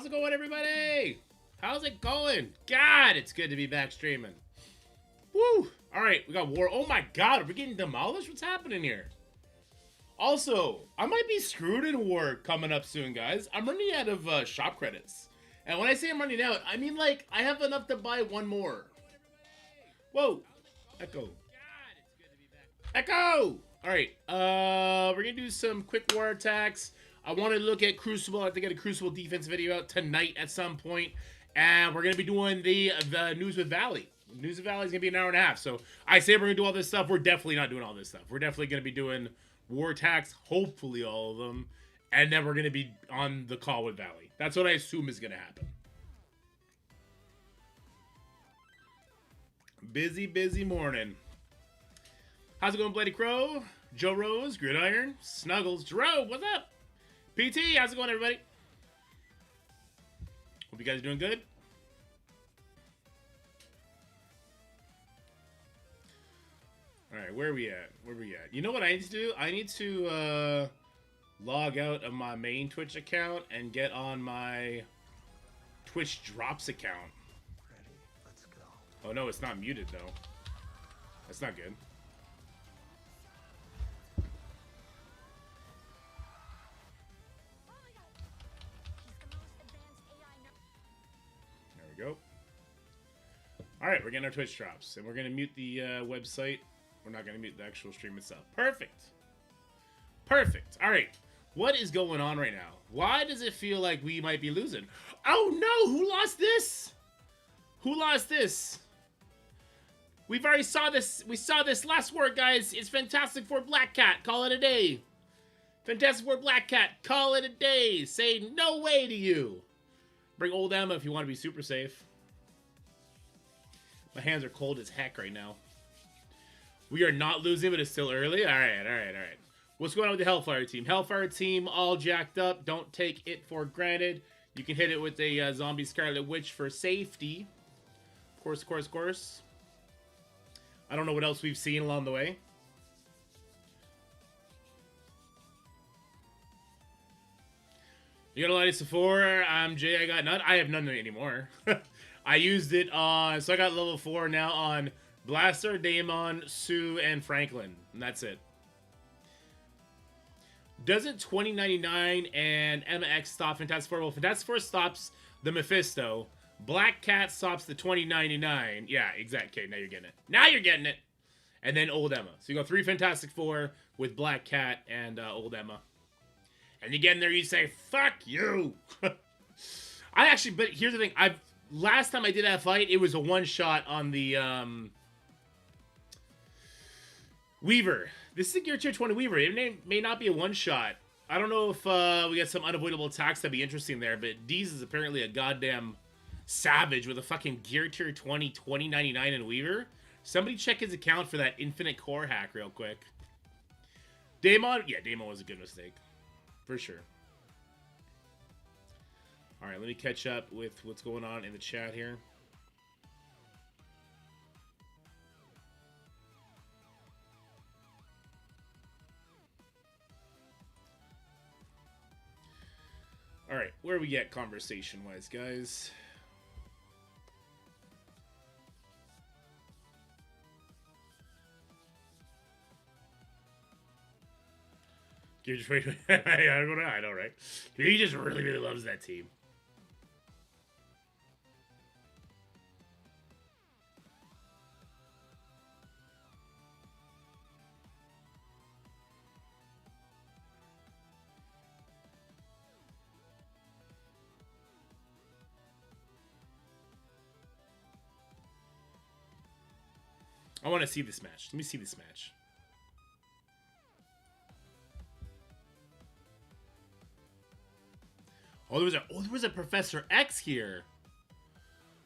How's it going, everybody? How's it going? God, it's good to be back streaming. Woo! All right, we got war. Oh my God, are we getting demolished? What's happening here? Also, I might be screwed in war coming up soon, guys. I'm running out of shop credits. And when I say I'm running out, I mean like I have enough to buy one more. Whoa! Echo. Echo! Alright, we're gonna do some quick war attacks. I want to look at Crucible. I have to get a Crucible defense video out tonight at some point. And we're gonna be doing the News with Valley. News with Valley is gonna be an hour and a half. So I say we're gonna do all this stuff. We're definitely not doing all this stuff. We're definitely gonna be doing war attacks, hopefully all of them. And then we're gonna be on the call with Valley. That's what I assume is gonna happen. Busy morning. How's it going, Bloody Crow? Joe Rose, Gridiron, Snuggles, Jerome, what's up? PT, how's it going, everybody? Hope you guys are doing good. Alright, where are we at? Where are we at? You know what I need to do? I need to log out of my main Twitch account and get on my Twitch Drops account. Ready, let's go. Oh no, it's not muted though. That's not good. There we go. Alright, we're getting our Twitch Drops. And we're going to mute the website. We're not going to mute the actual stream itself. Perfect. Perfect. Alright. What is going on right now? Why does it feel like we might be losing? Oh no! Who lost this? Who lost this? We've already saw this. We saw this last war, guys. It's Fantastic Four Black Cat. Call it a day. Fantastic Four Black Cat. Call it a day. Say no way to you. Bring old Emma if you want to be super safe. My hands are cold as heck right now. We are not losing, but it's still early. Alright. What's going on with the Hellfire team? Hellfire team all jacked up. Don't take it for granted. You can hit it with a Zombie Scarlet Witch for safety. Of course. I don't know what else we've seen along the way. You got a Ladies Sephora. I'm Jay. I got none. I have none anymore. I used it on... So I got level 4 now on Blaster, Daemon, Sue, and Franklin. And that's it. Doesn't 2099 and MX stop Fantastic Four? Well, Fantastic Four stops the Mephisto. Black Cat stops the 2099. Yeah, exactly. Okay, now you're getting it. Now you're getting it. And then Old Emma. So you go 3 Fantastic Four with Black Cat and Old Emma. And you get in there, you say, fuck you. But here's the thing. Last time I did that fight, it was a one-shot on the Weaver. This is a Gear Tier 20 Weaver. It may not be a one-shot. I don't know if we got some unavoidable attacks that'd be interesting there, but Deez is apparently a goddamn savage with a fucking Gear Tier 20 2099 in Weaver. Somebody check his account for that Infinite Core hack real quick. Daemon? Yeah, Daemon was a good mistake. For sure. Alright, let me catch up with what's going on in the chat here. Alright, where are we at conversation-wise, guys? I know, right? He just really loves that team. I want to see this match. Let me see this match. Oh, there was a Professor X here.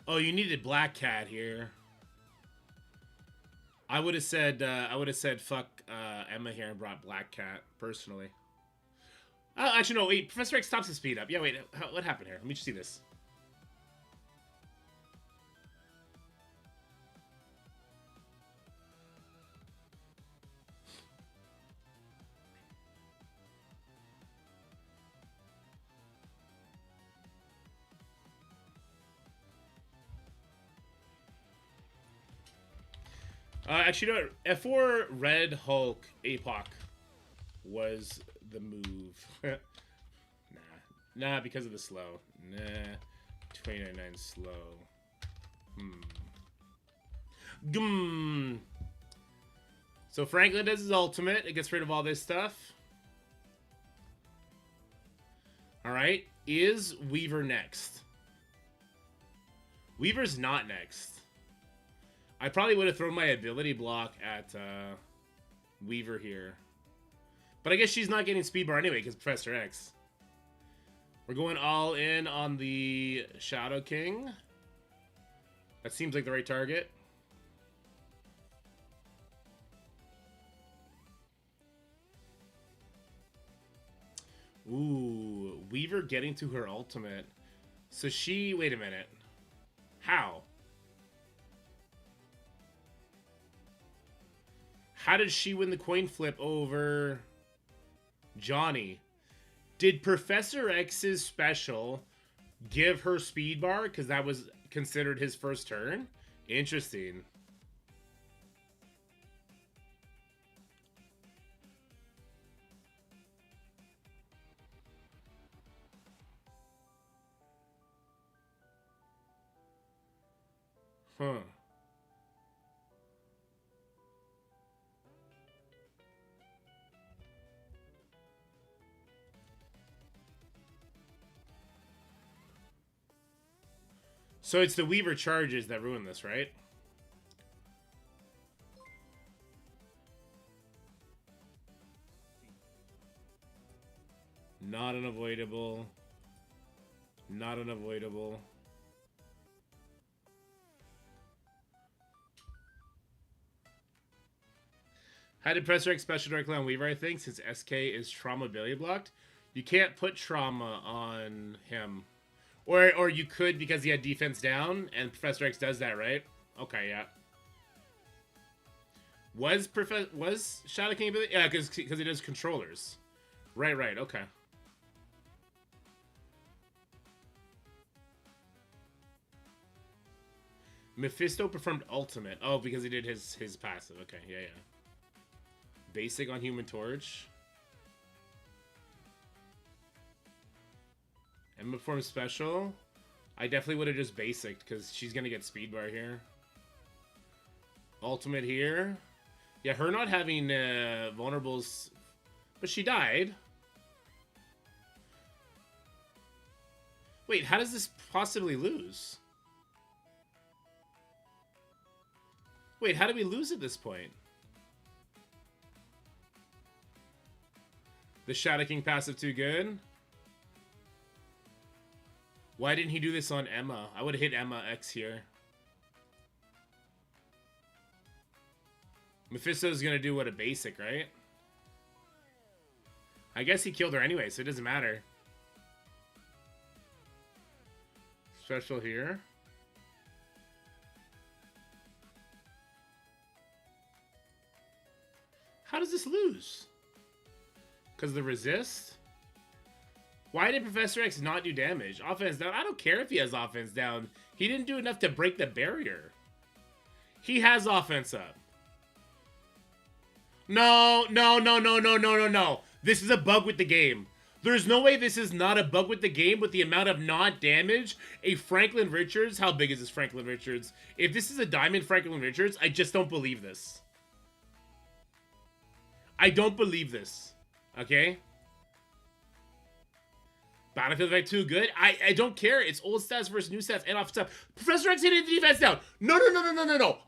Oh, you needed Black Cat here. I would have said fuck Emma here and brought Black Cat personally. Actually no, wait. Professor X stops the speed up. Yeah, wait. What happened here? Let me just see this. Actually, no. F4 Red Hulk APOC was the move. Nah, because of the slow. Nah, 2099 slow. So Franklin does his ultimate. It gets rid of all this stuff. Alright. Is Weaver next? Weaver's not next. I probably would have thrown my ability block at Weaver here. But I guess she's not getting speed bar anyway because Professor X. We're going all in on the Shadow King. That seems like the right target. Ooh, Weaver getting to her ultimate. So she... Wait a minute. How? How did she win the coin flip over Johnny? Did Professor X's special give her speed bar because that was considered his first turn? Interesting. Huh. So it's the Weaver charges that ruin this, right? Not unavoidable. Not unavoidable. How did Professor X special directly on Weaver, I think, since SK is trauma ability blocked? You can't put trauma on him. Or you could because he had defense down, and Professor X does that, right? Okay, yeah. Was Shadow King ability? Yeah, because he does controllers. Right, okay. Mephisto performed ultimate. Oh, because he did his passive. Okay, yeah. Basic on Human Torch. And perform special. I definitely would have just basic because she's gonna get speed bar here. Ultimate here. Yeah, her not having vulnerables, but she died. Wait, how does this possibly lose? Wait, how did we lose at this point? The Shadow King passive too good? Why didn't he do this on Emma? I would have hit Emma X here. Mephisto's gonna do what, a basic, right? I guess he killed her anyway, so it doesn't matter. Special here. How does this lose? Because the resist? Why did Professor X not do damage? Offense down? I don't care if he has offense down. He didn't do enough to break the barrier. He has offense up. No. This is a bug with the game. There's no way this is not a bug with the game with the amount of non-damage. A Franklin Richards. How big is this Franklin Richards? If this is a diamond Franklin Richards, I just don't believe this. I don't believe this. Okay? Battlefield Effect 2, good. I don't care. It's old stats versus new stats and off stuff. Professor X hitting the defense down. No.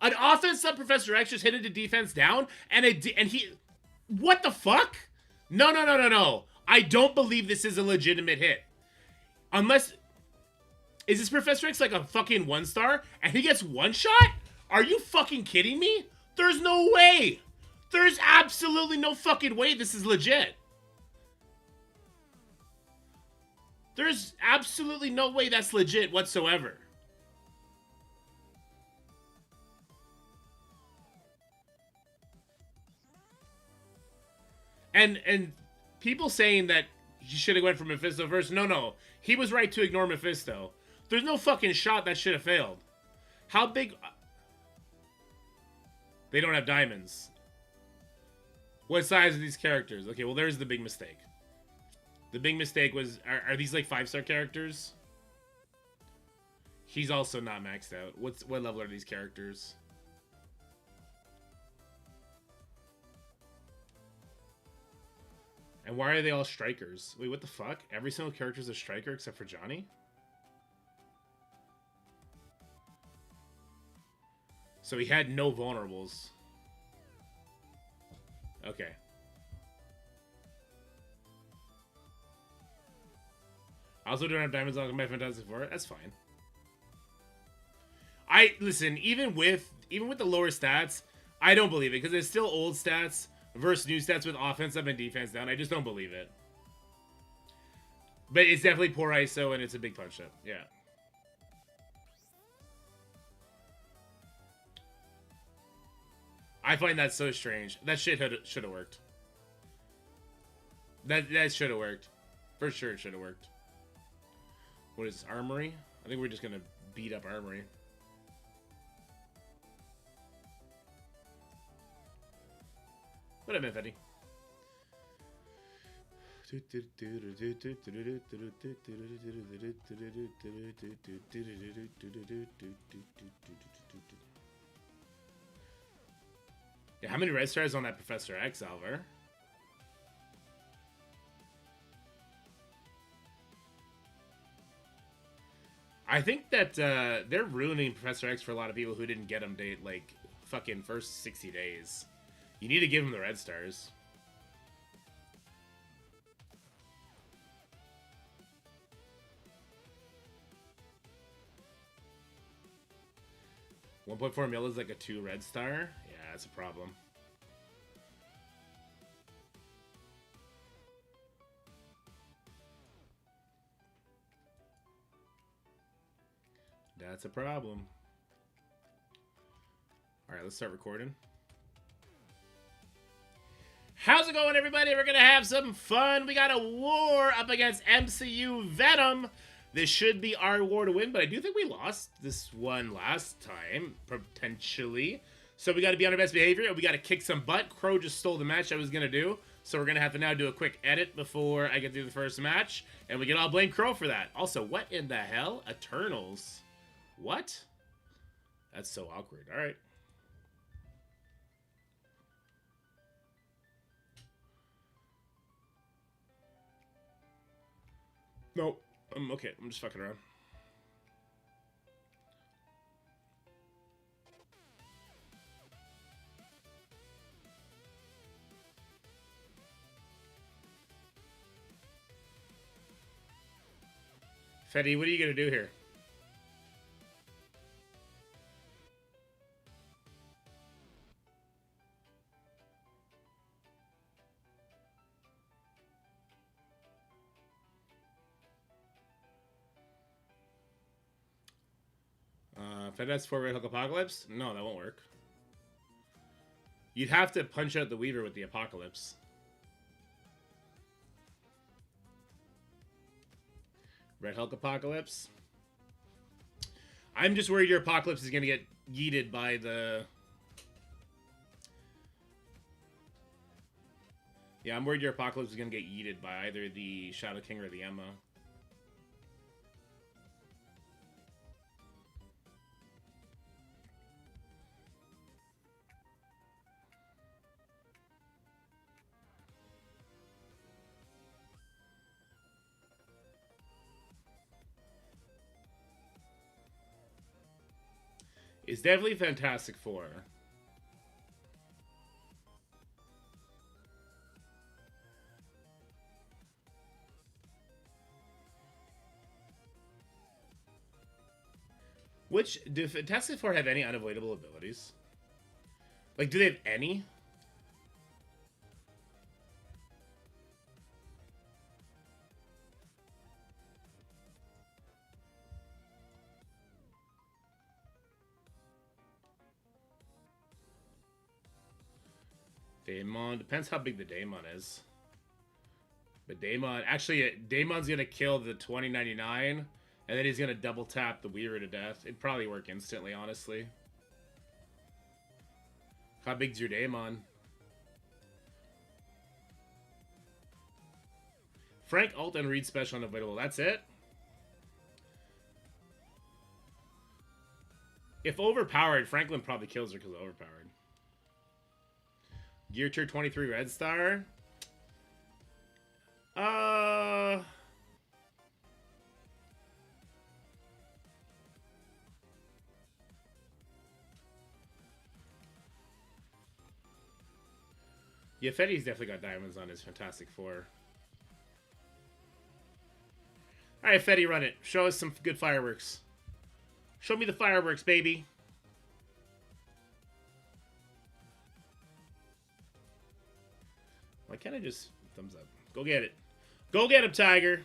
An offense sub Professor X just hitting the defense down, and he... What the fuck? No. I don't believe this is a legitimate hit. Unless... Is this Professor X like a fucking 1-star, and he gets one shot? Are you fucking kidding me? There's no way. There's absolutely no fucking way this is legit. There's absolutely no way that's legit whatsoever. And people saying that he should have went for Mephisto first. No. He was right to ignore Mephisto. There's no fucking shot that should have failed. How big... They don't have diamonds. What size are these characters? Okay, well, there's the big mistake. The big mistake was, are these like 5-star characters? He's also not maxed out. What level are these characters? And why are they all strikers? Wait, what the fuck? Every single character is a striker except for Johnny? So he had no vulnerables. Okay. I also don't have diamonds on my Fantastic Four. That's fine. Listen, even with the lower stats, I don't believe it because it's still old stats versus new stats with offense up and defense down. I just don't believe it. But it's definitely poor ISO and it's a big punch up. Yeah. I find that so strange. That shit should have worked. That should have worked. For sure it should have worked. What is this, Armory? I think we're just gonna beat up Armory. What up, Eddie? Yeah, how many red stars on that Professor X, Alvar? I think that they're ruining Professor X for a lot of people who didn't get him date like fucking first 60 days. You need to give him the red stars. $1.4 mil is like a 2 red star? Yeah, that's a problem. That's a problem. Alright, let's start recording. How's it going, everybody? We're gonna have some fun. We got a war up against MCU Venom. This should be our war to win, but I do think we lost this one last time, potentially. So we got to be on our best behavior, and we got to kick some butt. Crow just stole the match I was going to do, so we're going to have to now do a quick edit before I get through the first match, and we can all blame Crow for that. Also, what in the hell? Eternals. What? That's so awkward. All right. Nope. Okay, I'm just fucking around. Fetty, what are you gonna do here? FedEx for Red Hulk Apocalypse? No, that won't work. You'd have to punch out the Weaver with the Apocalypse. Red Hulk Apocalypse. I'm just worried your Apocalypse is going to get yeeted by the... Yeah, I'm worried your Apocalypse is going to get yeeted by either the Shadow King or the Emma. It's definitely Fantastic Four. Which, do Fantastic Four have any unavoidable abilities? Like, do they have any? Daemon, depends how big the Daemon is. But Daemon, actually, Daemon's gonna kill the 2099, and then he's gonna double tap the Weaver to death. It'd probably work instantly, honestly. How big's your Daemon? Frank, alt, and read special unavailable. That's it? If overpowered, Franklin probably kills her because of overpowered. Gear tier 23 red star. Yeah, Fetty's definitely got diamonds on his Fantastic Four. Alright, Fetty, run it. Show us some good fireworks. Show me the fireworks, baby. Why can't I just... Thumbs up. Go get it. Go get him, Tiger.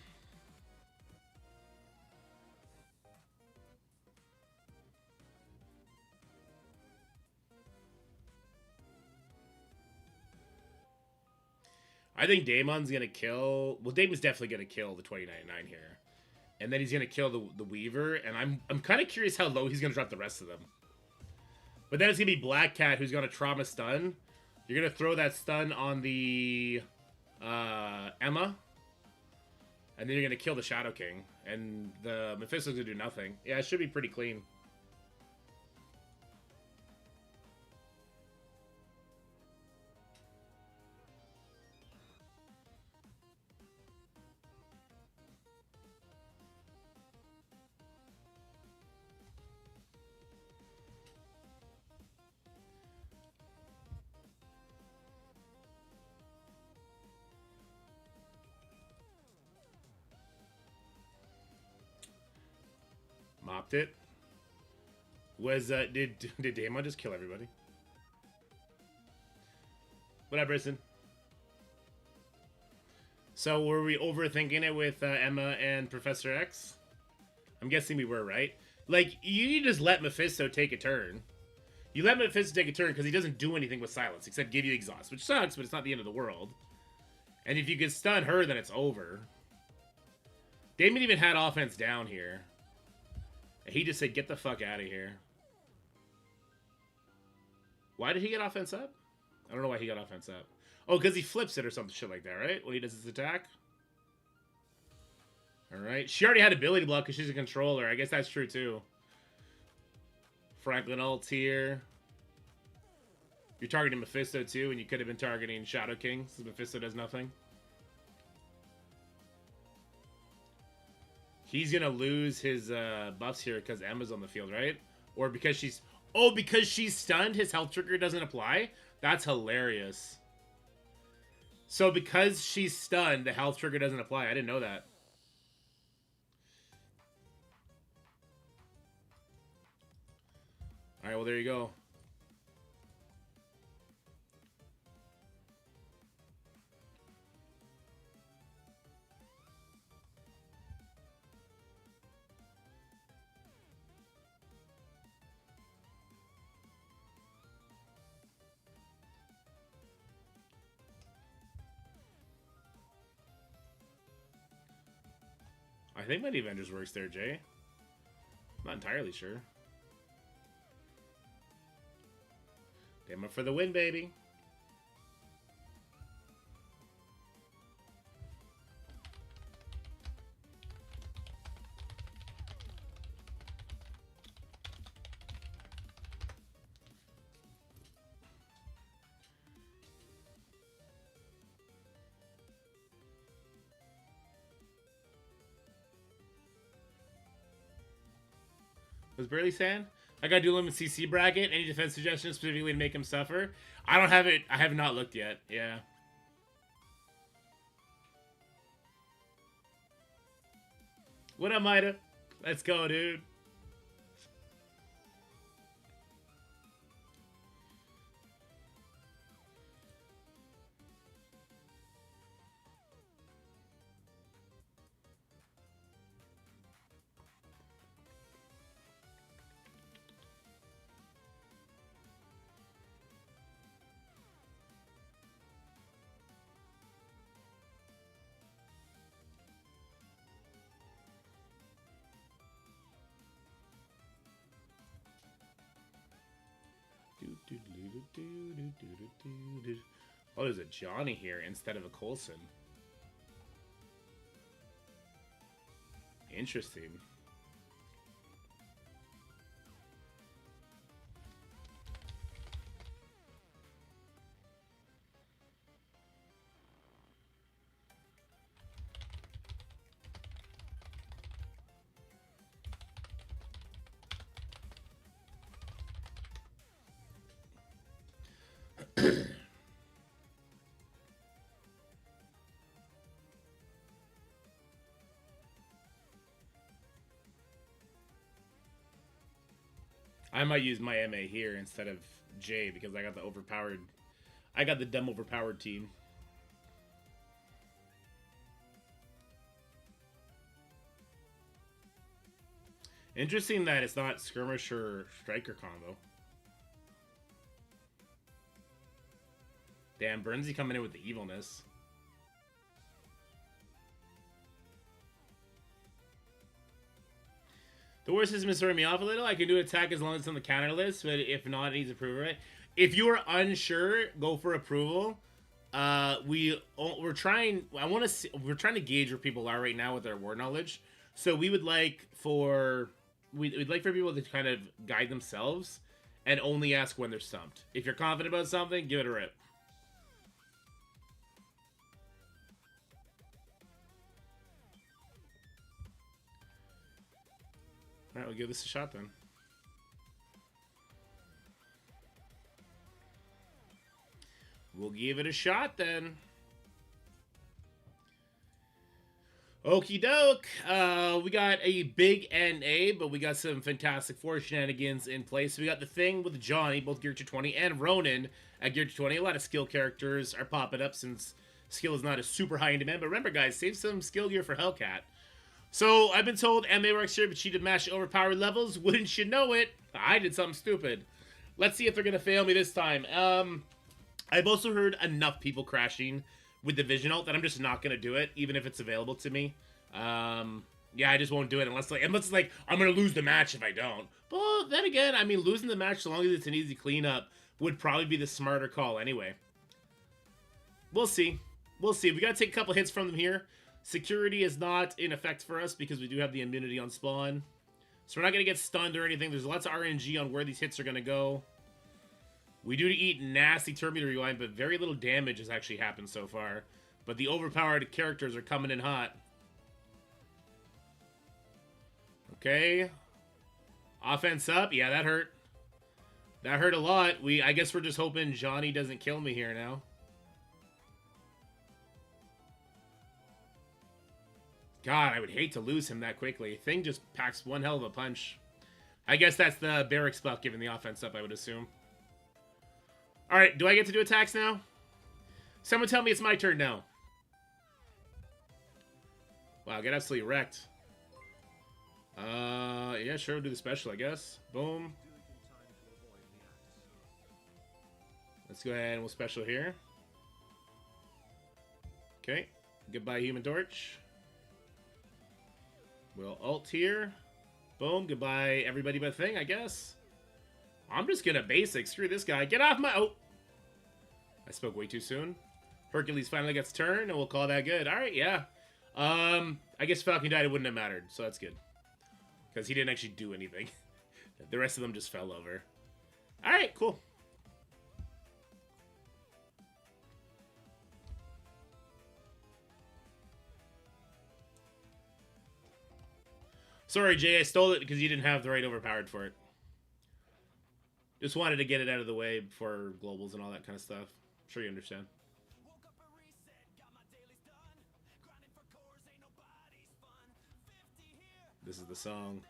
I think Daemon's going to kill... Well, Daemon's definitely going to kill the 2099 here. And then he's going to kill the Weaver. And I'm kind of curious how low he's going to drop the rest of them. But then it's going to be Black Cat who's going to trauma stun. You're going to throw that stun on the Emma. And then you're going to kill the Shadow King. And the Mephisto's going to do nothing. Yeah, it should be pretty clean. Mopped it. Was did Daemon just kill everybody? What up, Briston? So were we overthinking it with Emma and Professor X? I'm guessing we were, right? Like, you just let Mephisto take a turn. You let Mephisto take a turn because he doesn't do anything with silence except give you exhaust, which sucks, but it's not the end of the world. And if you can stun her, then it's over. Damon even had offense down here. He just said, get the fuck out of here. Why did he get offense up? I don't know why he got offense up. Oh, because he flips it or some shit like that, right? When he does his attack? Alright. She already had ability block because she's a controller. I guess that's true, too. Franklin ult here. You're targeting Mephisto, too, and you could have been targeting Shadow King, since Mephisto does nothing. He's going to lose his buffs here because Emma's on the field, right? Or because she's... Oh, because she's stunned, his health trigger doesn't apply? That's hilarious. So because she's stunned, the health trigger doesn't apply. I didn't know that. Alright, well, there you go. I think Mighty Avengers works there, Jay. Not entirely sure. Damn it for the win, baby. Was Burley saying? I gotta do limit CC bracket. Any defense suggestions specifically to make him suffer? I don't have it. I have not looked yet. Yeah. What up, Mida? Let's go, dude. Oh, there's a Johnny here instead of a Coulson. Interesting. I might use my MA here instead of J because I got the overpowered. I got the dumb overpowered team. Interesting that it's not skirmish or striker combo. Damn, Burnsy coming in with the evilness. The war system is throwing me off a little. I can do attack as long as it's on the counter list, but if not, it needs approval, right? If you are unsure, go for approval. We're trying. We're trying to gauge where people are right now with their war knowledge. So we would like for we'd like for people to kind of guide themselves and only ask when they're stumped. If you're confident about something, give it a rip. All right, we'll give this a shot then. We'll give it a shot then. Okie doke. We got a big NA, but we got some Fantastic Four shenanigans in place. So we got the Thing with Johnny, both Gear 220, and Ronan at Gear 220. A lot of skill characters are popping up since skill is not a super high in demand. But remember, guys, save some skill gear for Hellcat. So, I've been told MA works here, but she did match overpowered levels. Wouldn't you know it? I did something stupid. Let's see if they're going to fail me this time. I've also heard enough people crashing with the Vision ult that I'm just not going to do it, even if it's available to me. Yeah, I just won't do it unless like I'm going to lose the match if I don't. But then again, I mean, losing the match, so long as it's an easy cleanup, would probably be the smarter call anyway. We'll see. We'll see. We got to take a couple hits from them here. Security is not in effect for us because we do have the immunity on spawn. So we're not going to get stunned or anything. There's lots of RNG on where these hits are going to go. We do eat nasty Terminator Rewind, but very little damage has actually happened so far. But the overpowered characters are coming in hot. Okay. Offense up. Yeah, that hurt. That hurt a lot. I guess we're just hoping Johnny doesn't kill me here now. God, I would hate to lose him that quickly. Thing just packs one hell of a punch. I guess that's the barracks buff giving the offense up, I would assume. Alright, do I get to do attacks now? Someone tell me it's my turn now. Wow, get absolutely wrecked. Yeah, sure, we'll do the special, I guess. Boom. Let's go ahead and we'll special here. Okay. Goodbye, Human Torch. We'll ult here. Boom. Goodbye, everybody but Thing, I guess. I'm just gonna basic. Screw this guy. Get off my... Oh! I spoke way too soon. Hercules finally gets turned, and we'll call that good. Alright, yeah. I guess Falcon died, it wouldn't have mattered, so that's good. Because he didn't actually do anything. The rest of them just fell over. Alright, cool. Sorry, Jay, I stole it because you didn't have the right overpowered for it. Just wanted to get it out of the way before globals and all that kind of stuff. I'm sure you understand. This is the song.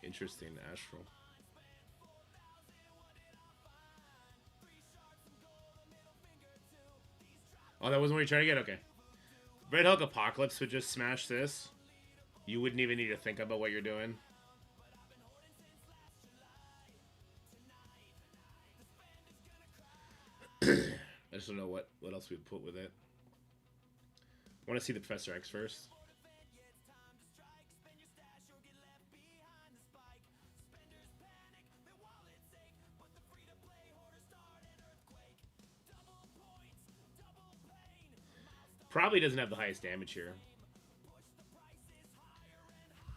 Interesting, Astral. Oh, that wasn't what you're trying to get? Okay. Red Hulk Apocalypse would just smash this. You wouldn't even need to think about what you're doing. I just don't know what else we'd put with it. I want to see the Professor X first. Probably doesn't have the highest damage here.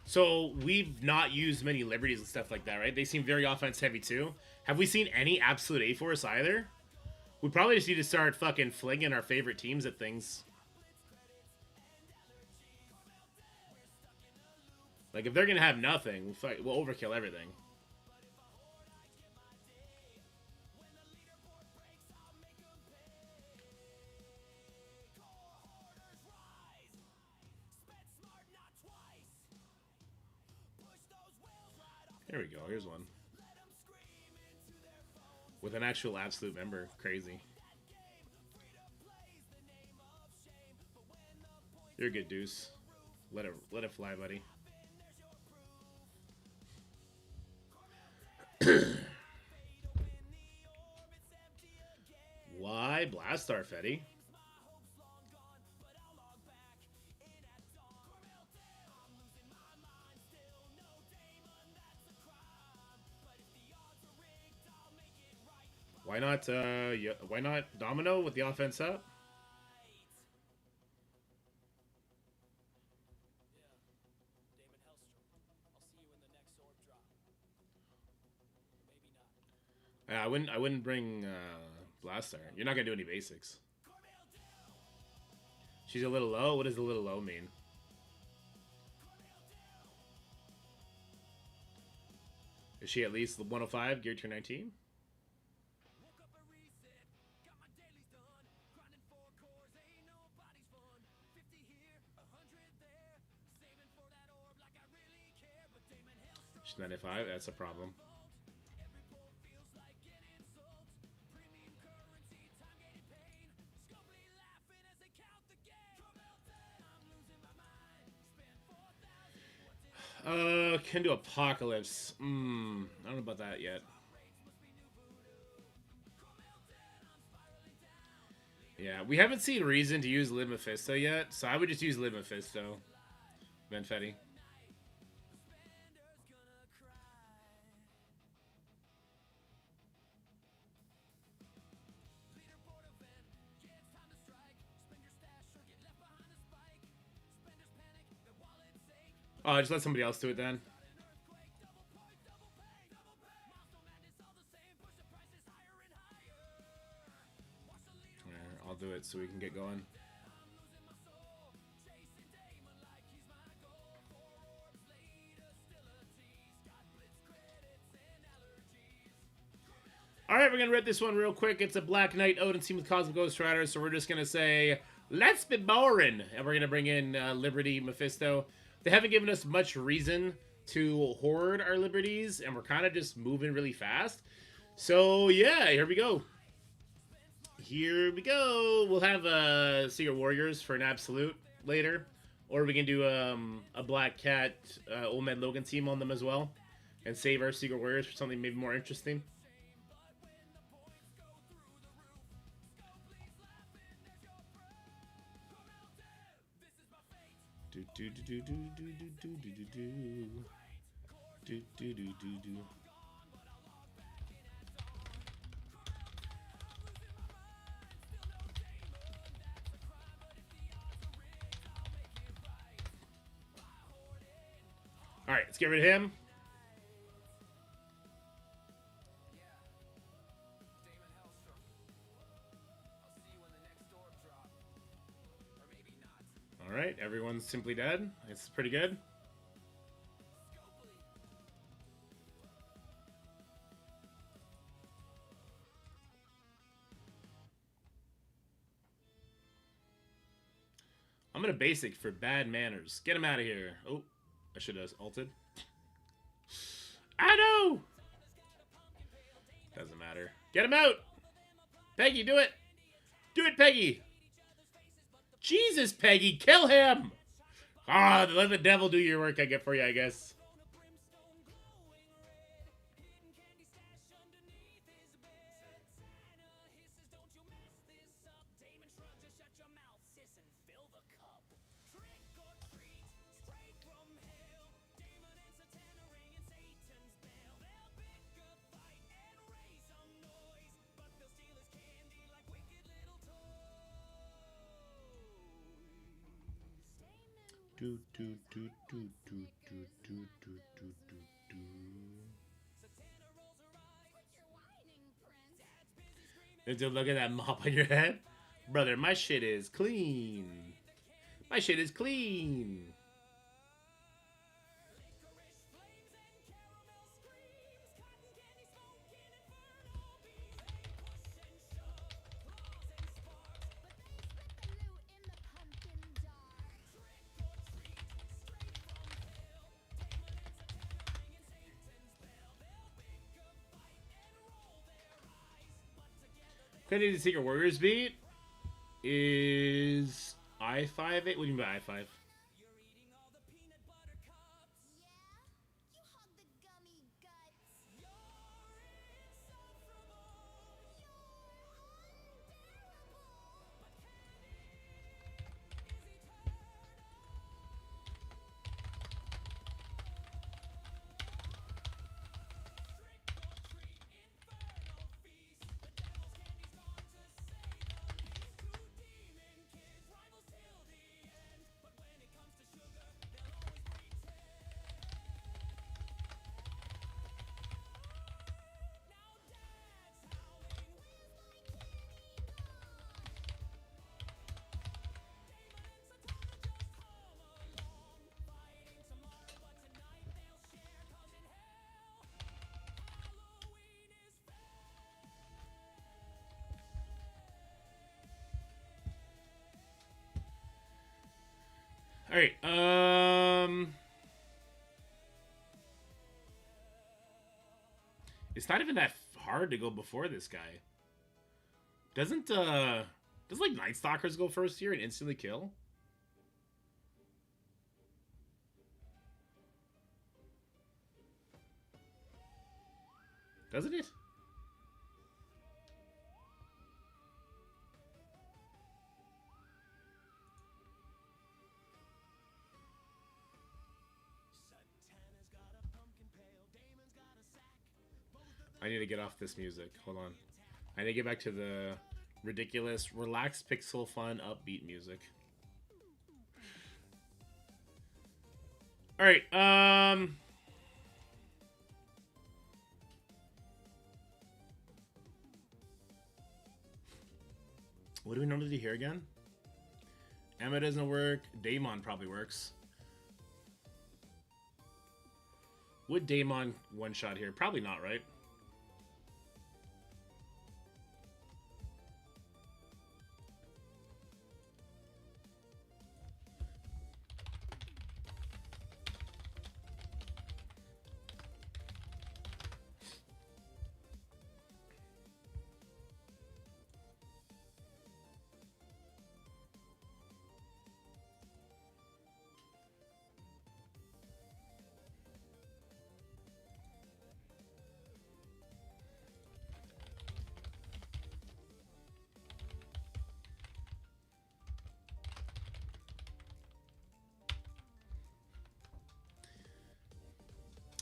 So we've not used many liberties and stuff like that, right? They seem very offense heavy too. Have we seen any absolute A-Force either? We probably just need to start fucking flinging our favorite teams at things. Like, if they're gonna have nothing, we'll overkill everything. Here we go. Here's one. With an actual absolute member. Crazy. You're a good deuce. Let it fly, buddy. Why Blastar, Fetty? Why not Domino with the offense up? Yeah, I wouldn't bring Blastar. You're not gonna do any basics. She's a little low. What does a little low mean? Is she at least 105 geared to 19? She's 95. That's a problem. Can do Apocalypse. I don't know about that yet. Yeah, we haven't seen reason to use Lib Mephisto yet, so I would just use Lib Mephisto. Benfetti. Oh, just let somebody else do it then. I'll do it so we can get going. Alright, we're going to rip this one real quick. It's a Black Knight Odin team with Cosmic Ghost Rider, so we're just going to say, let's be boring. And we're going to bring in Liberty Mephisto. They haven't given us much reason to hoard our liberties, and we're kind of just moving really fast. So, yeah, here we go. Here we go. We'll have Secret Warriors for an absolute later. Or we can do a Black Cat Old Man Logan team on them as well. And save our Secret Warriors for something maybe more interesting. All right, let's get rid of him. All right, everyone's simply dead. It's pretty good. I'm gonna basic for bad manners. Get him out of here. Oh, I should have ulted. I know. Doesn't matter. Get him out. Peggy, do it. Do it, Peggy. Jesus, Peggy, kill him! Ah, let the devil do your work, I get for you, I guess. Do do do do do do do do do do. Dude, look at that mop on your head, brother. My shit is clean. My shit is clean. Credit the Secret Warriors beat is I5. What do you mean by I5? All right. It's not even that hard to go before this guy. Does like Night Stalkers go first here and instantly kill? Doesn't it? I need to get off this music. Hold on. I need to get back to the ridiculous, relaxed, pixel, fun, upbeat music. All right. What do we normally do here again? Emma doesn't work. Daemon probably works. Would Daemon one shot here? Probably not, right?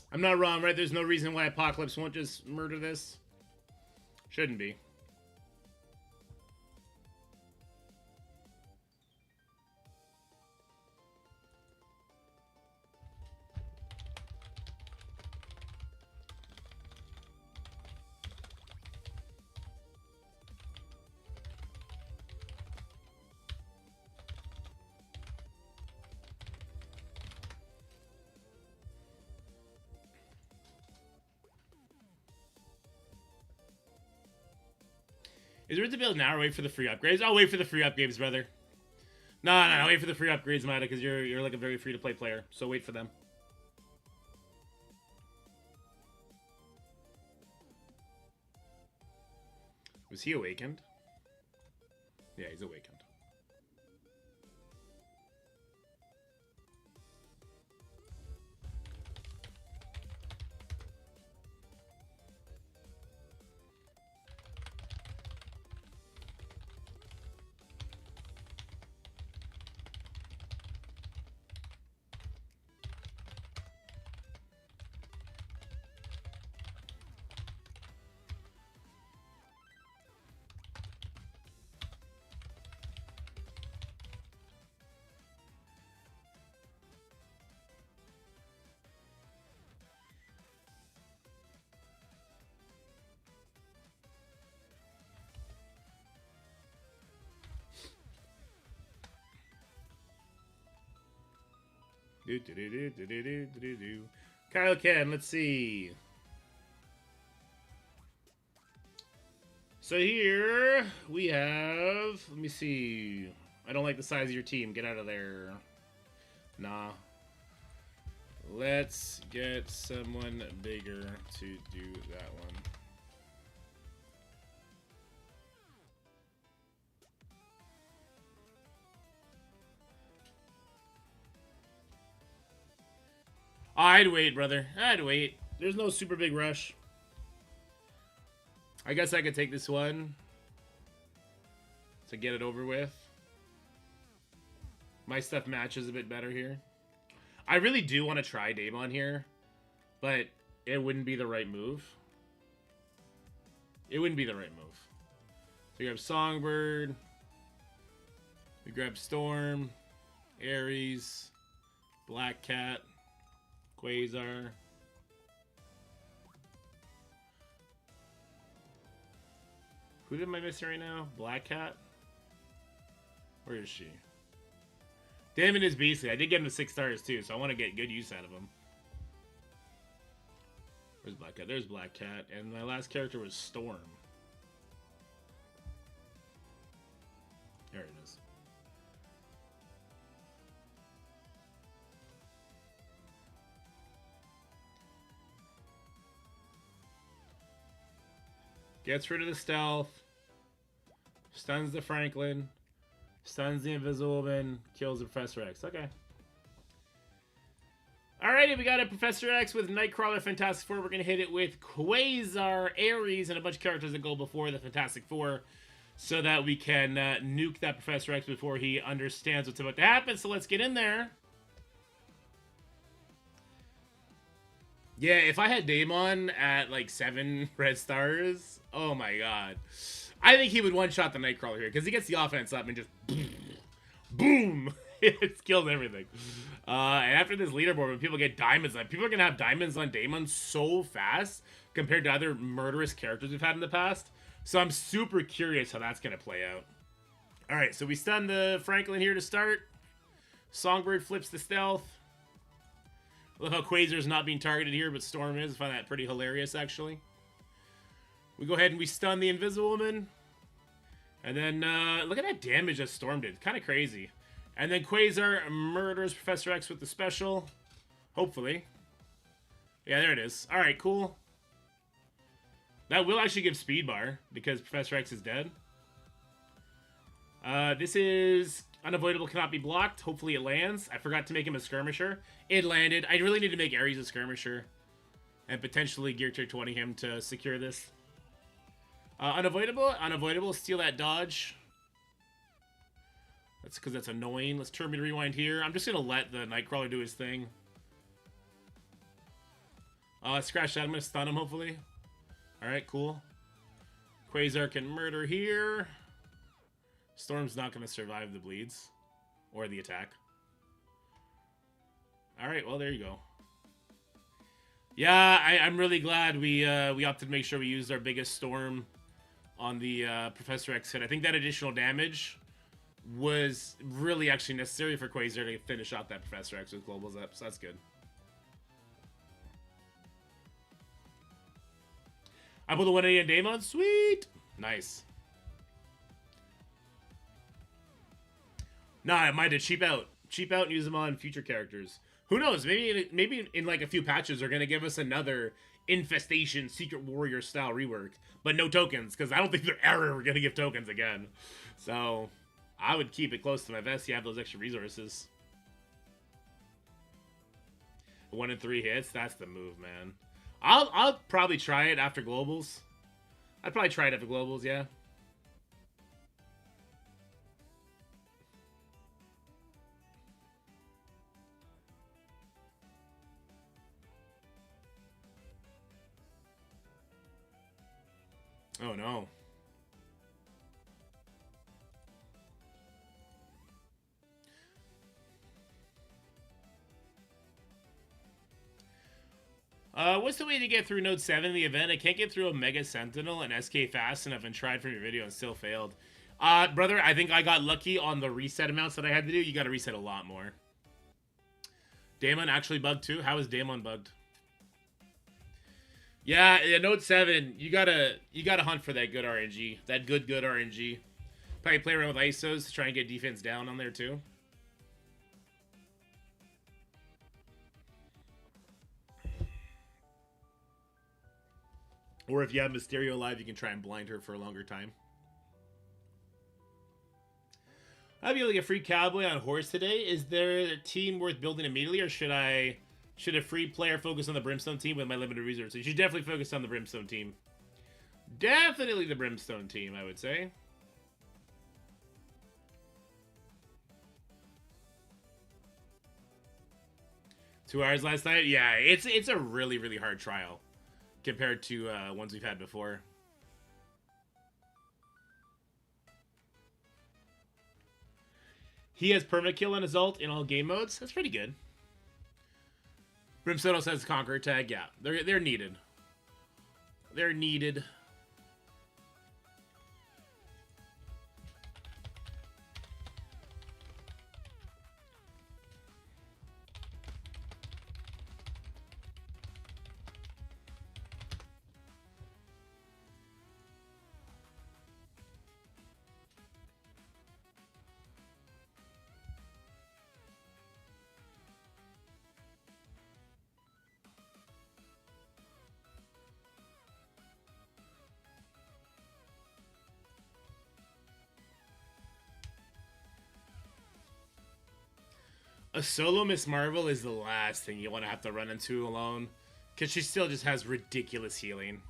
I'm not wrong, right? There's no reason why Apocalypse won't just murder this. Shouldn't be. Is it worth to build now or wait for the free upgrades? I'll wait for the free upgrades, brother. No, wait for the free upgrades, Mata, because you're like a very free-to-play player. So wait for them. Was he awakened? Yeah, he's awakened. Kyle Ken, let's see. So here we have, let me see. I don't like the size of your team. Get out of there. Nah. Let's get someone bigger to do that one. I'd wait, brother. I'd wait. There's no super big rush. I guess I could take this one to get it over with. My stuff matches a bit better here. I really do want to try Daemon here, but it wouldn't be the right move. It wouldn't be the right move. So we grab Songbird. We grab Storm. Ares. Black Cat. Quasar. Who am I missing right now? Black Cat? Where is she? Damon is beastly. I did get him to 6 stars too, so I want to get good use out of him. Where's Black Cat? There's Black Cat. And my last character was Storm. There it is. Gets rid of the stealth. Stuns the Franklin. Stuns the Invisible Man. Kills the Professor X. Okay. Alrighty, we got a Professor X with Nightcrawler, Fantastic Four. We're going to hit it with Quasar, Ares, and a bunch of characters that go before the Fantastic Four so that we can nuke that Professor X before he understands what's about to happen. So let's get in there. Yeah, if I had Daemon at like 7 red stars, oh my god. I think he would one-shot the Nightcrawler here because he gets the offense up and just boom. It kills everything. And after this leaderboard, when people get diamonds on, people are going to have diamonds on Daemon so fast compared to other murderous characters we've had in the past. So I'm super curious how that's going to play out. All right, so we stun the Franklin here to start. Songbird flips the stealth. I love how Quasar's not being targeted here, but Storm is. I find that pretty hilarious, actually. We go ahead and we stun the Invisible Woman. And then, look at that damage that Storm did. Kind of crazy. And then Quasar murders Professor X with the special. Hopefully. Yeah, there it is. Alright, cool. That will actually give speed bar, because Professor X is dead. This is unavoidable, cannot be blocked. Hopefully it lands. I forgot to make him a skirmisher. It landed. I really need to make Ares a skirmisher. And potentially Gear Tier 20 him to secure this. Unavoidable. Unavoidable. Steal that dodge. That's because that's annoying. Let's turn me to rewind here. I'm just going to let the Nightcrawler do his thing. Scratch that. I'm going to stun him, hopefully. Alright, cool. Quasar can murder here. Storm's not going to survive the bleeds. Or the attack. Alright, well, there you go. Yeah, I'm really glad we opted to make sure we used our biggest Storm on the Professor X hit. I think that additional damage was really actually necessary for Quasar to finish off that Professor X with Global's up, so that's good. I put the 180 on Daemon. Sweet! Nice. Nah, I might have cheap out. Cheap out and use them on future characters. Who knows? Maybe in like a few patches they're going to give us another Infestation Secret Warrior style rework. But no tokens, because I don't think they're ever going to give tokens again. So I would keep it close to my vest. You have those extra resources. 1 in 3 hits. That's the move, man. I'll probably try it after Globals. I'd probably try it after Globals, yeah. Oh no. What's the way to get through Node 7 in the event? I can't get through a Mega Sentinel and SK fast enough and tried from your video and still failed. Brother, I think I got lucky on the reset amounts that I had to do. You gotta reset a lot more. Daemon actually bugged too? How is Daemon bugged? Yeah, Note 7, you gotta hunt for that good RNG. That good RNG. Probably play around with ISOs to try and get defense down on there too. Or if you have Mysterio alive, you can try and blind her for a longer time. I'll be able to get free Cowboy on horse today. Is there a team worth building immediately, or should a free player focus on the Brimstone team with my limited resources? You should definitely focus on the Brimstone team. Definitely the Brimstone team, I would say. Two hours last night? Yeah, it's a really, really hard trial compared to ones we've had before. He has permakill on his ult in all game modes. That's pretty good. Brimstone also has Conqueror tag. Yeah, they're needed. They're needed. A solo Miss Marvel is the last thing you want to have to run into alone, because she still just has ridiculous healing.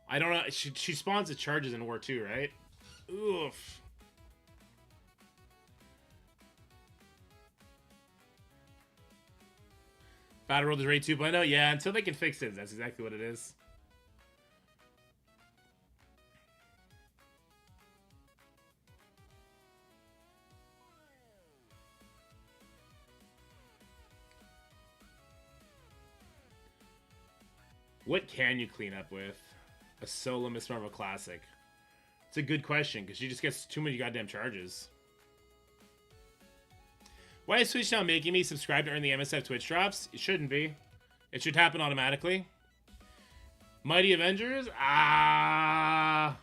I don't know. She spawns the charges in War 2, right? Oof. Battle World is Raid 2.0? Yeah, until they can fix it, that's exactly what it is. What can you clean up with a solo Miss Marvel Classic? It's a good question, because she just gets too many goddamn charges. Why is Twitch now making me subscribe to earn the MSF Twitch drops? It shouldn't be. It should happen automatically. Mighty Avengers? I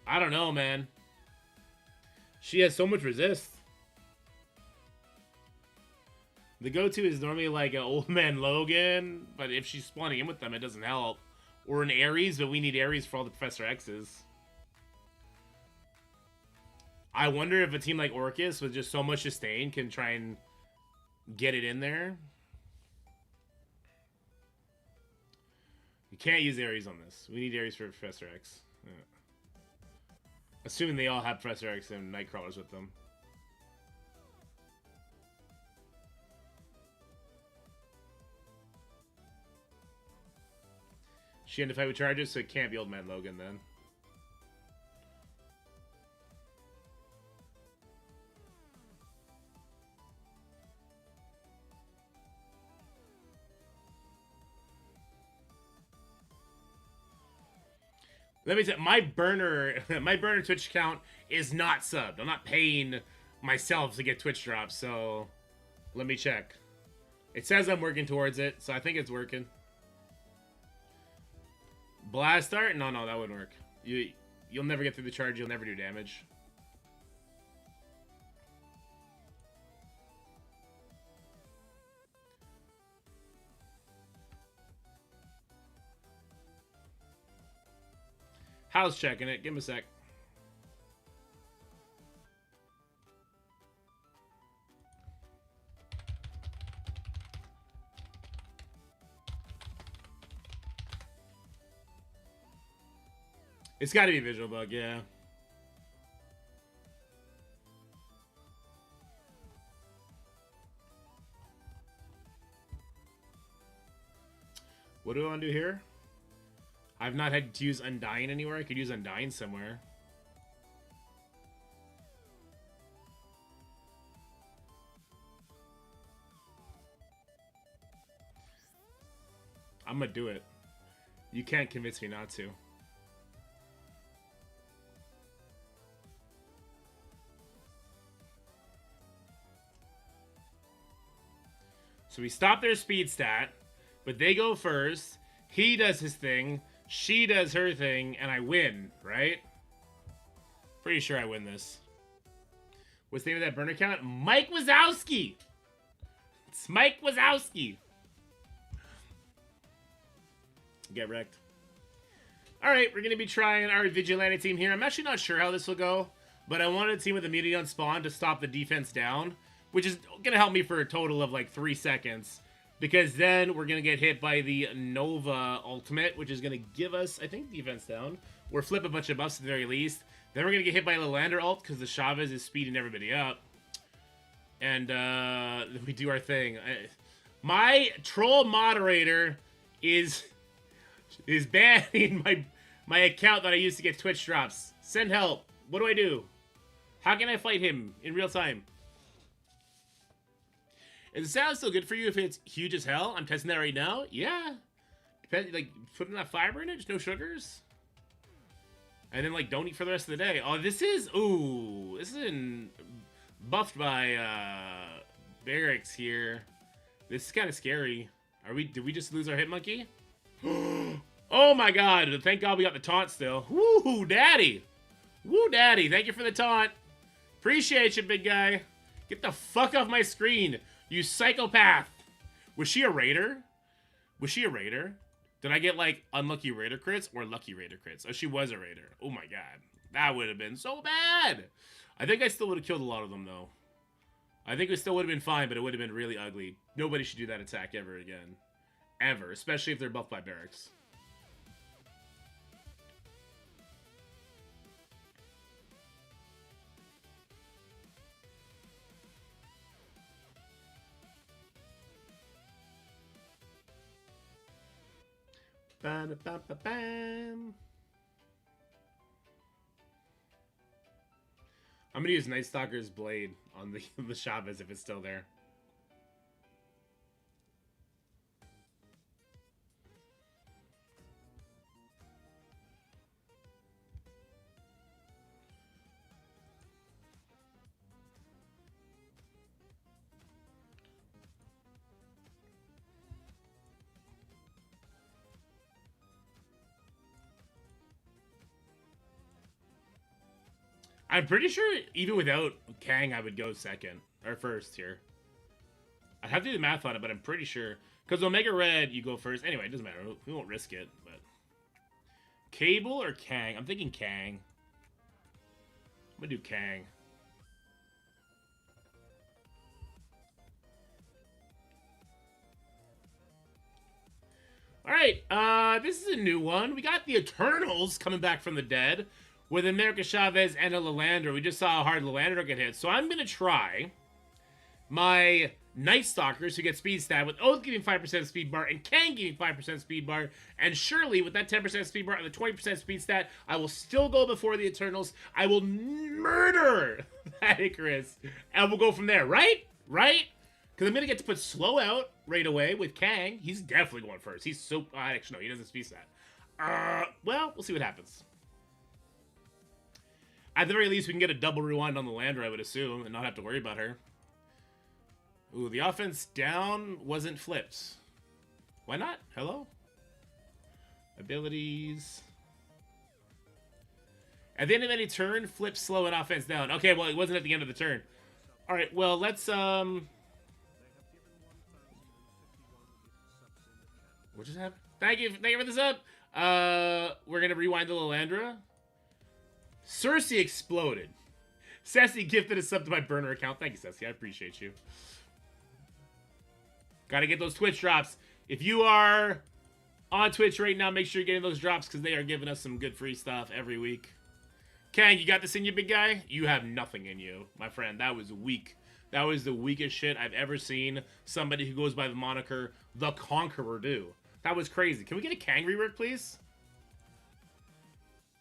don't know, man. She has so much resist. The go-to is normally like an Old Man Logan, but if she's spawning in with them, it doesn't help. Or an Ares, but we need Ares for all the Professor X's. I wonder if a team like Orcus with just so much sustain can try and get it in there. You can't use Ares on this. We need Ares for Professor X. Yeah. Assuming they all have Professor X and Nightcrawlers with them. She had to fight with charges, so it can't be Old Man Logan then. Let me tell you, my burner Twitch account is not subbed. I'm not paying myself to get Twitch drops, so let me check. It says I'm working towards it, so I think it's working. Blast Art? No, that wouldn't work. You'll never get through the charge. You'll never do damage. Hal's checking it. Give him a sec. It's got to be a visual bug, yeah. What do I want to do here? I've not had to use Undying anywhere. I could use Undying somewhere. I'm gonna do it. You can't convince me not to. So we stop their speed stat, but they go first. He does his thing. She does her thing, and I win, right? Pretty sure I win this. What's the name of that burner account? Mike Wazowski! It's Mike Wazowski! Get wrecked. Alright, we're going to be trying our Vigilante team here. I'm actually not sure how this will go, but I wanted a team with immunity on spawn to stop the defense down, which is going to help me for a total of like 3 seconds, because then we're going to get hit by the Nova ultimate, which is going to give us, I think, defense down, or flip a bunch of buffs at the very least. Then we're going to get hit by the Lander ult, because the Chavez is speeding everybody up. And we do our thing. My troll moderator is banning my account that I used to get Twitch drops. Send help. What do I do? How can I fight him in real time? Is the sound still good for you if it's huge as hell? I'm testing that right now. Yeah. Depends, like, putting that fiber in it, just no sugars. And then, like, don't eat for the rest of the day. Oh, this is... Ooh. This is buffed by Barracks here. This is kind of scary. Did we just lose our hit monkey? Oh my god. Thank god we got the taunt still. Woo, daddy. Woo, daddy. Thank you for the taunt. Appreciate you, big guy. Get the fuck off my screen, you psychopath. Was she a raider? Was she a raider? Did I get, like, unlucky raider crits or lucky raider crits? Oh, she was a raider. Oh my god. That would have been so bad. I think I still would have killed a lot of them, though. I think it still would have been fine, but it would have been really ugly. Nobody should do that attack ever again. Ever. Especially if they're buffed by Barracks. Ba-da-ba-ba-bam. I'm gonna use Night Stalker's blade on the Chavez if it's still there. I'm pretty sure even without Kang, I would go second or first here. I'd have to do the math on it, but I'm pretty sure. Because Omega Red, you go first. Anyway, it doesn't matter. We won't risk it. But Cable or Kang? I'm thinking Kang. I'm going to do Kang. Alright, this is a new one. We got the Eternals coming back from the dead with America Chavez and a Lilandra. We just saw how hard Lilandra get hit. So I'm going to try my Night Stalkers who get speed stat with Oath giving 5% speed bar and Kang giving 5% speed bar. And surely with that 10% speed bar and the 20% speed stat, I will still go before the Eternals. I will murder that Icarus. And we'll go from there, right? Right? Because I'm going to get to put Slow out right away with Kang. He's definitely going first. He's so... actually, no, he doesn't speed stat. Well, we'll see what happens. At the very least, we can get a double rewind on the Lander, I would assume, and not have to worry about her. Ooh, the offense down wasn't flipped. Why not? Hello? Abilities. At the end of any turn, flip slow and offense down. Okay, well, it wasn't at the end of the turn. Alright, well, let's, What just happened? Thank you for the sub! We're gonna rewind the Lilandra. Cersei exploded. Sassy gifted a sub to my burner account. Thank you, Sassy. I appreciate you. Gotta get those Twitch drops. If you are on Twitch right now, make sure you're getting those drops because they are giving us some good free stuff every week. Kang, you got this in you, big guy? You have nothing in you, my friend. That was weak. That was the weakest shit I've ever seen somebody who goes by the moniker The Conqueror do. That was crazy. Can we get a Kang rework, please?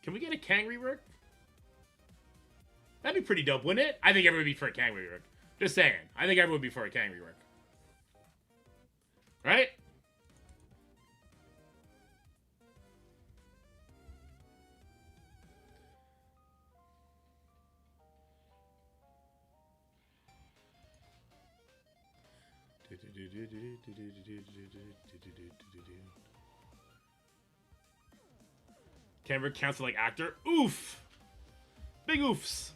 Can we get a Kang rework? That'd be pretty dope, wouldn't it? I think everyone would be for a Kang rework. Just saying. I think everyone would be for a Kang rework. Right? Camera counts like actor. Oof! Big oofs!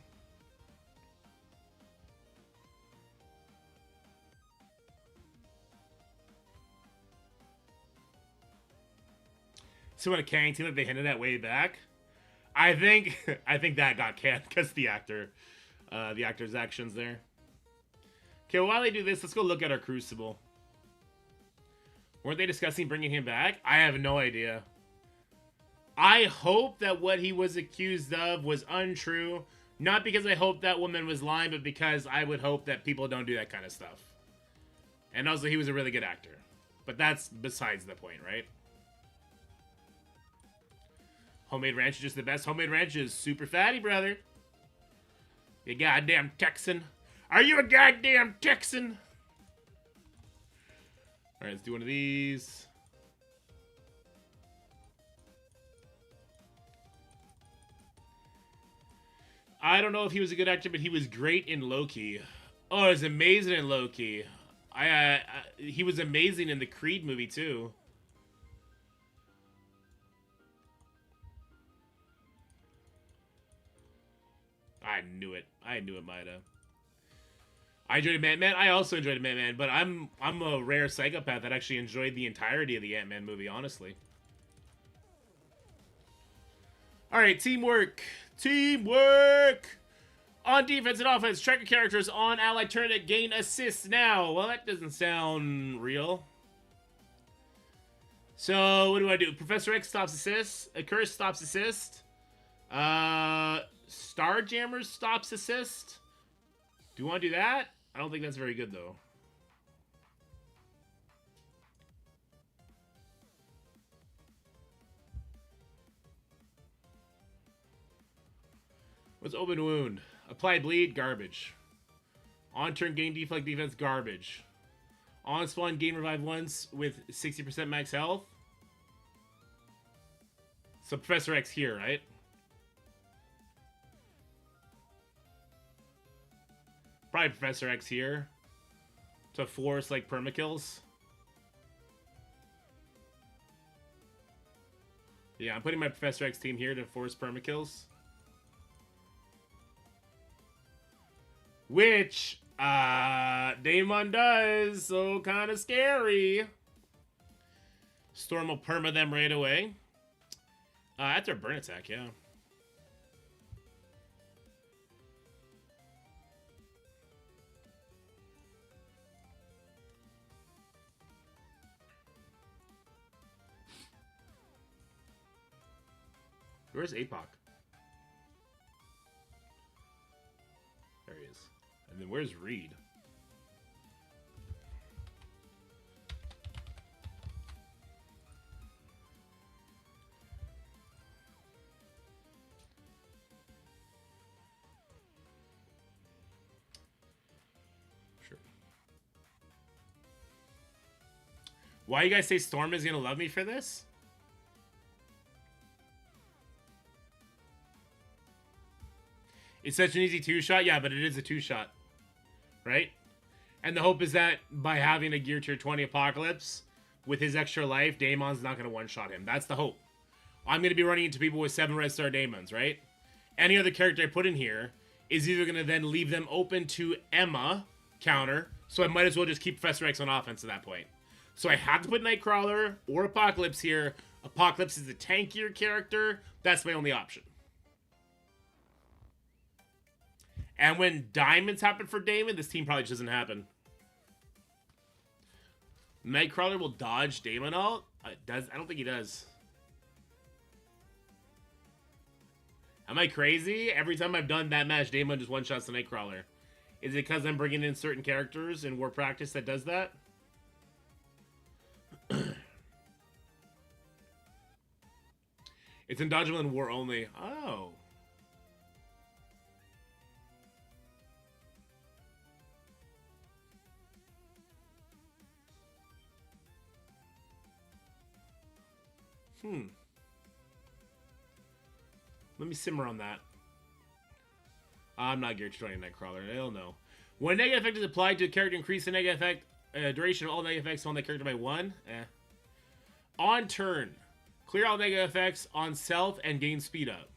So when a Kang team, like they hinted at way back, I think that got canned because the actor's actions there. Okay, well, while they do this, let's go look at our Crucible. Weren't they discussing bringing him back? I have no idea. I hope that what he was accused of was untrue. Not because I hope that woman was lying, but because I would hope that people don't do that kind of stuff. And also, he was a really good actor. But that's besides the point, right? Homemade ranch is just the best. Homemade ranch is super fatty, brother. You goddamn Texan. Are you a goddamn Texan? Alright, let's do one of these. I don't know if he was a good actor, but he was great in Loki. Oh, he was amazing in Loki. He was amazing in the Creed movie, too. I knew it. I knew it might have. I enjoyed Ant-Man. I also enjoyed Ant-Man, but I'm a rare psychopath that actually enjoyed the entirety of the Ant-Man movie, honestly. All right, teamwork. Teamwork! On defense and offense, track your characters on allied turn to gain assists now. Well, that doesn't sound real. So, what do I do? Professor X stops assist. A Curse stops assist. Starjammer stops assist. Do you want to do that? I don't think that's very good, though. What's open wound? Apply bleed, garbage. On turn, gain deflect defense, garbage. On spawn, gain revive once with 60% max health. So Professor X here, right? Probably Professor X here. To force, like, permakills. Yeah, I'm putting my Professor X team here to force permakills. Which, Daemon does, so kind of scary. Storm will perma them right away. That's our burn attack, yeah. Where's APOC? There he is. And then where's Reed? Sure. Why you guys say Storm is gonna love me for this? It's such an easy two-shot. Yeah, but it is a two-shot. Right? And the hope is that by having a Gear Tier 20 Apocalypse, with his extra life, Daemon's not going to one-shot him. That's the hope. I'm going to be running into people with 7 red star Daemons, right? Any other character I put in here is either going to then leave them open to Emma counter, so I might as well just keep Professor X on offense at that point. So I have to put Nightcrawler or Apocalypse here. Apocalypse is a tankier character. That's my only option. And when diamonds happen for Daemon, this team probably just doesn't happen. Nightcrawler will dodge Daemon ult? I don't think he does. Am I crazy? Every time I've done that match, Daemon just one-shots the Nightcrawler. Is it because I'm bringing in certain characters in War Practice that does that? It's undodgeable in War only. Oh. Let me simmer on that. I'm not Gear 20 Nightcrawler. Hell no. When a negative effect is applied to a character, increase the negative effect duration of all negative effects on that character by 1. On turn, clear all negative effects on self and gain speed up.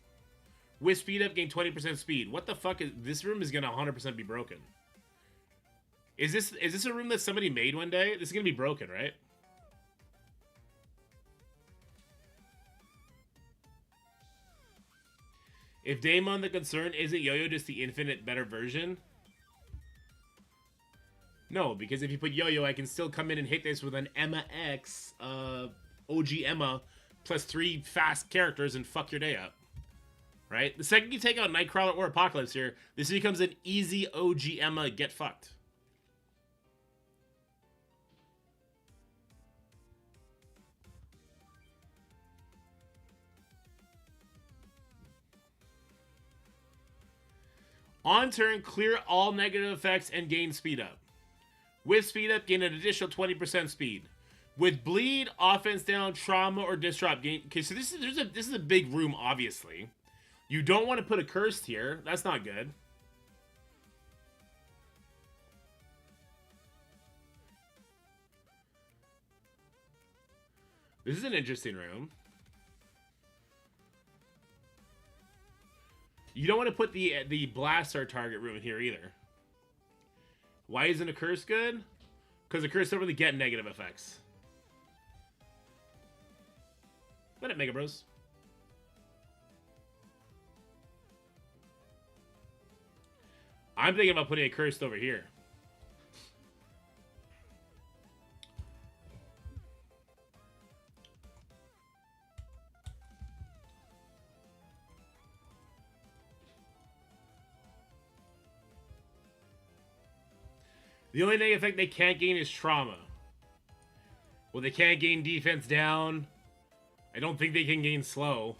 With speed up, gain 20% speed. What the fuck is this room? Is gonna 100% be broken. Is this a room that somebody made one day? This is gonna be broken, right? If Daemon the Concern isn't Yo-Yo just the infinite better version? No, because if you put Yo-Yo, I can still come in and hit this with an Emma X, OG Emma, plus 3 fast characters and fuck your day up. Right? The second you take out Nightcrawler or Apocalypse here, this becomes an easy OG Emma get fucked. On turn, clear all negative effects and gain speed up. With speed up, gain an additional 20% speed. With bleed, offense down, trauma, or disrupt, gain. Okay, so this is a big room, obviously. You don't want to put a cursed here. That's not good. This is an interesting room. You don't want to put the blaster target room in here either. Why isn't a curse good? Because a curse don't really get negative effects. Let it, Mega Bros. I'm thinking about putting a cursed over here. The only negative effect they can't gain is trauma. Well, they can't gain defense down. I don't think they can gain slow.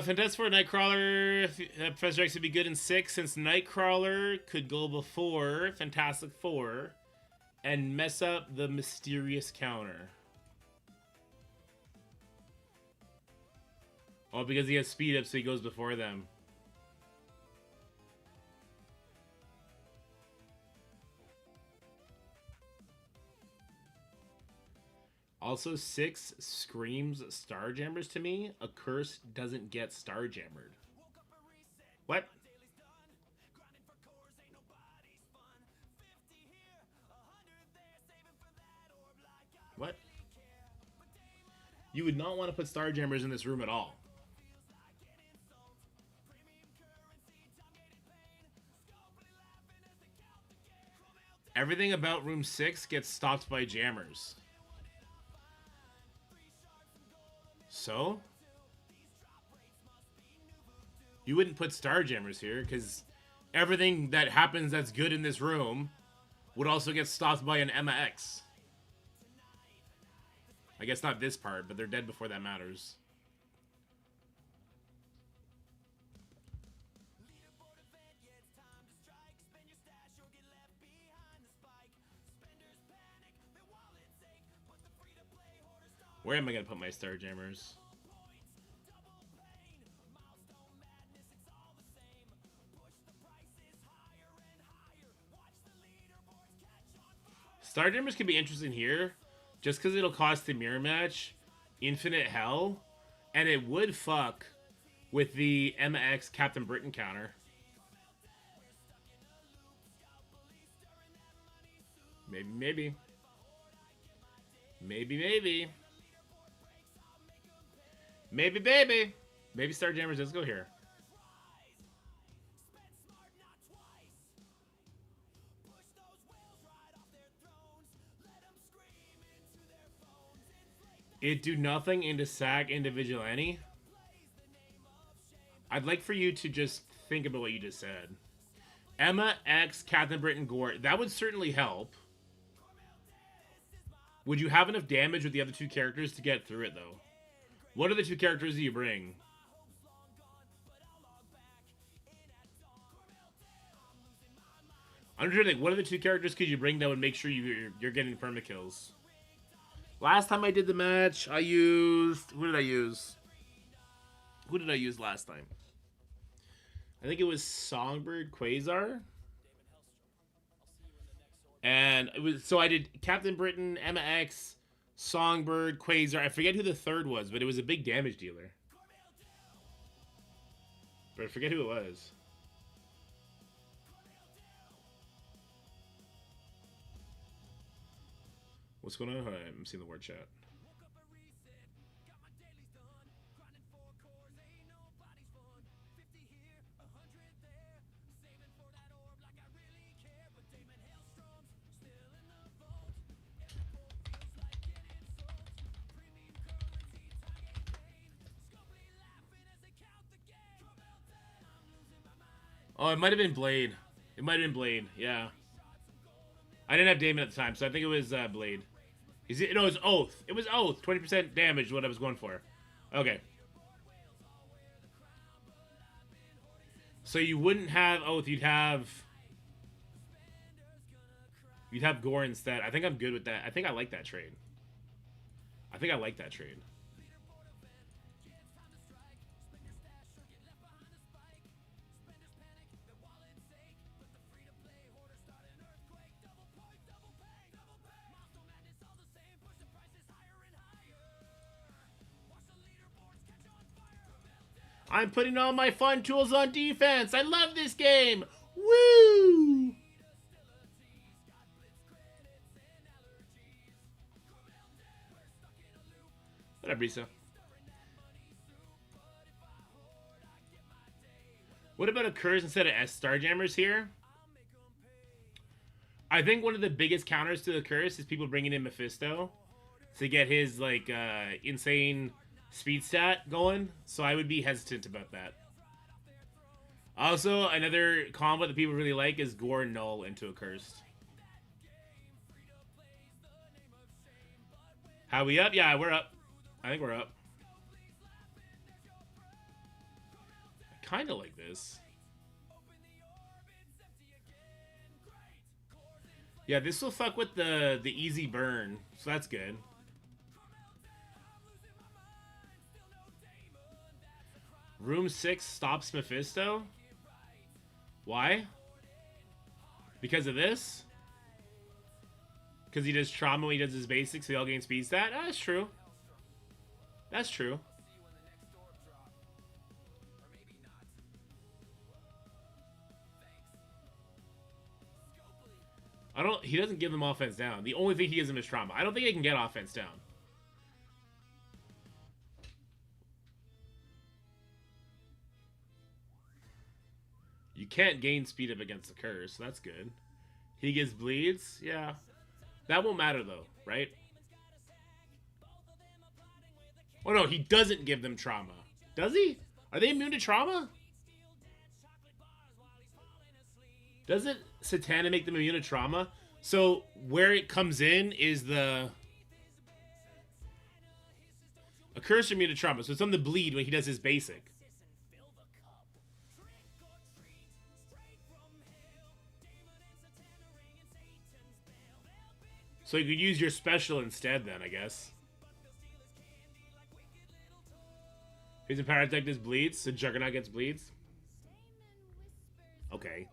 Fantastic Four Nightcrawler. Professor X would be good in 6 since Nightcrawler could go before Fantastic Four and mess up the mysterious counter. Oh, because he has speed up, so he goes before them. Also, 6 screams Starjammers to me. A curse doesn't get Starjammered. What? What? You would not want to put Starjammers in this room at all. Everything about room 6 gets stopped by jammers. So? You wouldn't put Starjammers here, because everything that happens that's good in this room would also get stopped by an Emma X. I guess not this part, but they're dead before that matters. Where am I going to put my Starjammers? Starjammers could be interesting here, just because it'll cost the mirror match infinite hell, and it would fuck with the Emma X Captain Britain counter. Maybe. Maybe, baby. Maybe Starjammers does go here. It do nothing into sack individual any. I'd like for you to just think about what you just said. Emma X Captain Britain Gore. That would certainly help. Would you have enough damage with the other two characters to get through it, though? What are the two characters that you bring? I'm trying to think, what are the two characters could you bring that would make sure you're getting permakills? Last time I did the match, I used... Who did I use? Who did I use last time? I think it was Songbird Quasar. And it was... So I did Captain Britain, Emma X, Songbird, Quasar. I forget who the third was, but it was a big damage dealer. But I forget who it was. What's going on? I'm seeing the word chat. Oh, it might have been Blade. It might have been Blade, yeah. I didn't have Damon at the time, so I think it was Blade. No, it was Oath. It was Oath. 20% damage is what I was going for. Okay. So you wouldn't have Oath, you'd have Gore instead. I think I'm good with that. I think I like that trade. I'm putting all my fun tools on defense. I love this game. Woo! What up, Risa? What about a Curse instead of Starjammers here? I think one of the biggest counters to the Curse is people bringing in Mephisto to get his, like, insane speed stat going. So I would be hesitant about that. Also, another combo that people really like is Gore Null into a Cursed. How we up? Yeah, we're up. I think we're up. I kind of like this. Yeah, this will fuck with the easy burn, so that's good. Room 6 stops Mephisto? Why? Because of this? Because he does trauma when he does his basics, so they all gain speed stat? Oh, that's true. That's true. He doesn't give them offense down. The only thing he gives them is trauma. I don't think he can get offense down. You can't gain speed up against the Curse, so that's good. He gives bleeds? Yeah. That won't matter though, right? Oh no, he doesn't give them trauma. Does he? Are they immune to trauma? Doesn't Satana make them immune to trauma? So where it comes in is a Curse immune to trauma. So it's on the bleed when he does his basic. So you could use your special instead then, I guess. His Empower Attack does bleeds, so Juggernaut gets bleeds. Okay.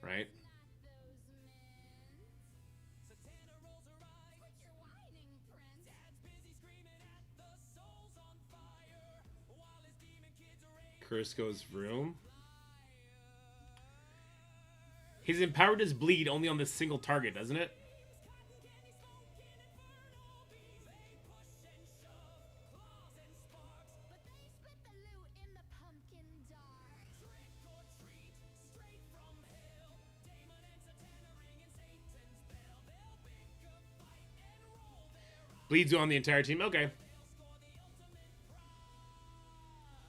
Right. Crisco's room. His Empower does bleed only on this single target, doesn't it? Bleeds you on the entire team. Okay.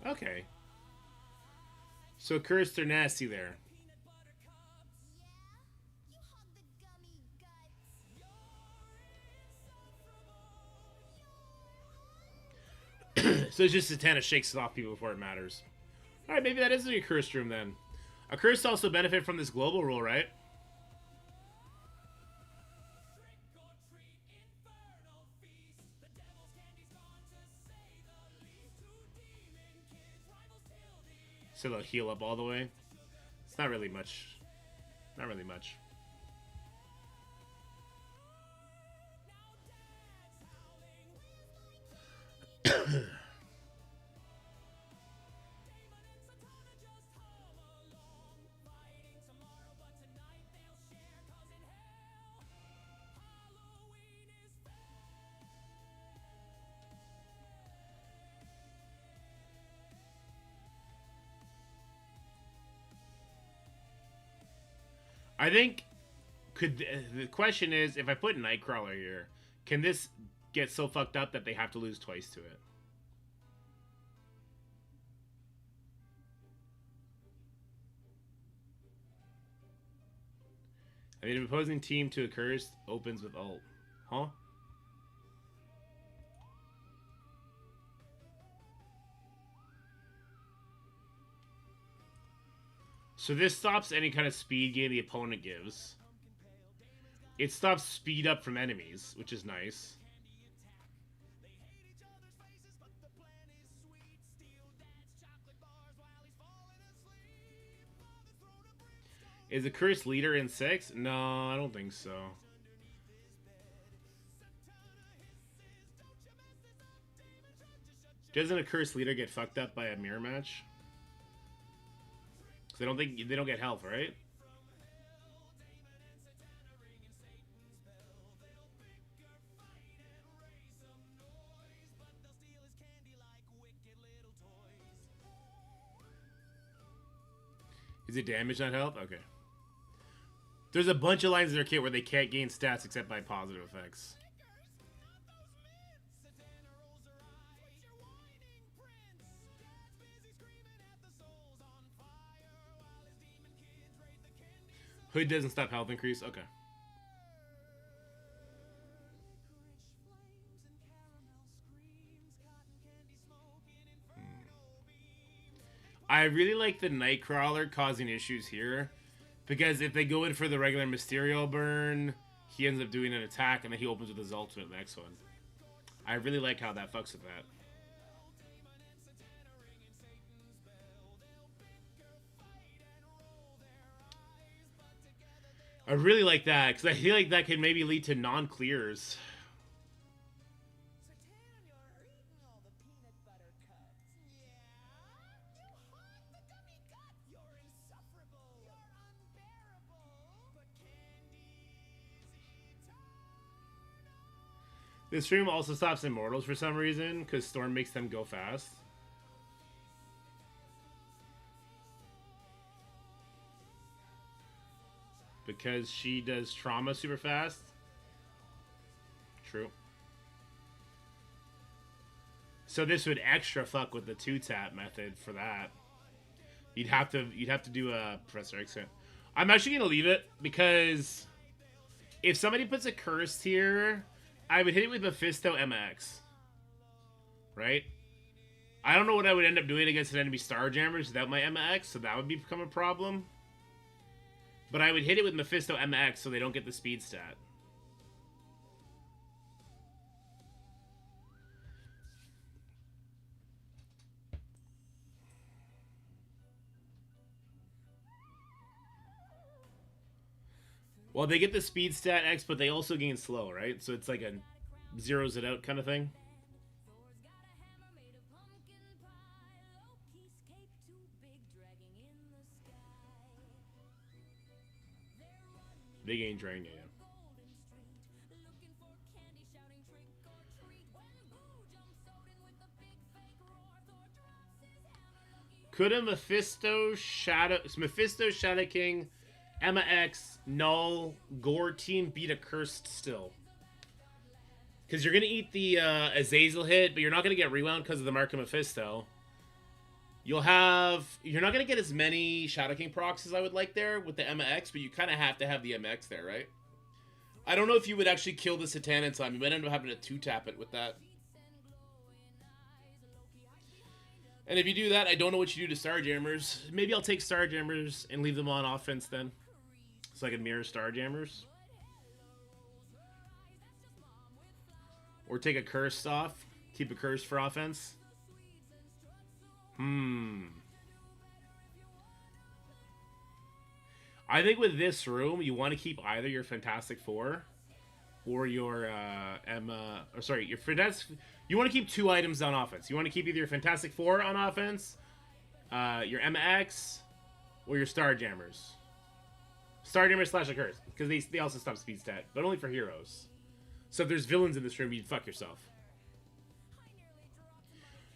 Okay. So Cursed are nasty there. So it's just Satana shakes it off people before it matters. Alright, maybe that is a cursed room then. A curse also benefit from this global rule, right? So they'll heal up all the way. It's not really much. Not really much. I think the question is, if I put Nightcrawler here, can this get so fucked up that they have to lose twice to it? I mean, an opposing team to a curse opens with ult. Huh? So this stops any kind of speed gain the opponent gives. It stops speed up from enemies, which is nice. Is the cursed leader in 6? No, I don't think so. Doesn't a cursed leader get fucked up by a mirror match? They don't think they don't get health, right? Is it damage, not health? Okay. There's a bunch of lines in their kit where they can't gain stats except by positive effects. Hood doesn't stop health increase? Okay. I really like the Nightcrawler causing issues here. Because if they go in for the regular Mysterio burn, he ends up doing an attack and then he opens with his ultimate in the next one. I really like how that fucks with that. I really like that, because I feel like that could maybe lead to non-clears. This room also stops Immortals for some reason, because Storm makes them go fast. Because she does trauma super fast. True. So this would extra fuck with the 2-tap method for that. You'd have to do a Professor X. I'm actually gonna leave it because if somebody puts a curse here, I would hit it with Mephisto MX. Right? I don't know what I would end up doing against an enemy Starjammers without my MX, so that would become a problem. But I would hit it with Mephisto MX so they don't get the speed stat. Well, they get the speed stat X, but they also gain slow, right? So it's like a zeroes it out kind of thing. They gain drain, yeah. Could a Mephisto Shadow King, Emma X, Null, Gore team beat a cursed still? Because you're gonna eat the Azazel hit, but you're not gonna get rewound because of the Mark of Mephisto. You're not gonna get as many Shadow King procs as I would like there with the Emma X, but you kind of have to have the MX there, right? I don't know if you would actually kill the Satana in time. You might end up having to 2-tap it with that. And if you do that, I don't know what you do to Starjammers. Maybe I'll take Starjammers and leave them on offense then. So I can mirror Starjammers. Or take a curse off. Keep a curse for offense. I think with this room, you want to keep either your Fantastic Four or your Emma. Or sorry, your Fantastic. You want to keep 2 items on offense. You want to keep either your Fantastic Four on offense, your Emma X, or your Starjammers. Starjammers slash a curse, because they also stop speed stat, but only for heroes. So if there's villains in this room, you'd fuck yourself.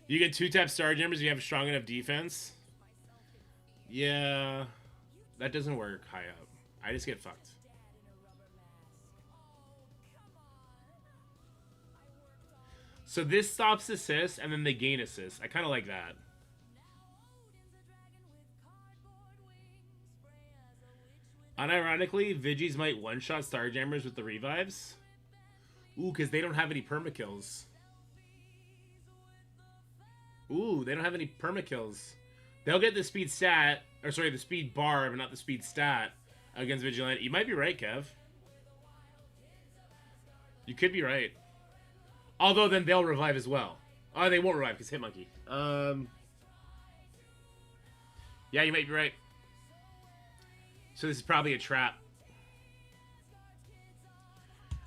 You can 2-tap Starjammers if you have a strong enough defense. Yeah, that doesn't work high up. I just get fucked. So this stops assists, and then they gain assists. I kind of like that. Unironically, Vigis might one-shot Starjammers with the revives. Ooh, because they don't have any permakills. Ooh, they don't have any permakills. They'll get the speed stat, or sorry, the speed bar, but not the speed stat against Vigilante. You might be right, Kev. You could be right. Although then they'll revive as well. Oh, they won't revive because Hitmonkey. Yeah, you might be right. So this is probably a trap.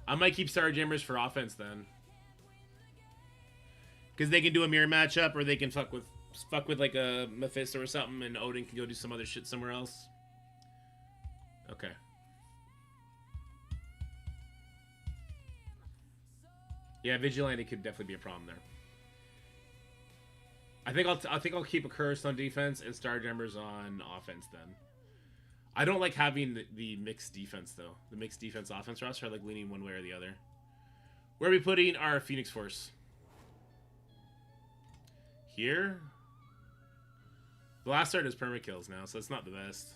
I might keep Starjammers for offense then. Because they can do a mirror matchup, or they can fuck with like a Mephisto or something, and Odin can go do some other shit somewhere else. Okay. Yeah, Vigilante could definitely be a problem there. I think I'll keep a curse on defense and Starjammers on offense then. I don't like having the mixed defense though. The mixed defense offense roster. I like leaning one way or the other. Where are we putting our Phoenix Force? Here? The last start is permakills now, so it's not the best.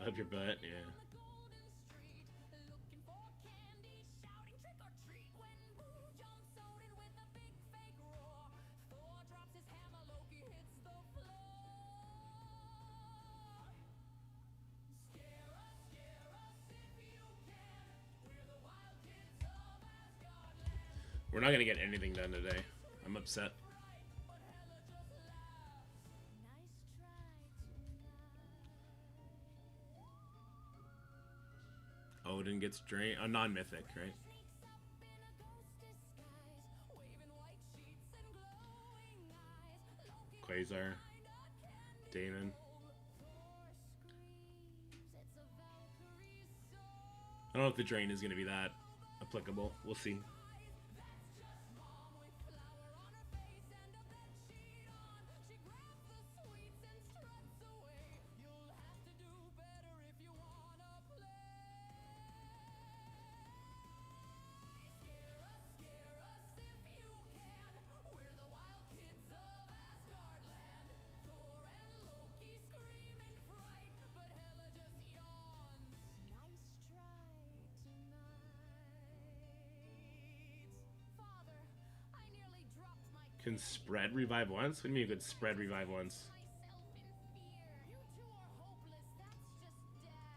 Up your butt, yeah. We're not gonna get anything done today. I'm upset. Odin gets drained. A non-mythic, right? Quasar. Damon. I don't know if the drain is going to be that applicable. We'll see. Can spread revive once? What do you mean you could spread revive once?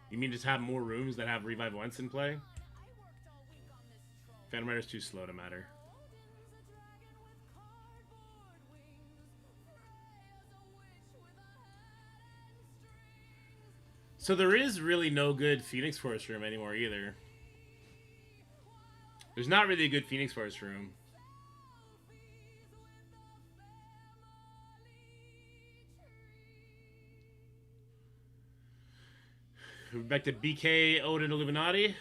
You mean just have more rooms that have revive once in play? Phantom Rider's too slow to matter. So there is really no good Phoenix Force room anymore either. There's not really a good Phoenix Force room. We're back to BK, Odin, Illuminati.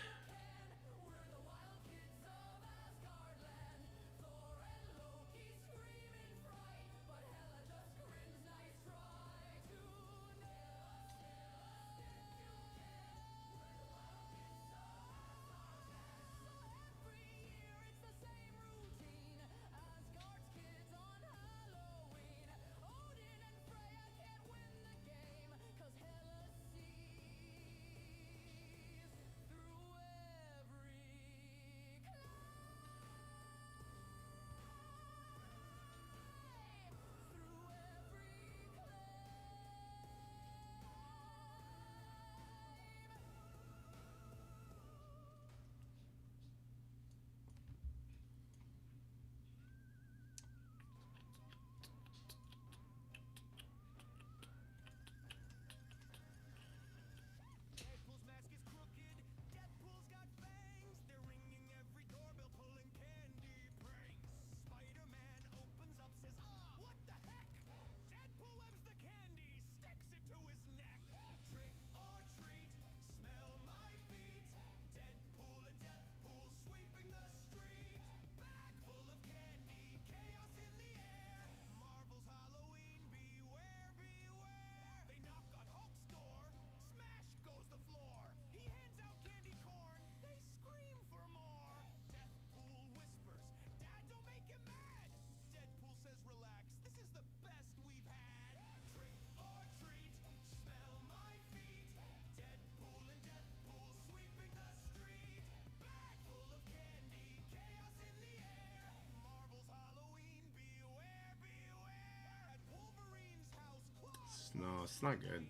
It's not good.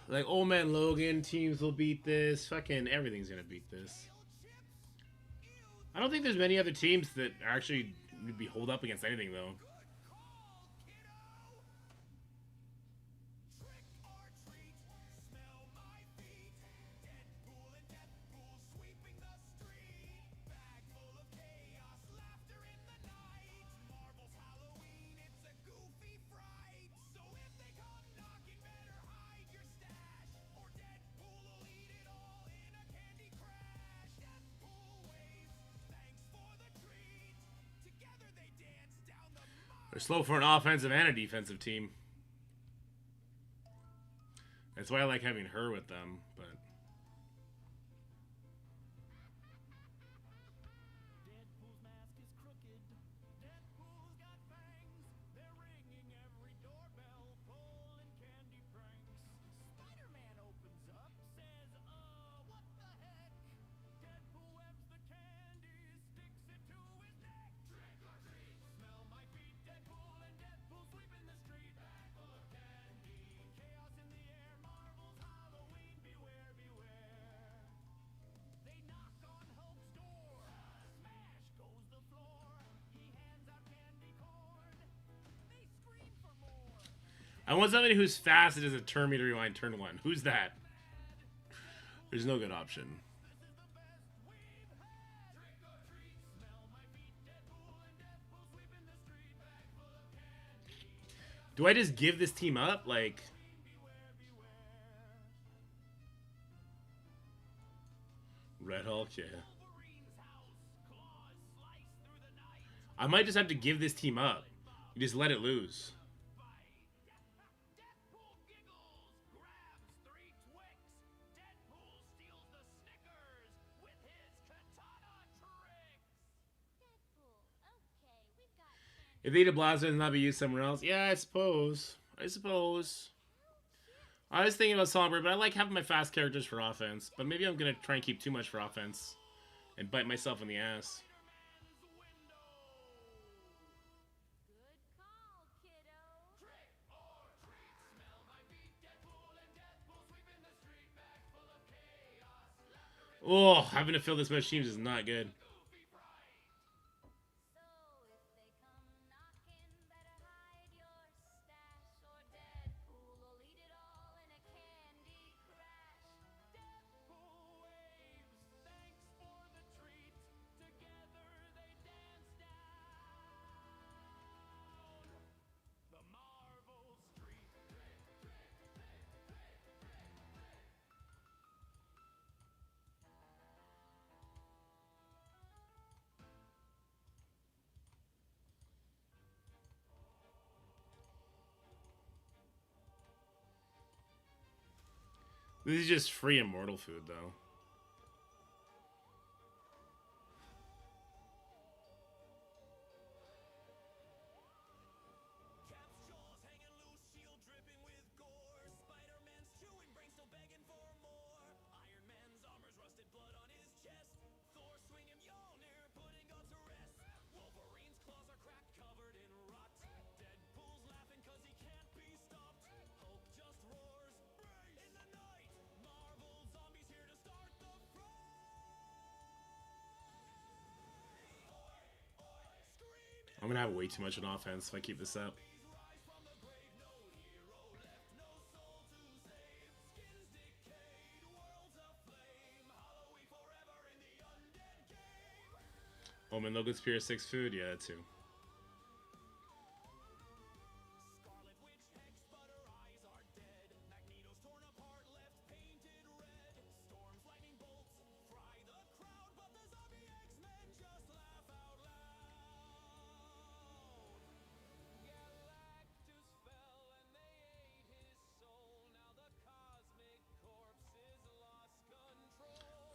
Like, Old Man Logan teams will beat this. Fucking everything's gonna beat this. I don't think there's many other teams that actually would be hold up against anything, though. They're slow for an offensive and a defensive team. That's why I like having her with them, but... I want somebody who's fast and does a turn me to rewind turn one. Who's that? There's no good option. Do I just give this team up? Like... Red Hulk, yeah. I might just have to give this team up. You just let it lose. If they did Blaster and not be used somewhere else, yeah, I suppose. I was thinking about Songbird, but I like having my fast characters for offense. But maybe I'm gonna try and keep too much for offense and bite myself in the ass. Oh, having to fill this much teams is not good. This is just free immortal food, though. I'm gonna have way too much on offense if I keep this up. Omen Logan Spear 6 food, yeah, that too.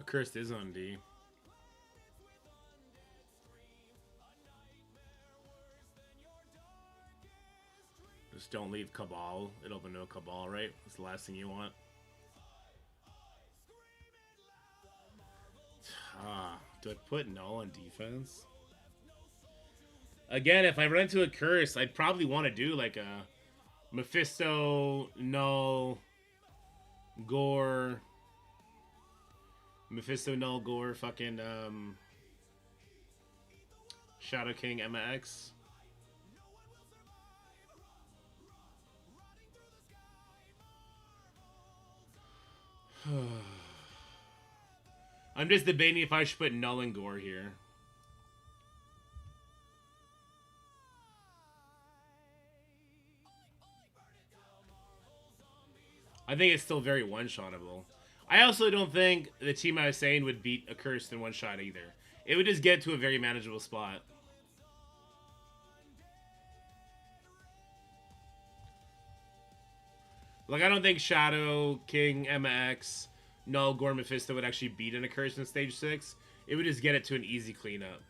Cursed is on D. Just don't leave Cabal. It'll open to a Cabal, right? That's the last thing you want. Do I put null on defense? Again, if I run into a curse, I'd probably want to do like a Mephisto, null, gore. Mephisto, null, gore, fucking, Shadow King, Emma X. I'm just debating if I should put null and gore here. I think it's still very one-shottable. I also don't think the team I was saying would beat a Cursed in one shot either. It would just get to a very manageable spot. Like, I don't think Shadow, King, Emma X, Null, Gore, Mephisto would actually beat an Accursed in Stage 6. It would just get it to an easy cleanup.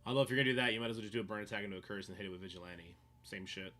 Although, if you're going to do that, you might as well just do a burn attack into a Curse and hit it with Vigilante. Same shit.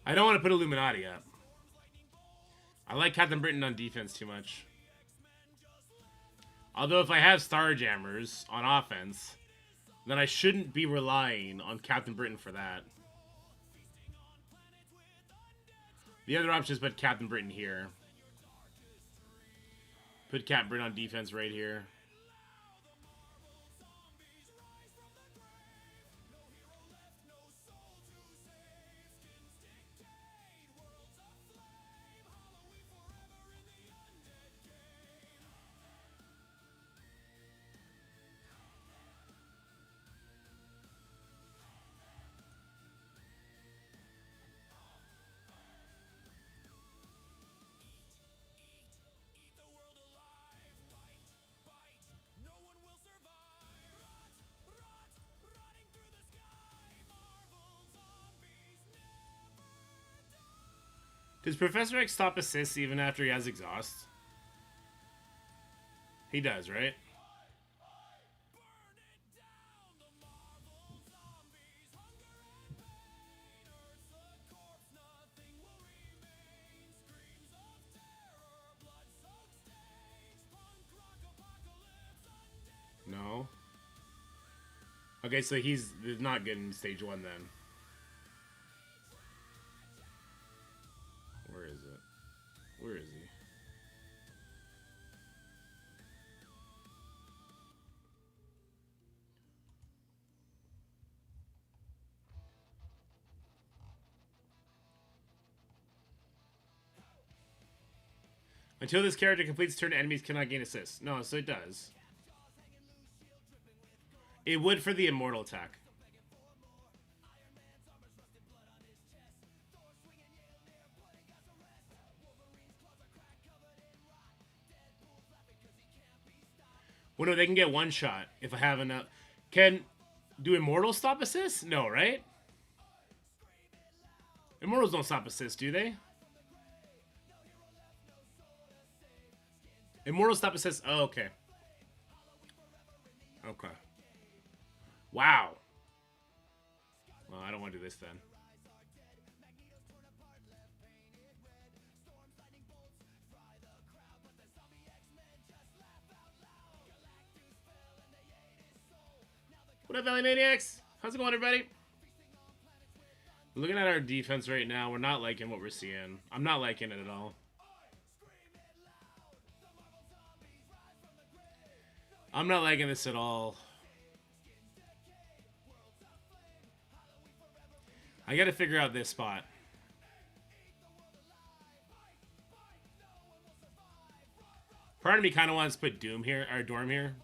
I don't want to put Illuminati up. I like Captain Britain on defense too much. Although if I have Starjammers on offense, then I shouldn't be relying on Captain Britain for that. The other option is put Captain Britain here. Put Captain Britain on defense right here. Does Professor X stop assists even after he has exhaust? He does, right? No. Okay, so he's not good in stage 1 then. Where is it? Where is he? Until this character completes turn, enemies cannot gain assists. No, so it does. It would for the immortal attack. Well, no, they can get one shot if I have enough. Do immortals stop assists? No, right? Immortals don't stop assists, do they? Immortals stop assists. Oh, okay. Okay. Wow. Well, I don't want to do this then. What up, Valley Maniacs? How's it going, everybody? Looking at our defense right now, we're not liking what we're seeing. I'm not liking it at all. I'm not liking this at all. I gotta figure out this spot. Part of me kind of wants to put Doom here, or Dorm here.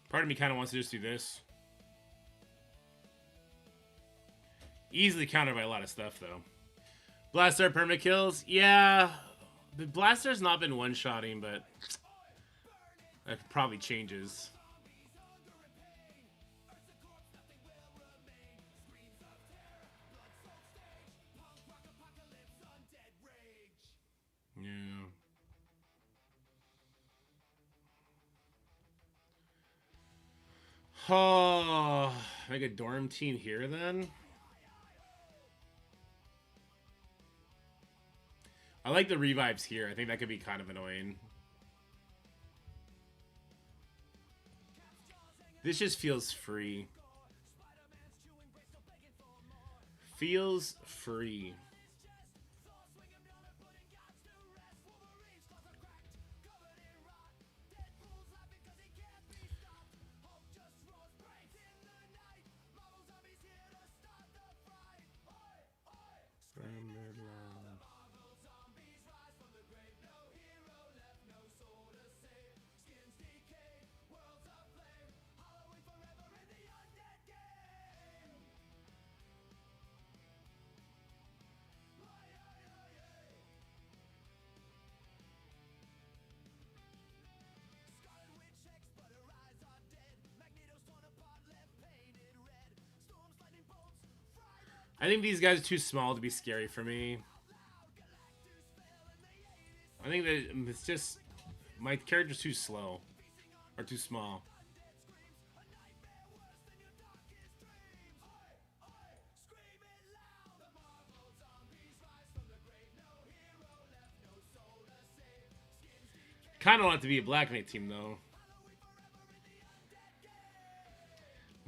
Part of me kind of wants to just do this. Easily countered by a lot of stuff, though. Blaster perma kills? Yeah. The Blaster's not been one-shotting, but that probably changes. Yeah. Oh, make a Dorm team here, then? I like the revives here. I think that could be kind of annoying. This just feels free. Feels free. I think these guys are too small to be scary for me. I think that it's just... my character's too slow. Or too small. Kind of want it to be a Black Knight team, though.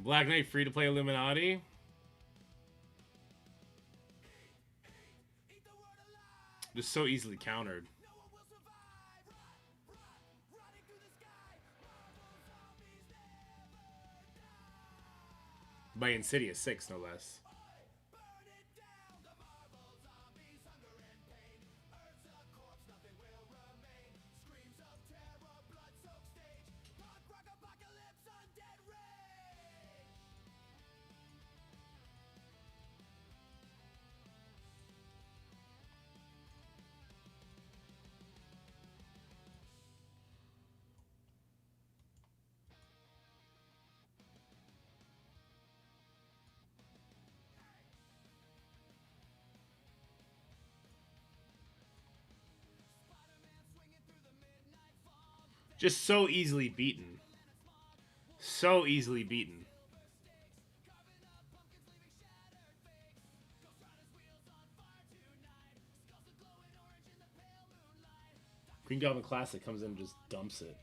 Black Knight free-to-play Illuminati. Just so easily countered. By Insidious 6, no less. Just so easily beaten. So easily beaten. Green Goblin Classic comes in and just dumps it.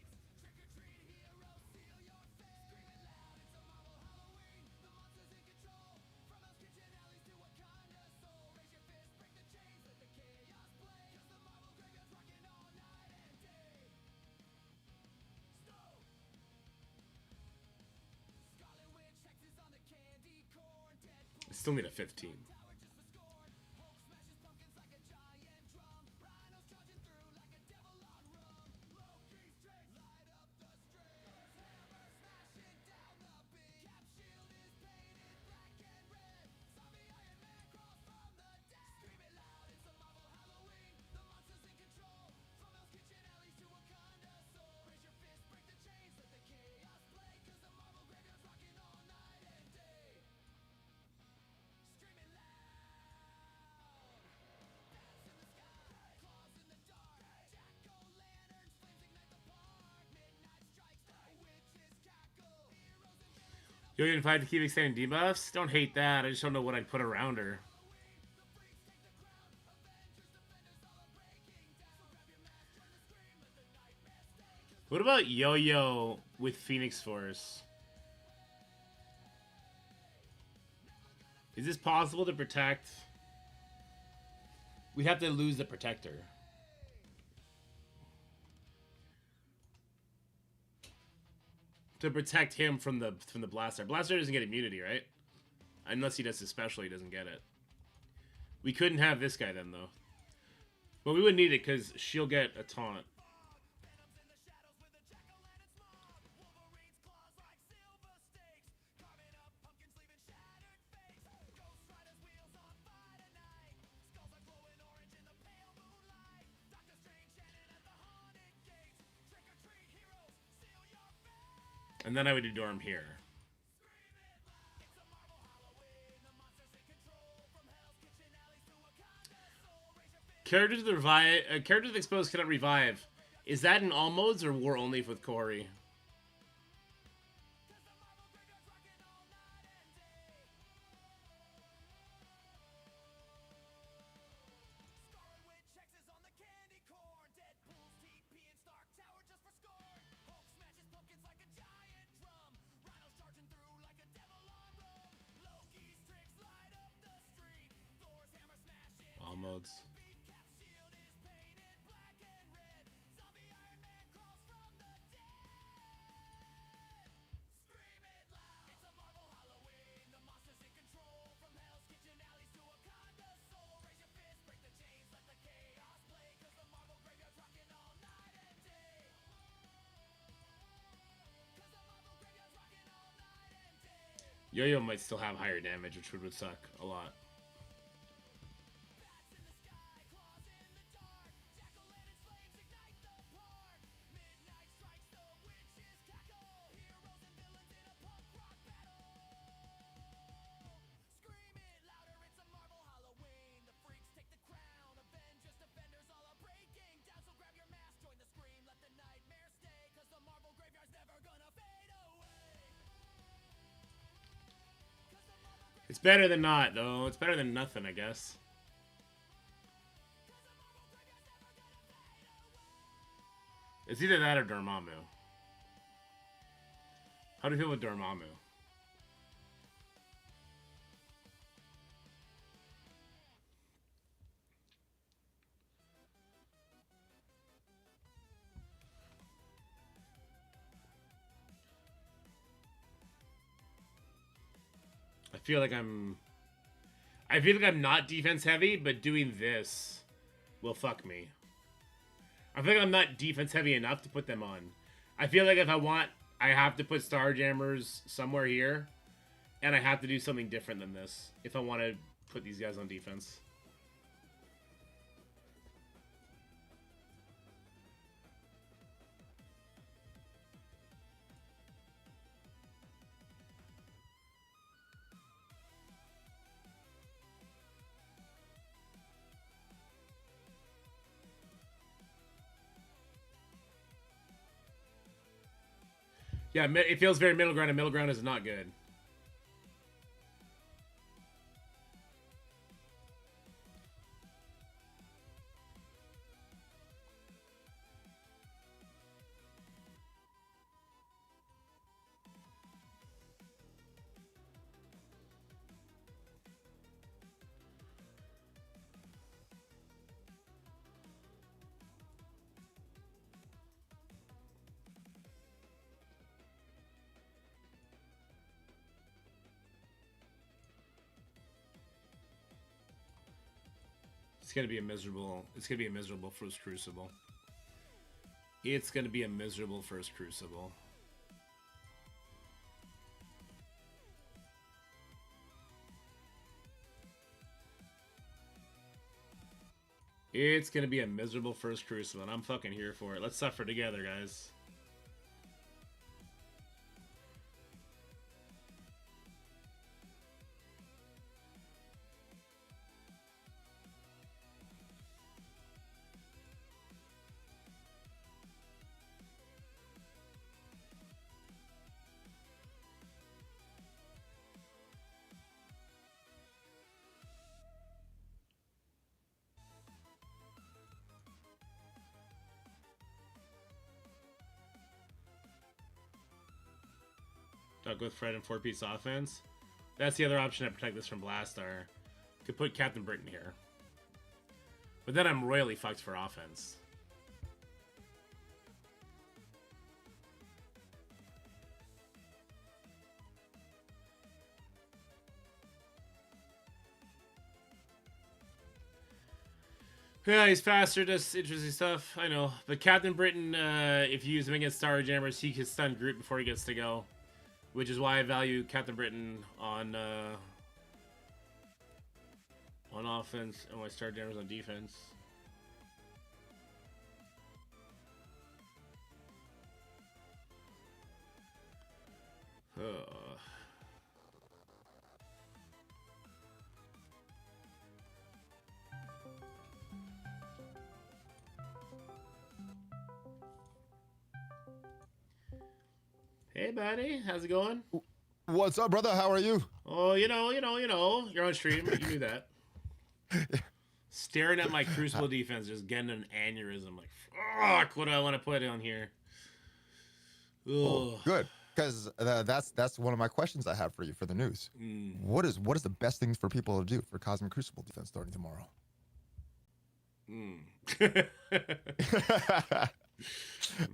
I still need a 15. You're getting 5 to keep extending debuffs? Don't hate that. I just don't know what I'd put around her. What about Yo-Yo with Phoenix Force? Is this possible to protect? We'd have to lose the protector. To protect him from the blaster. Blaster doesn't get immunity, right? Unless he does his special, he doesn't get it. We couldn't have this guy then, though. But we wouldn't need it because she'll get a taunt. And then I would adore him here. Characters that revive, characters exposed cannot revive. Is that in all modes or war only with Corey? All modes. Yo-Yo might still have higher damage, which would suck a lot. It's better than not, though. It's better than nothing, I guess. It's either that or Dormammu. How do you feel with Dormammu? I feel like I'm not defense heavy, but doing this will fuck me. I feel like I'm not defense heavy enough to put them on. I feel like if I want, I have to put Starjammers somewhere here, and I have to do something different than this if I want to put these guys on defense. Yeah, it feels very middle ground, and middle ground is not good. It's gonna be a miserable. It's gonna be a miserable first Crucible. It's gonna be a miserable first Crucible. It's gonna be a miserable first Crucible, and I'm fucking here for it. Let's suffer together, guys. Talk with Fred and 4-piece offense. That's the other option to protect this from Blastar. Could put Captain Britain here. But then I'm royally fucked for offense. Yeah, he's faster, just interesting stuff. I know. But Captain Britain, if you use him against Star Jammers, he can stun Groot before he gets to go. Which is why I value Captain Britain on offense and my Star Jammers on defense. Hey, buddy. How's it going? What's up, brother? How are you? Oh, you know. You're on stream. You knew that. Staring at my Crucible defense, just getting an aneurysm. Like, fuck, what do I want to put on here? Oh, good, because that's one of my questions I have for you for the news. What is the best thing for people to do for Cosmic Crucible defense starting tomorrow?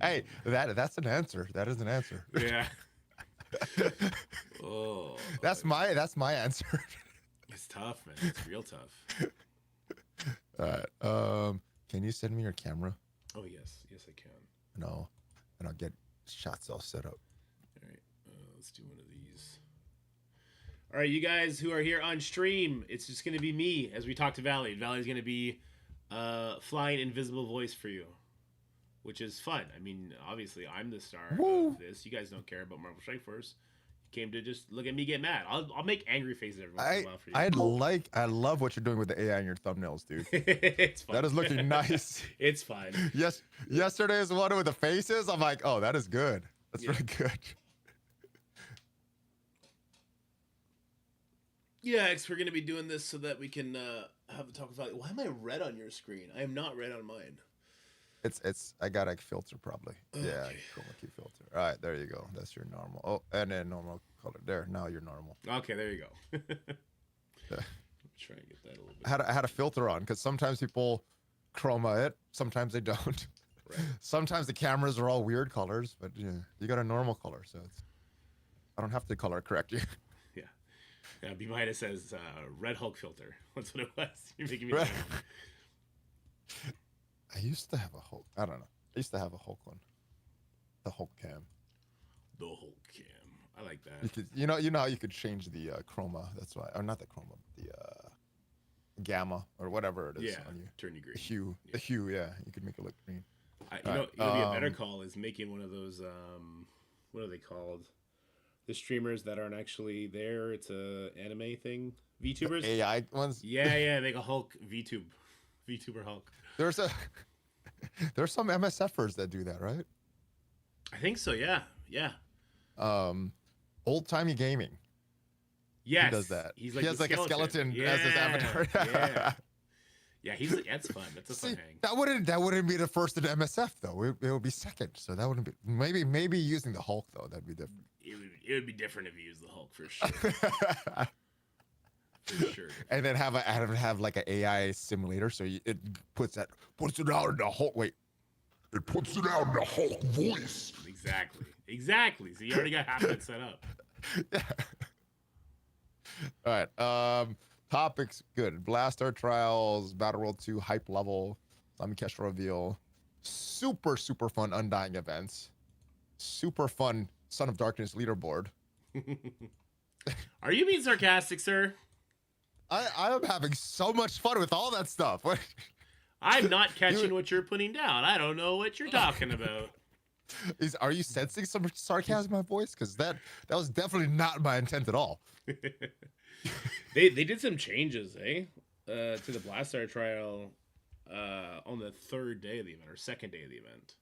Hey, that's an answer. That is an answer. Yeah. Oh, that's my answer. It's tough, man. It's real tough. All right. Can you send me your camera? Oh yes, I can. No, and I'll get shots all set up. All right, let's do one of these. All right, you guys who are here on stream, it's just gonna be me as we talk to Valley. Valley's gonna be flying invisible voice for you, which is fun. I mean, obviously, I'm the star of this. You guys don't care about Marvel Strike Force. You came to just look at me get mad. I'll make angry faces every once in a while for you. I love what you're doing with the AI in your thumbnails, dude. It's fun. That is looking nice. It's fine. Yes, yesterday's one with the faces. I'm like, oh, that is good. That's really good. Yeah, X, we're gonna be doing this so that we can have a talk about it. Why am I red on your screen? I am not red on mine. It's I got a filter probably. Okay. Yeah, chroma key filter. All right, there you go. That's your normal. Oh, and then normal color. There, now you're normal. Okay, there you go. Yeah. Try and get that a little bit. I had a filter on because sometimes people chroma it, sometimes they don't. Right. Sometimes the cameras are all weird colors, but yeah, you got a normal color, so I don't have to color correct you. Yeah, behind it says Red Hulk filter. That's what it was. You're making me laugh. I used to have a Hulk. I don't know. I used to have a Hulk one. The Hulk cam. The Hulk cam. I like that. You could, you know how you could change the chroma. That's why, or not the chroma, the gamma or whatever it is. Yeah, on you. turn you green. The hue. Yeah. The hue. Yeah, you could make it look green. You know, it would be a better call is making one of those. What are they called? The streamers that aren't actually there. It's a anime thing. VTubers. The AI ones. Yeah. Make a Hulk VTuber Hulk. There's some MSFers that do that, right? I think so. Yeah. Old timey gaming. Yes. He does that. He has like a skeleton as his avatar. Yeah. That's fun. That's a fun hang. That wouldn't be the first in MSF though. It would be second. So that wouldn't be maybe using the Hulk though. That'd be different. It would be different if you used the Hulk for sure. For sure. And then have like an AI simulator, so it puts it out in the Hulk. Wait, it puts it out in the Hulk voice. Exactly. So you already got half of it set up. Yeah. All right. Topics good. Blastar Trials, Battle World 2 hype level, Zombie Kesha reveal, super fun Undying events, super fun Son of Darkness leaderboard. Are you being sarcastic, sir? I am having so much fun with all that stuff. I'm not catching what you're putting down. I don't know what you're talking about. Are you sensing some sarcasm in my voice? Because that was definitely not my intent at all. They did some changes, to the Blastar trial on the third day of the event or second day of the event.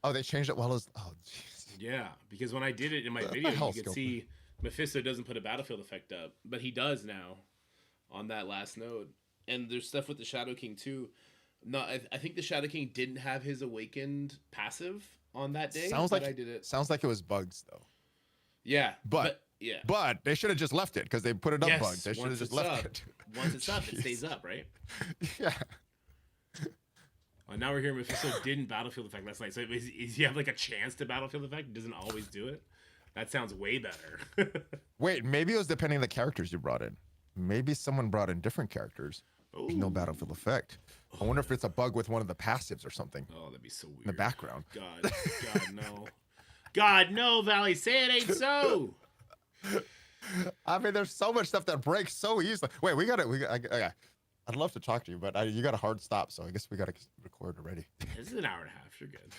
Oh, they changed it while it was. Oh, jeez. Yeah, because when I did it in my video, you could see Mephisto doesn't put a battlefield effect up, but he does now on that last node. And there's stuff with the Shadow King too. No, I think the Shadow King didn't have his awakened passive on that day. Sounds like I did it. Sounds like it was bugs though. Yeah, but Yeah. But they should have just left it because they put it up Yes, bugged. They should have once just it's left up. it. Once it's up, it Jeez. stays up, right? Yeah. Now we're hearing Mephisto didn't Battlefield Effect last night. So is he have like a chance to Battlefield Effect? He doesn't always do it. That sounds way better. Wait, maybe it was depending on the characters you brought in. Maybe someone brought in different characters. There's no Battlefield Effect. I wonder if it's a bug with one of the passives or something. Oh, that'd be so weird. In the background. God, no. God, no, Valley. Say it ain't so. I mean, there's so much stuff that breaks so easily. Wait, okay. I'd love to talk to you, but you got a hard stop, so I guess we got to record already. This is an hour and a half. You're good.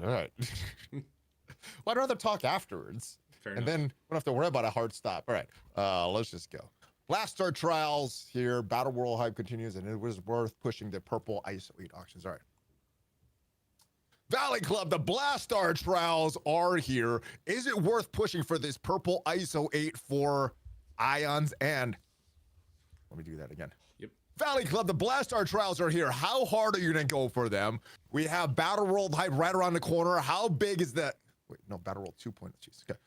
All right. Well, I'd rather talk afterwards. Fair and enough. then we don't have to worry about a hard stop. All right, let's just go. Blast Our Trials here. Battle World hype continues, and it was worth pushing the purple ISO 8 auctions. All right. Valley Club, the Blast Our Trials are here. Is it worth pushing for this purple ISO 8 for Ions and... Let me do that again. Yep. Valley Club, the Blast Our Trials are here. How hard are you going to go for them? We have Battle World hype right around the corner. How big is that? Wait, no, Battle World 2.0. Jeez, okay.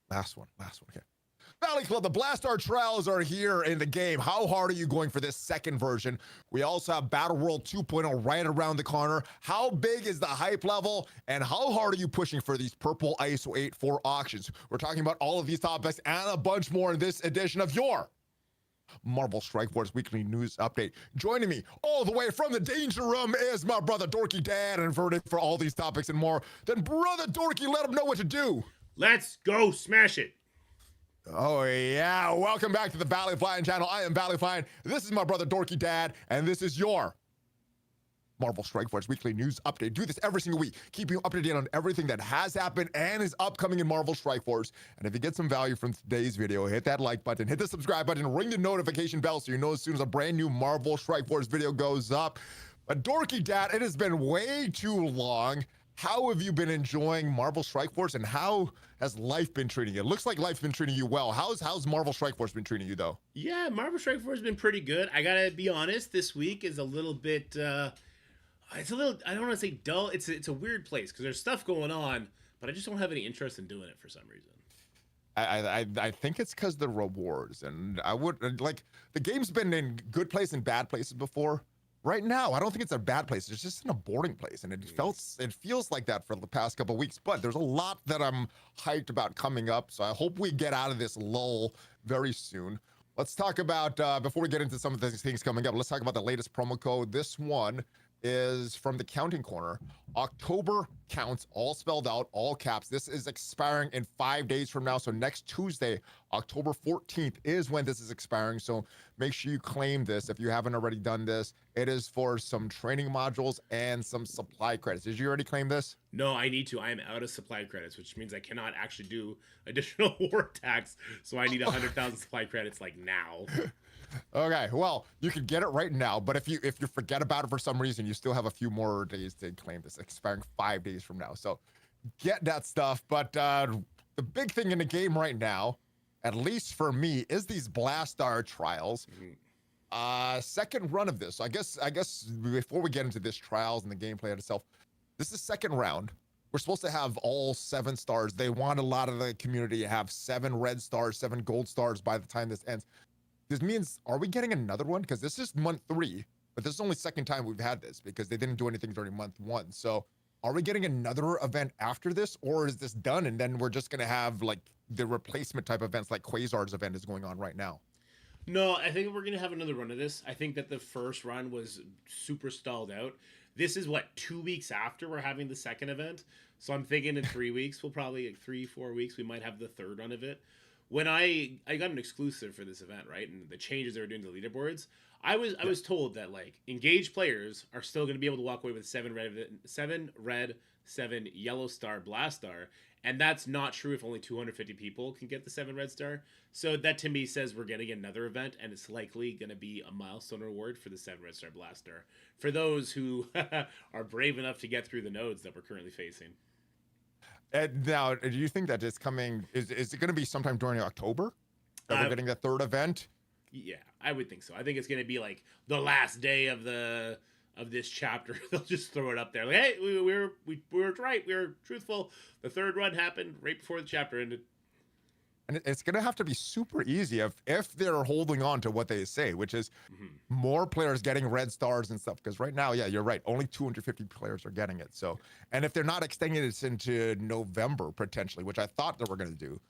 Last one, okay. Valley Club, the Blast Our Trials are here in the game. How hard are you going for this second version? We also have Battle World 2.0 right around the corner. How big is the hype level? And how hard are you pushing for these purple ISO 8 for auctions? We're talking about all of these topics and a bunch more in this edition of your Marvel Strike Force Weekly News Update. Joining me all the way from the Danger Room is my brother Dorky Dad, and for all these topics and more, then brother Dorky, let him know what to do. Let's go smash it. Oh yeah, welcome back to the Valley Flying channel. I am Valley Flying. This is my brother Dorky Dad, and this is your Marvel Strike Force Weekly News Update. Do this every single week, keeping you up to date on everything that has happened and is upcoming in Marvel Strike Force. And if you get some value from today's video, hit that like button, hit the subscribe button, ring the notification bell so you know as soon as a brand new Marvel Strike Force video goes up. But Dorky Dad, it has been way too long. How have you been enjoying Marvel Strike Force, and how has life been treating you? It looks like life's been treating you well. How's Marvel Strike Force been treating you, though? Yeah, Marvel Strike Force has been pretty good. I gotta be honest, this week is a little bit, it's a little, I don't want to say dull. It's a weird place because there's stuff going on, but I just don't have any interest in doing it for some reason. I think it's because the rewards, and I would, like, the game's been in good places and bad places before. Right now, I don't think it's a bad place. It's just in a boring place, and it feels like that for the past couple of weeks. But there's a lot that I'm hyped about coming up, so I hope we get out of this lull very soon. Let's talk about, before we get into some of these things coming up, let's talk about the latest promo code. This one is from the Counting Corner. October counts, all spelled out, all caps. This is expiring in 5 days from now. So next Tuesday, October 14th is when this is expiring. So make sure you claim this if you haven't already done this. It is for some training modules and some supply credits. Did you already claim this? No, I need to. I am out of supply credits, which means I cannot actually do additional war attacks. So I need 100,000 supply credits like now. Okay, well, you can get it right now, but if you forget about it for some reason, you still have a few more days to claim this, expiring 5 days from now. So get that stuff. But the big thing in the game right now, at least for me, is these Blast Our Trials. Second run of this. I guess before we get into this trials and the gameplay itself, this is second round. We're supposed to have all 7 stars. They want a lot of the community to have 7 red stars, 7 gold stars by the time this ends. This means, are we getting another one? Because this is month 3, but this is only second time we've had this because they didn't do anything during month 1. So are we getting another event after this, or is this done and then we're just going to have like the replacement type events like Quasar's event is going on right now? No, I think we're going to have another run of this. I think that the first run was super stalled out. This is what, 2 weeks after we're having the second event. So I'm thinking in 3 weeks, we'll probably, like 3-4 weeks, we might have the third run of it. When I got an exclusive for this event, right, and the changes they were doing to the leaderboards, I was told that like engaged players are still going to be able to walk away with 7 red, 7 yellow star blast star, and that's not true if only 250 people can get the 7 red star. So that to me says we're getting another event, and it's likely going to be a milestone reward for the 7 red star blast star for those who are brave enough to get through the nodes that we're currently facing. Now, do you think that it's coming? Is it going to be sometime during October that we're getting the third event? Yeah, I would think so. I think it's going to be like the last day of the of this chapter, they'll just throw it up there. Like, hey, we were right. We were truthful. The third run happened right before the chapter ended. And it's gonna have to be super easy if they're holding on to what they say, which is more players getting red stars and stuff. Because right now, yeah, you're right, only 250 players are getting it. So, and if they're not extending this into November potentially, which I thought they were gonna do,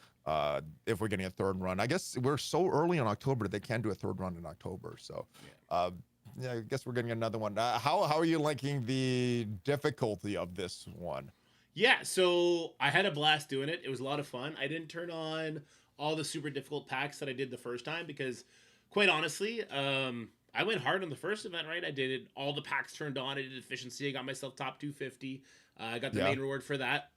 if we're getting a third run, I guess we're so early in October they can do a third run in October. So, yeah, I guess we're getting another one. How are you liking the difficulty of this one? Yeah, so I had a blast doing it. It was a lot of fun. I didn't turn on all the super difficult packs that I did the first time because, quite honestly, I went hard on the first event, right? I did it. All the packs turned on. I did efficiency. I got myself top 250. I got the main reward for that.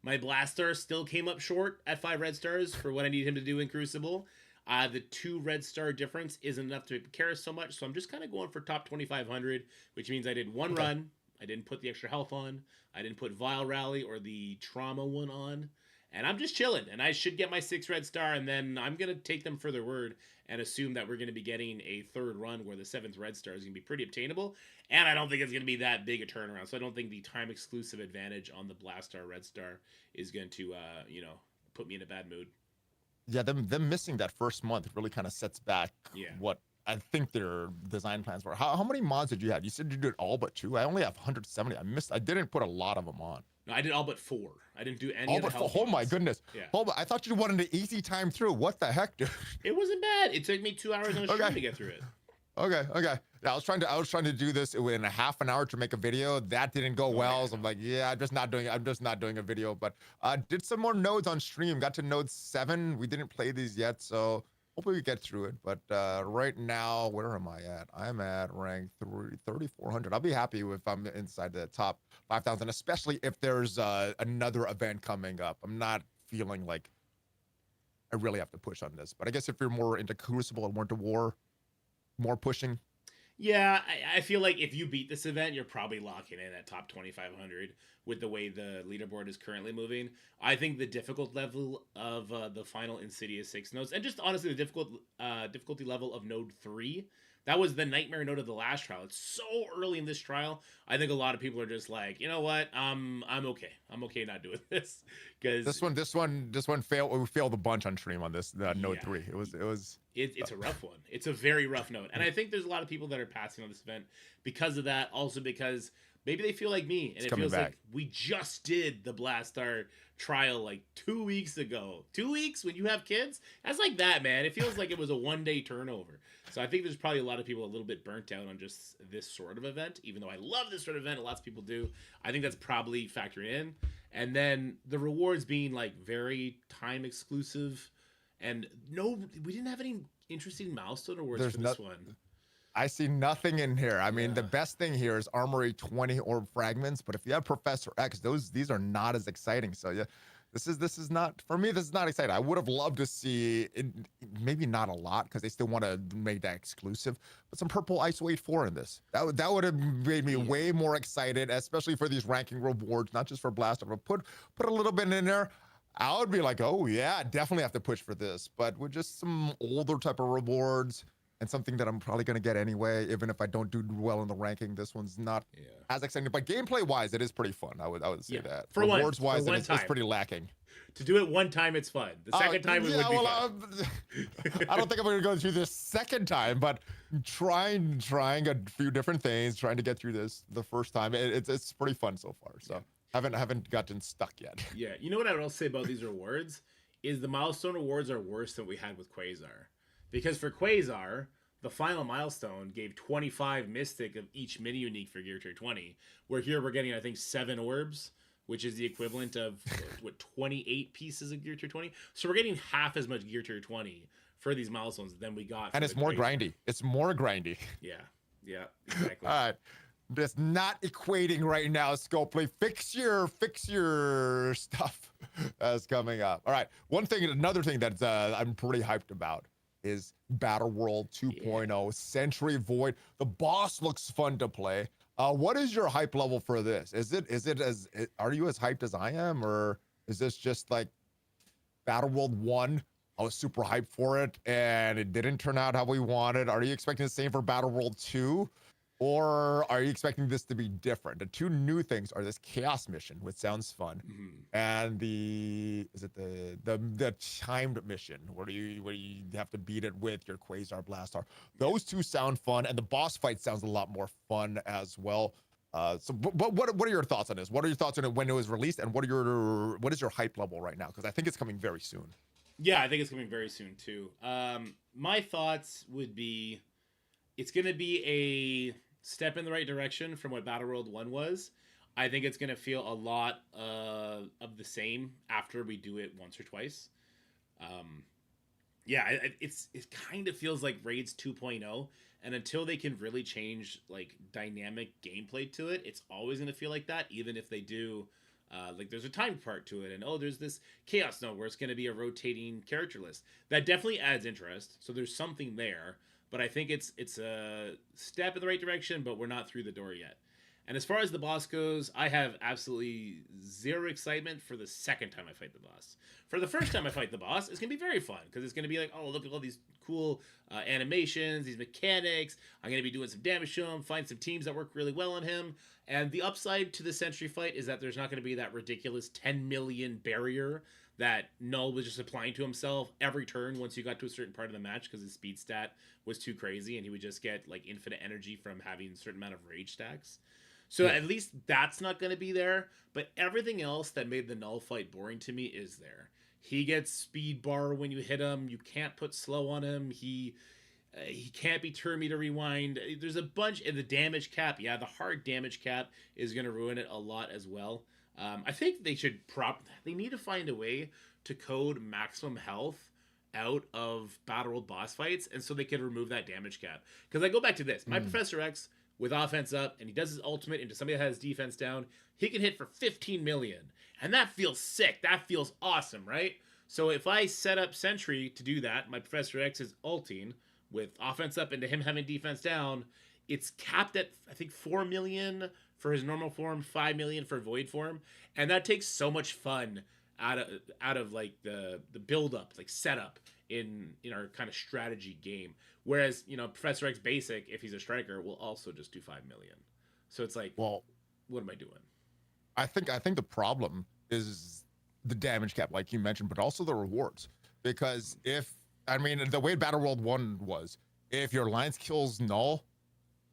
My blast star still came up short at 5 red stars for what I need him to do in Crucible. The 2 red star difference isn't enough to care so much, so I'm just kind of going for top 2500, which means I did one run. I didn't put the extra health on. I didn't put Vile Rally or the Trauma one on. And I'm just chilling. And I should get my 6 red star. And then I'm going to take them for their word and assume that we're going to be getting a third run where the 7th red star is going to be pretty obtainable. And I don't think it's going to be that big a turnaround. So I don't think the time exclusive advantage on the Blast Star Red Star is going to, put me in a bad mood. Yeah, them missing that first month really kind of sets back what I think their design plans were. How many mods did you have? You said you did all but 2. I only have 170. I didn't put a lot of them on. No, I did all but 4. I didn't do any all of the but health 4. Oh my mods. goodness. Yeah. I thought you wanted an easy time through. What the heck, dude? It wasn't bad. It took me 2 hours on a stream to get through it. Okay. Yeah, I was trying to do this in a half an hour to make a video. That didn't go well. So I'm like, yeah, I'm just not doing a video. But did some more nodes on stream. Got to node 7. We didn't play these yet, so hopefully we get through it. But right now, where am I at? I'm at rank 3,400. I'll be happy if I'm inside the top 5,000, especially if there's another event coming up. I'm not feeling like I really have to push on this. But I guess if you're more into Crucible and more into War, more pushing. Yeah, I feel like if you beat this event, you're probably locking in at top 2,500 with the way the leaderboard is currently moving. I think the difficult level of the final Insidious 6 nodes, and just honestly the difficulty level of node 3, that was the nightmare node of the last trial. It's so early in this trial. I think a lot of people are just like, you know what, I'm okay. I'm okay not doing this because this one failed. We failed a bunch on stream on this node 3. It's a rough one. It's a very rough node, and I think there's a lot of people that are passing on this event because of that. Also because maybe they feel like me, and it feels like we just did the Blast Star trial like 2 weeks ago. 2 weeks when you have kids, that's like that, man. It feels like it was a one-day turnover. So I think there's probably a lot of people a little bit burnt out on just this sort of event, even though I love this sort of event, lots of people do. I think that's probably factoring in. And then the rewards being like very time exclusive, and no, we didn't have any interesting milestone rewards for this one. I see nothing in here. I mean, the best thing here is Armory 20 orb fragments, but if you have Professor X, these are not as exciting. So yeah, this is not, for me, this is not exciting. I would have loved to see it, maybe not a lot because they still want to make that exclusive, but some purple ISO 8-4 in this. That would have made me way more excited, especially for these ranking rewards, not just for Blaster, but put a little bit in there. I would be like, oh yeah, definitely have to push for this, but with just some older type of rewards and something that I'm probably going to get anyway, even if I don't do well in the ranking, this one's not as exciting. But gameplay-wise, it is pretty fun. I would say that. For rewards-wise, it's pretty lacking. To do it one time, it's fun. The second time, it would be fun. I don't think I'm going to go through this second time, but trying a few different things, trying to get through this the first time, it's pretty fun so far. So haven't gotten stuck yet. Yeah, you know what I would also say about these rewards is the milestone rewards are worse than we had with Quasar. Because for Quasar, the final milestone gave 25 Mystic of each mini unique for Gear Tier 20. Where here we're getting, I think, 7 orbs, which is the equivalent of, 28 pieces of Gear Tier 20? So we're getting half as much Gear Tier 20 for these milestones than we got. And it's more grindy. It's more grindy. Yeah, exactly. All right. That's not equating right now, Scopely. Fix your stuff that's coming up. All right. Another thing that I'm pretty hyped about is Battle World 2.0 Century Void. The boss looks fun to play. What is your hype level for this? Are you as hyped as I am, or is this just like Battle World 1? I was super hyped for it and it didn't turn out how we wanted. Are you expecting the same for Battle World 2? Or are you expecting this to be different? The two new things are this chaos mission, which sounds fun, and the timed mission where you have to beat it with your Quasar Blaster. Those two sound fun, and the boss fight sounds a lot more fun as well. But what are your thoughts on this? What are your thoughts on it when it was released, and what is your hype level right now? Because I think it's coming very soon. Yeah, I think it's coming very soon too. My thoughts would be, it's going to be a step in the right direction from what Battleworld 1 was. I think it's going to feel a lot of the same after we do it once or twice. Yeah, it kind of feels like Raids 2.0, and until they can really change like dynamic gameplay to it, it's always going to feel like that, even if they do like there's a time part to it, and there's this chaos node where it's going to be a rotating character list. That definitely adds interest, so there's something there. But I think it's a step in the right direction, but we're not through the door yet. And as far as the boss goes, I have absolutely zero excitement for the second time I fight the boss. For the first time I fight the boss, it's going to be very fun, because it's going to be like, oh, look at all these cool animations, these mechanics. I'm going to be doing some damage to him, find some teams that work really well on him. And the upside to the Sentry fight is that there's not going to be that ridiculous 10 million barrier that Null was just applying to himself every turn once you got to a certain part of the match, because his speed stat was too crazy and he would just get like infinite energy from having a certain amount of rage stacks. So at least that's not going to be there, but everything else that made the Null fight boring to me is there. He gets speed bar when you hit him. You can't put slow on him. He can't be turn meter rewind. There's a bunch, and the damage cap. Yeah, the hard damage cap is going to ruin it a lot as well. I think they should they need to find a way to code maximum health out of Battle World boss fights, and so they can remove that damage cap. Because I go back to this. My Professor X, with offense up, and he does his ultimate into somebody that has defense down, he can hit for 15 million. And that feels sick. That feels awesome, right? So if I set up Sentry to do that, my Professor X is ulting with offense up into him having defense down. It's capped at, I think, 4 million for his normal form, 5 million for void form, and that takes so much fun out of like the build up, like setup in our kind of strategy game. Whereas Professor X basic, if he's a striker, will also just do 5 million. So it's like, well, what am I doing? I think the problem is the damage cap, like you mentioned, but also the rewards. Because the way Battle World 1 was, if your alliance kills Null,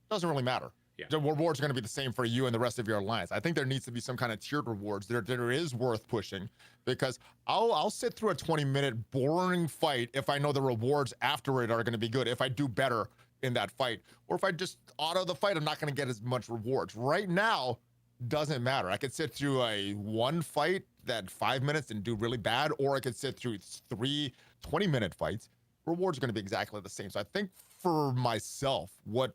doesn't really matter. Yeah. The rewards are going to be the same for you and the rest of your alliance. I think there needs to be some kind of tiered rewards. There is worth pushing, because I'll sit through a 20-minute boring fight if I know the rewards after it are going to be good, if I do better in that fight. Or if I just auto the fight, I'm not going to get as much rewards. Right now, doesn't matter. I could sit through one fight that 5 minutes and do really bad, or I could sit through 3 20-minute fights. Rewards are going to be exactly the same. So I think for myself, what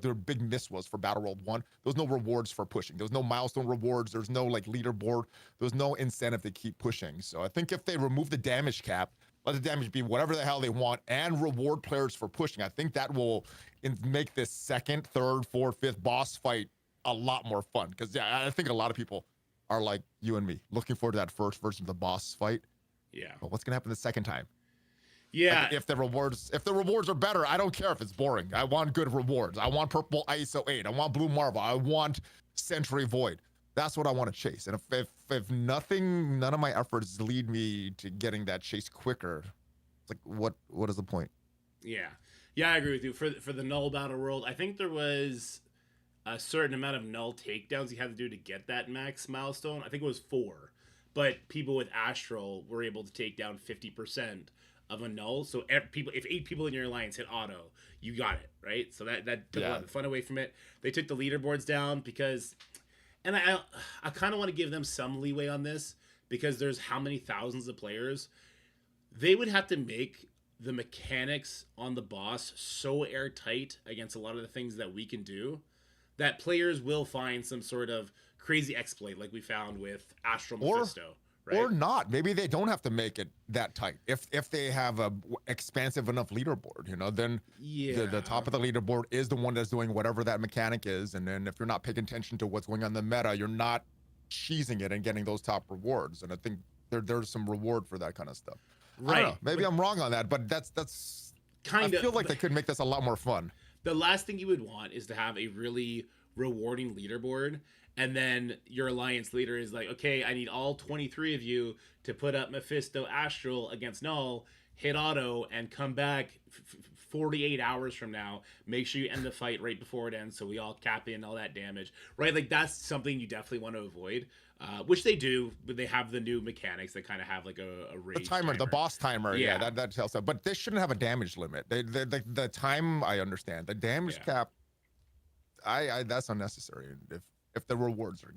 their big miss was for Battle World 1, there was no rewards for pushing. There was no milestone rewards. There's no like leaderboard. There was no incentive to keep pushing. So I think if they remove the damage cap, let the damage be whatever the hell they want, and reward players for pushing, I think that will make this second, third, fourth, fifth boss fight a lot more fun. Because I think a lot of people are like you and me, looking forward to that first version of the boss fight. Yeah. But what's gonna happen the second time? Yeah. Like if the rewards are better, I don't care if it's boring. I want good rewards. I want purple ISO 8. I want blue marble. I want Century Void. That's what I want to chase. And if none of my efforts lead me to getting that chase quicker, it's like what is the point? Yeah. Yeah, I agree with you. For the Null Battle World, I think there was a certain amount of Null takedowns you had to do to get that max milestone. I think it was 4. But people with Astral were able to take down 50% of a Null. So if 8 people in your alliance hit auto, you got it, right? So that took a lot of the fun away from it. They took the leaderboards down because, and I kind of want to give them some leeway on this, because there's how many thousands of players. They would have to make the mechanics on the boss so airtight against a lot of the things that we can do that players will find some sort of crazy exploit like we found with Astral Mephisto. Right? Or not. Maybe they don't have to make it that tight. If they have a expansive enough leaderboard, then the top of the leaderboard is the one that's doing whatever that mechanic is. And then if you're not paying attention to what's going on in the meta, you're not cheesing it and getting those top rewards. And I think there's some reward for that kind of stuff. Right. I don't know. Maybe I'm wrong on that, but that's I feel like they could make this a lot more fun. The last thing you would want is to have a really rewarding leaderboard, and then your alliance leader is like, okay, I need all 23 of you to put up Mephisto Astral against Null, hit auto, and come back 48 hours from now. Make sure you end the fight right before it ends so we all cap in all that damage, right? Like, that's something you definitely want to avoid, which they do, but they have the new mechanics that kind of have like a rage The timer, the boss timer, yeah, that tells them. But they shouldn't have a damage limit. The time, I understand. The damage cap, I that's unnecessary. If the rewards are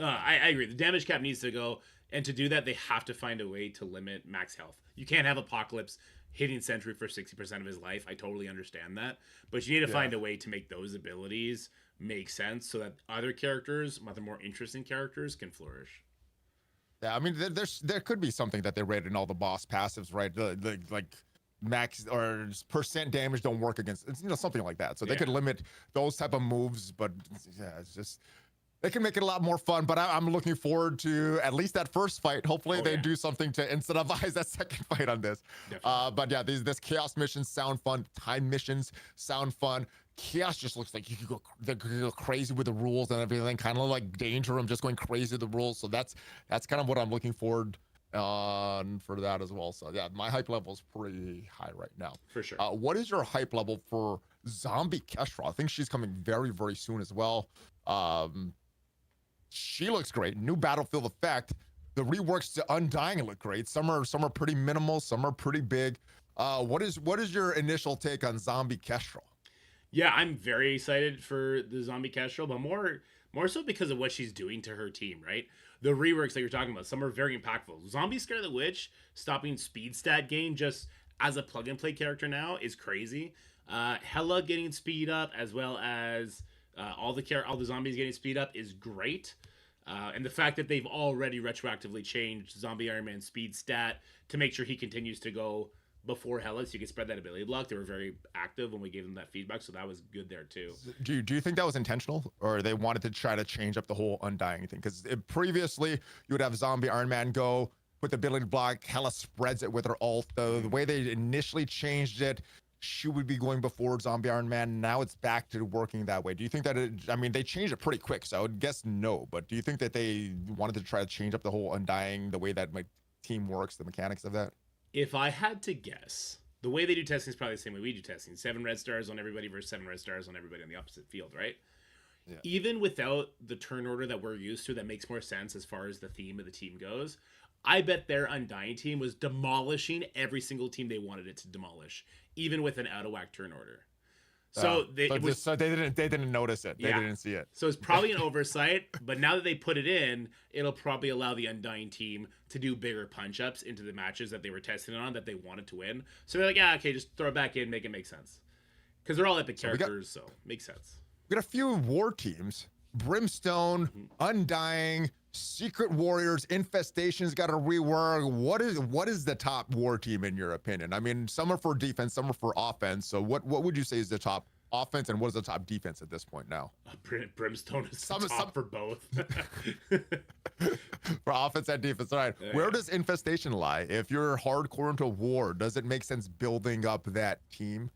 I agree. The damage cap needs to go, and to do that, they have to find a way to limit max health. You can't have Apocalypse hitting Sentry for 60% of his life. I totally understand that, but you need to find a way to make those abilities make sense so that other characters, other more interesting characters, can flourish. Yeah, I mean, there could be something that they rate in all the boss passives, right? The like max or percent damage don't work against, something like that. So they could limit those type of moves, but yeah, it's just they can make it a lot more fun. But I'm looking forward to at least that first fight. Hopefully they do something to incentivize that second fight on this. But yeah, this chaos missions sound fun. Time missions sound fun. Chaos just looks like you could go crazy with the rules and everything, kind of like Danger. I'm just going crazy with the rules. So that's kind of what I'm looking forward for that as well. So yeah, my hype level is pretty high right now. For sure. What is your hype level for Zombie Kestrel? I think she's coming very, very soon as well. She looks great. New battlefield effect. The reworks to Undying look great. Some are pretty minimal. Some are pretty big. What is your initial take on Zombie Kestrel? Yeah, I'm very excited for the Zombie Kestrel, but more so because of what she's doing to her team, right? The reworks that you're talking about, some are very impactful. Zombie Scarlet Witch stopping speed stat gain just as a plug and play character now is crazy. Hela getting speed up as well as all the zombies getting speed up is great. And the fact that they've already retroactively changed Zombie Iron Man's speed stat to make sure he continues to go before Hela, so you can spread that ability block. They were very active when we gave them that feedback, so that was good there too. Do you think that was intentional, or they wanted to try to change up the whole Undying thing? Because previously you would have Zombie Iron Man go with the ability block, Hela spreads it with her ult. The way they initially changed it, she would be going before Zombie Iron Man. Now it's back to working that way. Do you think that they changed it pretty quick, so I would guess no, but do you think that they wanted to try to change up the whole Undying, the way that my team works, the mechanics of that? If I had to guess, the way they do testing is probably the same way we do testing. 7 red stars on everybody versus 7 red stars on everybody on the opposite field, right? Yeah. Even without the turn order that we're used to, that makes more sense as far as the theme of the team goes. I bet their Undying team was demolishing every single team they wanted it to demolish, even with an out of whack turn order. So they didn't notice it. They didn't see it. So it's probably an oversight, but now that they put it in, it'll probably allow the Undying team to do bigger punch-ups into the matches that they were testing on that they wanted to win. So they're like, okay, just throw it back in, make it make sense. Because they're all epic characters, so makes sense. We got a few war teams. Brimstone, Undying, Secret Warriors, Infestation's got a rework. What is the top war team in your opinion? I mean, some are for defense, some are for offense. So what would you say is the top offense and what is the top defense at this point now? Brimstone is the top for both. For offense and defense, all right. Yeah. Where does Infestation lie? If you're hardcore into war, does it make sense building up that team?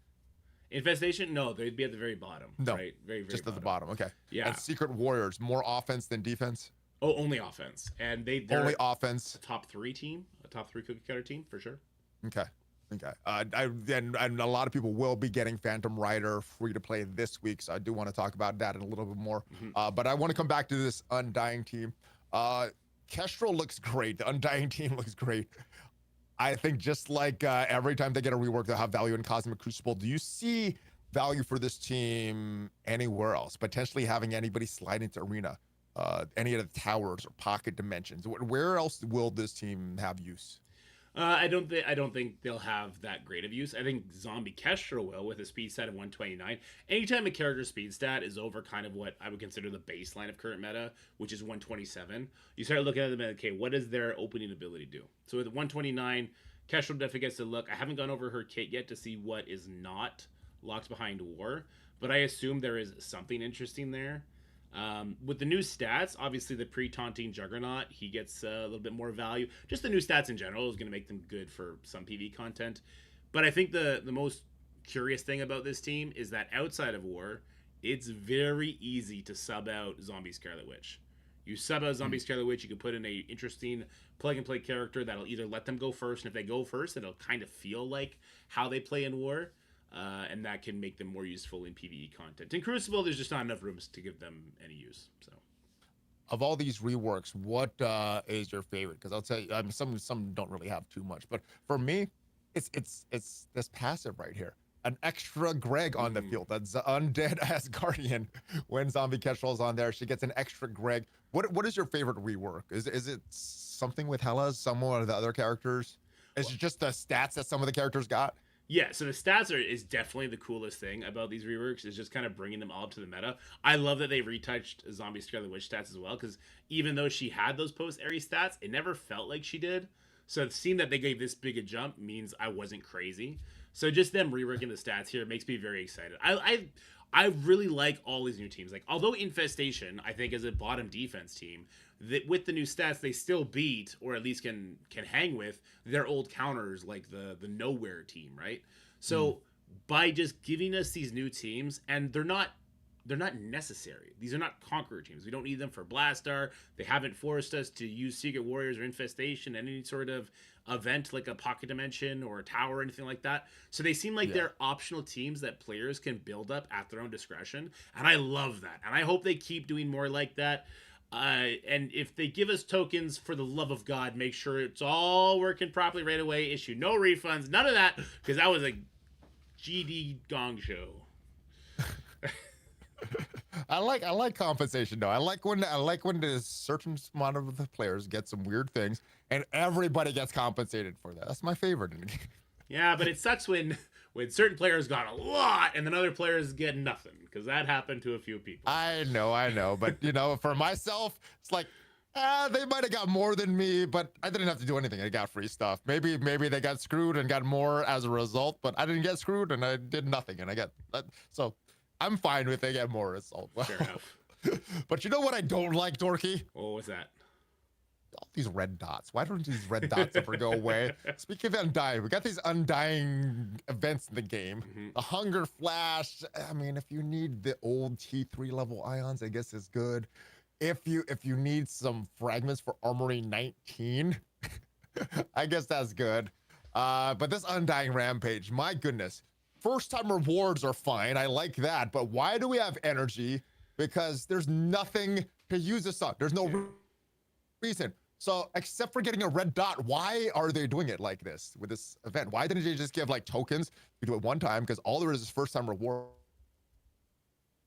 Infestation, no, they'd be at the very bottom. No, right? Very, very just bottom. At the bottom. Okay. Yeah. And Secret Warriors, more offense than defense? Oh, only offense. And they're only offense. A top 3 team, a top 3 cookie cutter team for sure. Okay. And a lot of people will be getting Phantom Rider free to play this week, so I do want to talk about that in a little bit more. But I want to come back to this Undying team. Kestrel looks great. The Undying team looks great. I think just like every time they get a rework, they'll have value in Cosmic Crucible. Do you see value for this team anywhere else? Potentially having anybody slide into Arena, any of the towers or pocket dimensions. Where else will this team have use? I don't think they'll have that great of use. I think Zombie Kestrel will with a speed stat of 129. Anytime a character's speed stat is over kind of what I would consider the baseline of current meta, which is 127, you start looking at them and, okay, what does their opening ability do? So with 129, Kestrel definitely gets to look. I haven't gone over her kit yet to see what is not locked behind war, but I assume there is something interesting there. With the new stats, obviously the pre-taunting Juggernaut, he gets a little bit more value. Just the new stats in general is going to make them good for some PvE content. But I think the most curious thing about this team is that outside of war, it's very easy to sub out Zombie Scarlet Witch. You sub out Zombie Scarlet Witch, you can put in a interesting plug and play character that'll either let them go first, and if they go first, it'll kind of feel like how they play in war, and that can make them more useful in PvE content. In Crucible, there's just not enough rooms to give them any use. So, of all these reworks, what is your favorite? Because I'll tell you, I mean, some don't really have too much, but for me, it's this passive right here. An extra Greg on the field. That's undead Asgardian. When Zombie Kestrel's on there, she gets an extra Greg. What is your favorite rework? Is it something with Hela, some of the other characters? Is it just the stats that some of the characters got? Yeah, so the stats is definitely the coolest thing about these reworks, is just kind of bringing them all up to the meta. I love that they retouched Zombie Scarlet Witch stats as well, because even though she had those post-Ares stats, it never felt like she did. So seeing that they gave this big a jump means I wasn't crazy. So just them reworking the stats here makes me very excited. I really like all these new teams. Like, although Infestation, I think, is a bottom defense team, that with the new stats they still beat, or at least can hang with their old counters, like the Nowhere team, right? So by just giving us these new teams, and they're not necessary. These are not Conqueror teams. We don't need them for Blastar. They haven't forced us to use Secret Warriors or Infestation in any sort of event like a Pocket Dimension or a Tower or anything like that. So they seem like they're optional teams that players can build up at their own discretion. And I love that. And I hope they keep doing more like that. And if they give us tokens, for the love of God, make sure it's all working properly right away. Issue no refunds, none of that, because that was a GD gong show. I like compensation though. I like when a certain amount of the players get some weird things and everybody gets compensated for that. That's my favorite. Yeah, but it sucks when certain players got a lot and then other players get nothing, because that happened to a few people. I know, but for myself, it's like, they might have got more than me, but I didn't have to do anything. I got free stuff. Maybe they got screwed and got more as a result, but I didn't get screwed and I did nothing, and I got so. I'm fine with they get more result. Fair enough. But you know what I don't like, Dorky? Oh, what's that? All these red dots. Why don't these red dots ever go away? Speaking of undying, we got these undying events in the game. The Hunger Flash. I mean, if you need the old T3 level ions, I guess is good. If you need some fragments for Armory 19, I guess that's good. But this Undying Rampage, my goodness. First time rewards are fine. I like that. But why do we have energy? Because there's nothing to use this on. There's no reason. So except for getting a red dot, why are they doing it like this with this event? Why didn't they just give like tokens? You do it one time, because all there is first time rewards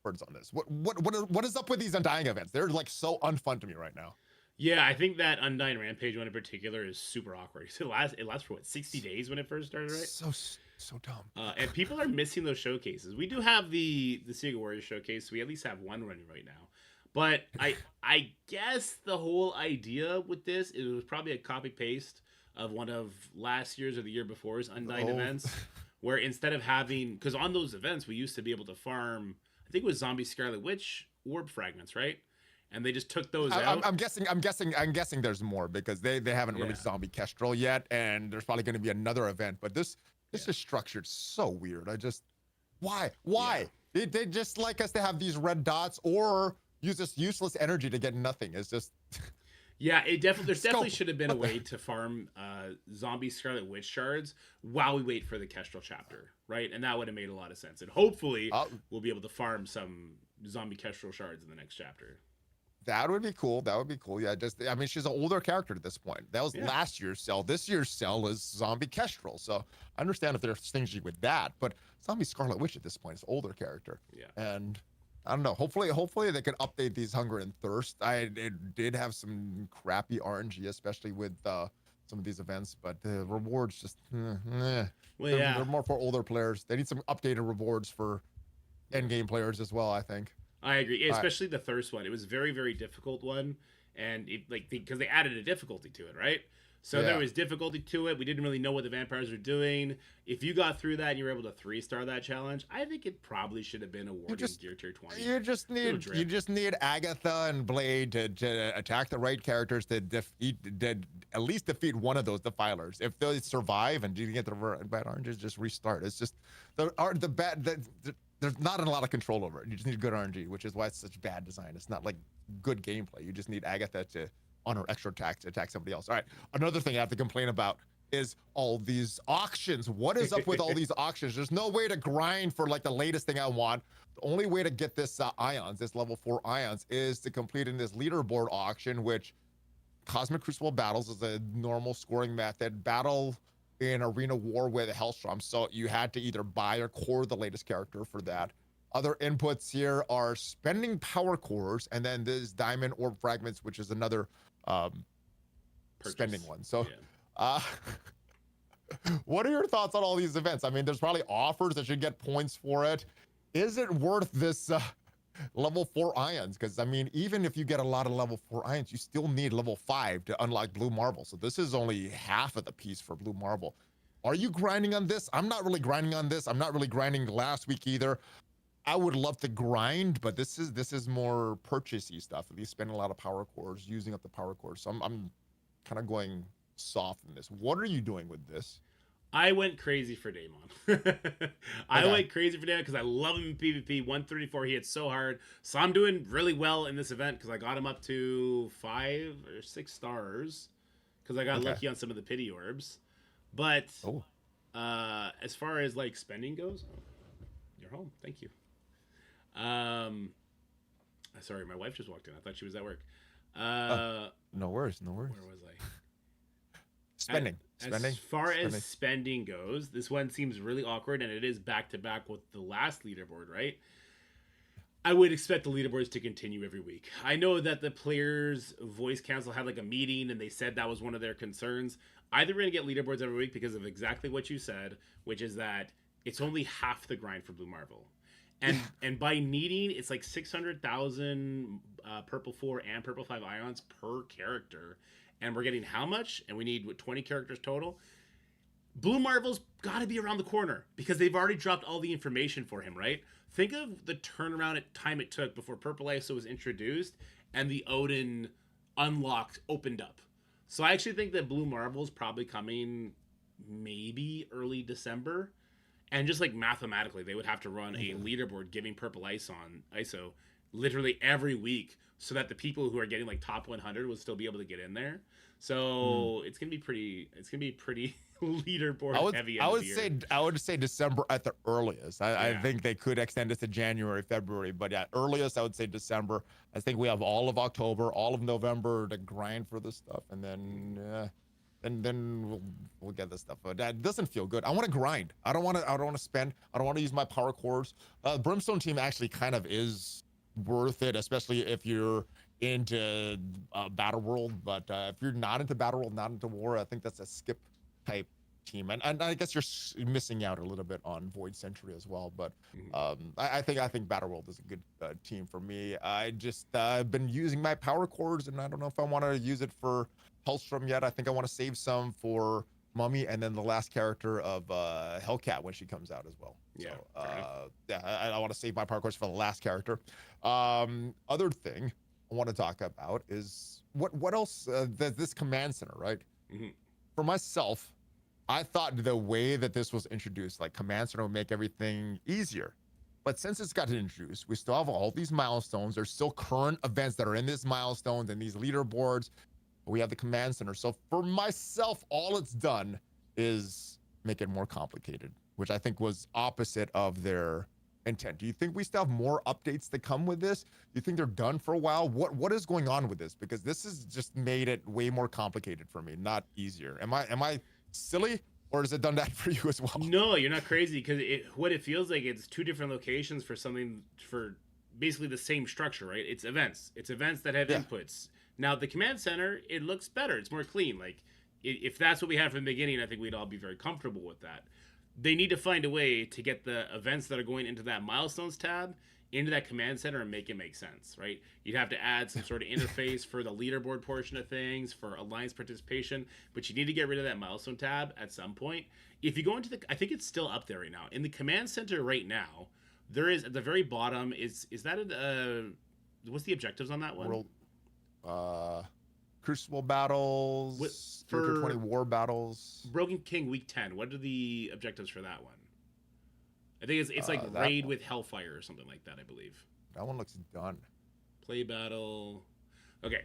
on this. What is up with these Undying events? They're like so unfun to me right now. Yeah, I think that Undying Rampage one in particular is super awkward. It lasts for what, 60 days when it first started, right? So dumb. And people are missing those showcases. We do have the Secret Warriors showcase, so we at least have one running right now. But I guess the whole idea with this, it was probably a copy paste of one of last year's or the year before's Undying events, where instead of having, because on those events we used to be able to farm, I think it was Zombie Scarlet Witch orb fragments, right? And they just took those out. I'm guessing there's more, because they haven't released Zombie Kestrel yet, and there's probably going to be another event. But this is structured so weird. Why? Yeah. They just like us to have these red dots or use this useless energy to get nothing. It's just. Yeah, there's definitely should have been a way to farm Zombie Scarlet Witch shards while we wait for the Kestrel chapter, right? And that would have made a lot of sense. And hopefully we'll be able to farm some Zombie Kestrel shards in the next chapter. That would be cool. Yeah, I mean, she's an older character at this point. That was last year's cell. This year's cell is Zombie Kestrel. So I understand if they're stingy with that, but Zombie Scarlet Witch at this point is an older character. Yeah. And I don't know. Hopefully they can update these Hunger and Thirst. It did have some crappy RNG, especially with some of these events, but the rewards just, they're more for older players. They need some updated rewards for endgame players as well, I think. I agree, especially the Thirst one. It was a very, very difficult one, and because they added a difficulty to it, right? So there was difficulty to it. We didn't really know what the vampires were doing. If you got through that and you were able to 3-star that challenge, I think it probably should have been awarded Gear Tier 20. You just need Agatha and Blade to attack the right characters to at least defeat one of those defilers. If they survive and you get the bad oranges, just restart. It's just there's not a lot of control over it. You just need good RNG, which is why it's such bad design. It's not like good gameplay. You just need Agatha to on her extra attack to attack somebody else. All right. Another thing I have to complain about is all these auctions. What is up with all these auctions? There's no way to grind for like the latest thing I want. The only way to get this ions, this level 4 ions, is to complete in this leaderboard auction, which Cosmic Crucible battles is a normal scoring method. Battle in Arena War with Hellstrom. So you had to either buy or core the latest character for that. Other inputs here are spending power cores, and then this diamond orb fragments, which is another spending one. So what are your thoughts on all these events? I mean, there's probably offers that you get points for it. Is it worth this level 4 ions? Because I mean, even if you get a lot of level 4 ions, you still need level 5 to unlock blue marble. So this is only half of the piece for blue marble. Are you grinding on this? I'm not really grinding on this. I'm not really grinding last week either. I would love to grind, but this is more purchasey stuff. At least spending a lot of power cores, using up the power cores. So I'm kind of going soft in this. What are you doing with this? I went crazy for Daemon. I went crazy for Daemon because I love him in PvP. 134, he hits so hard. So I'm doing really well in this event because I got him up to 5 or 6 stars because I got lucky on some of the pity orbs. But as far as like spending goes, you're home. Thank you. Sorry, my wife just walked in. I thought she was at work. No worries. Where was I? Spending. As far as spending goes, this one seems really awkward, and it is back-to-back with the last leaderboard, right? I would expect the leaderboards to continue every week. I know that the players' voice council had like a meeting, and they said that was one of their concerns. Either we're going to get leaderboards every week because of exactly what you said, which is that it's only half the grind for Blue Marvel. And by needing, it's like 600,000 purple 4 and purple 5 ions per character. And we're getting how much? And we need 20 characters total. Blue Marvel's got to be around the corner because they've already dropped all the information for him, right? Think of the turnaround time it took before Purple ISO was introduced and the Odin unlocked opened up. So I actually think that Blue Marvel's probably coming maybe early December. And just like mathematically, they would have to run a leaderboard giving Purple ISO literally every week so that the people who are getting like top 100 will still be able to get in there. So it's gonna be pretty leaderboard heavy. I would say December at the earliest. I think they could extend this to January, February, but at earliest I would say December. I think we have all of October, all of November to grind for this stuff, and then we'll get this stuff. But that doesn't feel good. I want to grind. I don't want to spend. I don't want to use my power cores. Brimstone team actually kind of is worth it, especially if you're into Battle World. But if you're not into Battle World, not into War, I think that's a skip type team. And I guess you're missing out a little bit on Void Century as well. But I think Battle World is a good team for me. I just I've been using my power cores, and I don't know if I want to use it for Hellstrom yet. I think I want to save some for Mummy and then the last character of Hellcat when she comes out as well. I want to save my power cores for the last character. Other thing I want to talk about is what else this command center, right? For myself, I thought the way that this was introduced, like command center would make everything easier. But since it's gotten introduced, we still have all these milestones. There's still current events that are in these milestones and these leaderboards. We have the command center. So for myself, all it's done is make it more complicated, which I think was opposite of their intent. Do you think we still have more updates to come with this? Do you think they're done for a while? What is going on with this? Because this has just made it way more complicated for me, not easier. Am I silly, or has it done that for you as well? No, you're not crazy, because what it feels like, it's two different locations for basically the same structure, right? It's events that have inputs. Now the command center, it looks better. It's more clean. Like if that's what we had from the beginning, I think we'd all be very comfortable with that. They need to find a way to get the events that are going into that milestones tab into that command center and make it make sense, right? You'd have to add some sort of interface for the leaderboard portion of things, for alliance participation, but you need to get rid of that milestone tab at some point. If you go into I think it's still up there right now. In the command center right now, there is at the very bottom, is that what's the objectives on that one? World, Crucible battles, for 20 war battles. Broken King week 10. What are the objectives for that one? I think it's like raid with Hellfire or something like that, I believe. That one looks done. Play battle. Okay.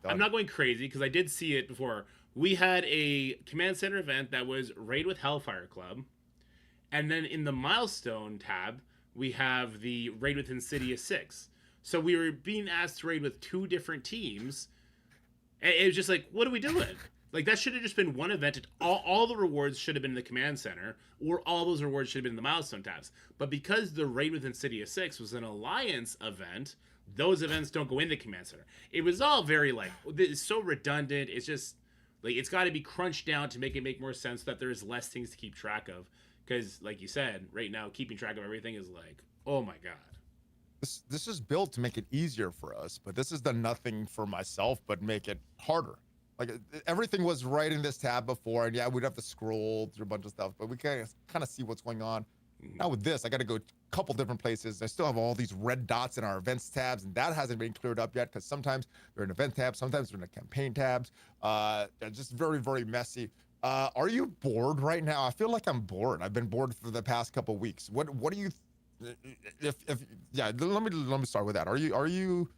I'm not going crazy because I did see it before. We had a command center event that was raid with Hellfire Club. And then in the milestone tab, we have the raid with Insidious 6. So we were being asked to raid with 2 different teams. And it was just like, what are we doing? Like, that should have just been one event. All the rewards should have been in the command center, or all those rewards should have been in the milestone tabs. But because the raid with Insidious 6 was an alliance event, those events don't go in the command center. It was all very, like, it's so redundant. It's just, like, it's got to be crunched down to make it make more sense so that there's less things to keep track of. Because, like you said, right now, keeping track of everything is like, oh my God. This is built to make it easier for us, but this has done nothing for myself but make it harder. Like, everything was right in this tab before, and yeah, we'd have to scroll through a bunch of stuff, but we can kind of see what's going on. Now with this, I got to go a couple different places. I still have all these red dots in our events tabs, and that hasn't been cleared up yet because sometimes they're in event tabs, sometimes they're in the campaign tabs. They're just very, very messy. Are you bored right now? I feel like I'm bored. I've been bored for the past couple weeks. What do you? Yeah, let me start with that. Are you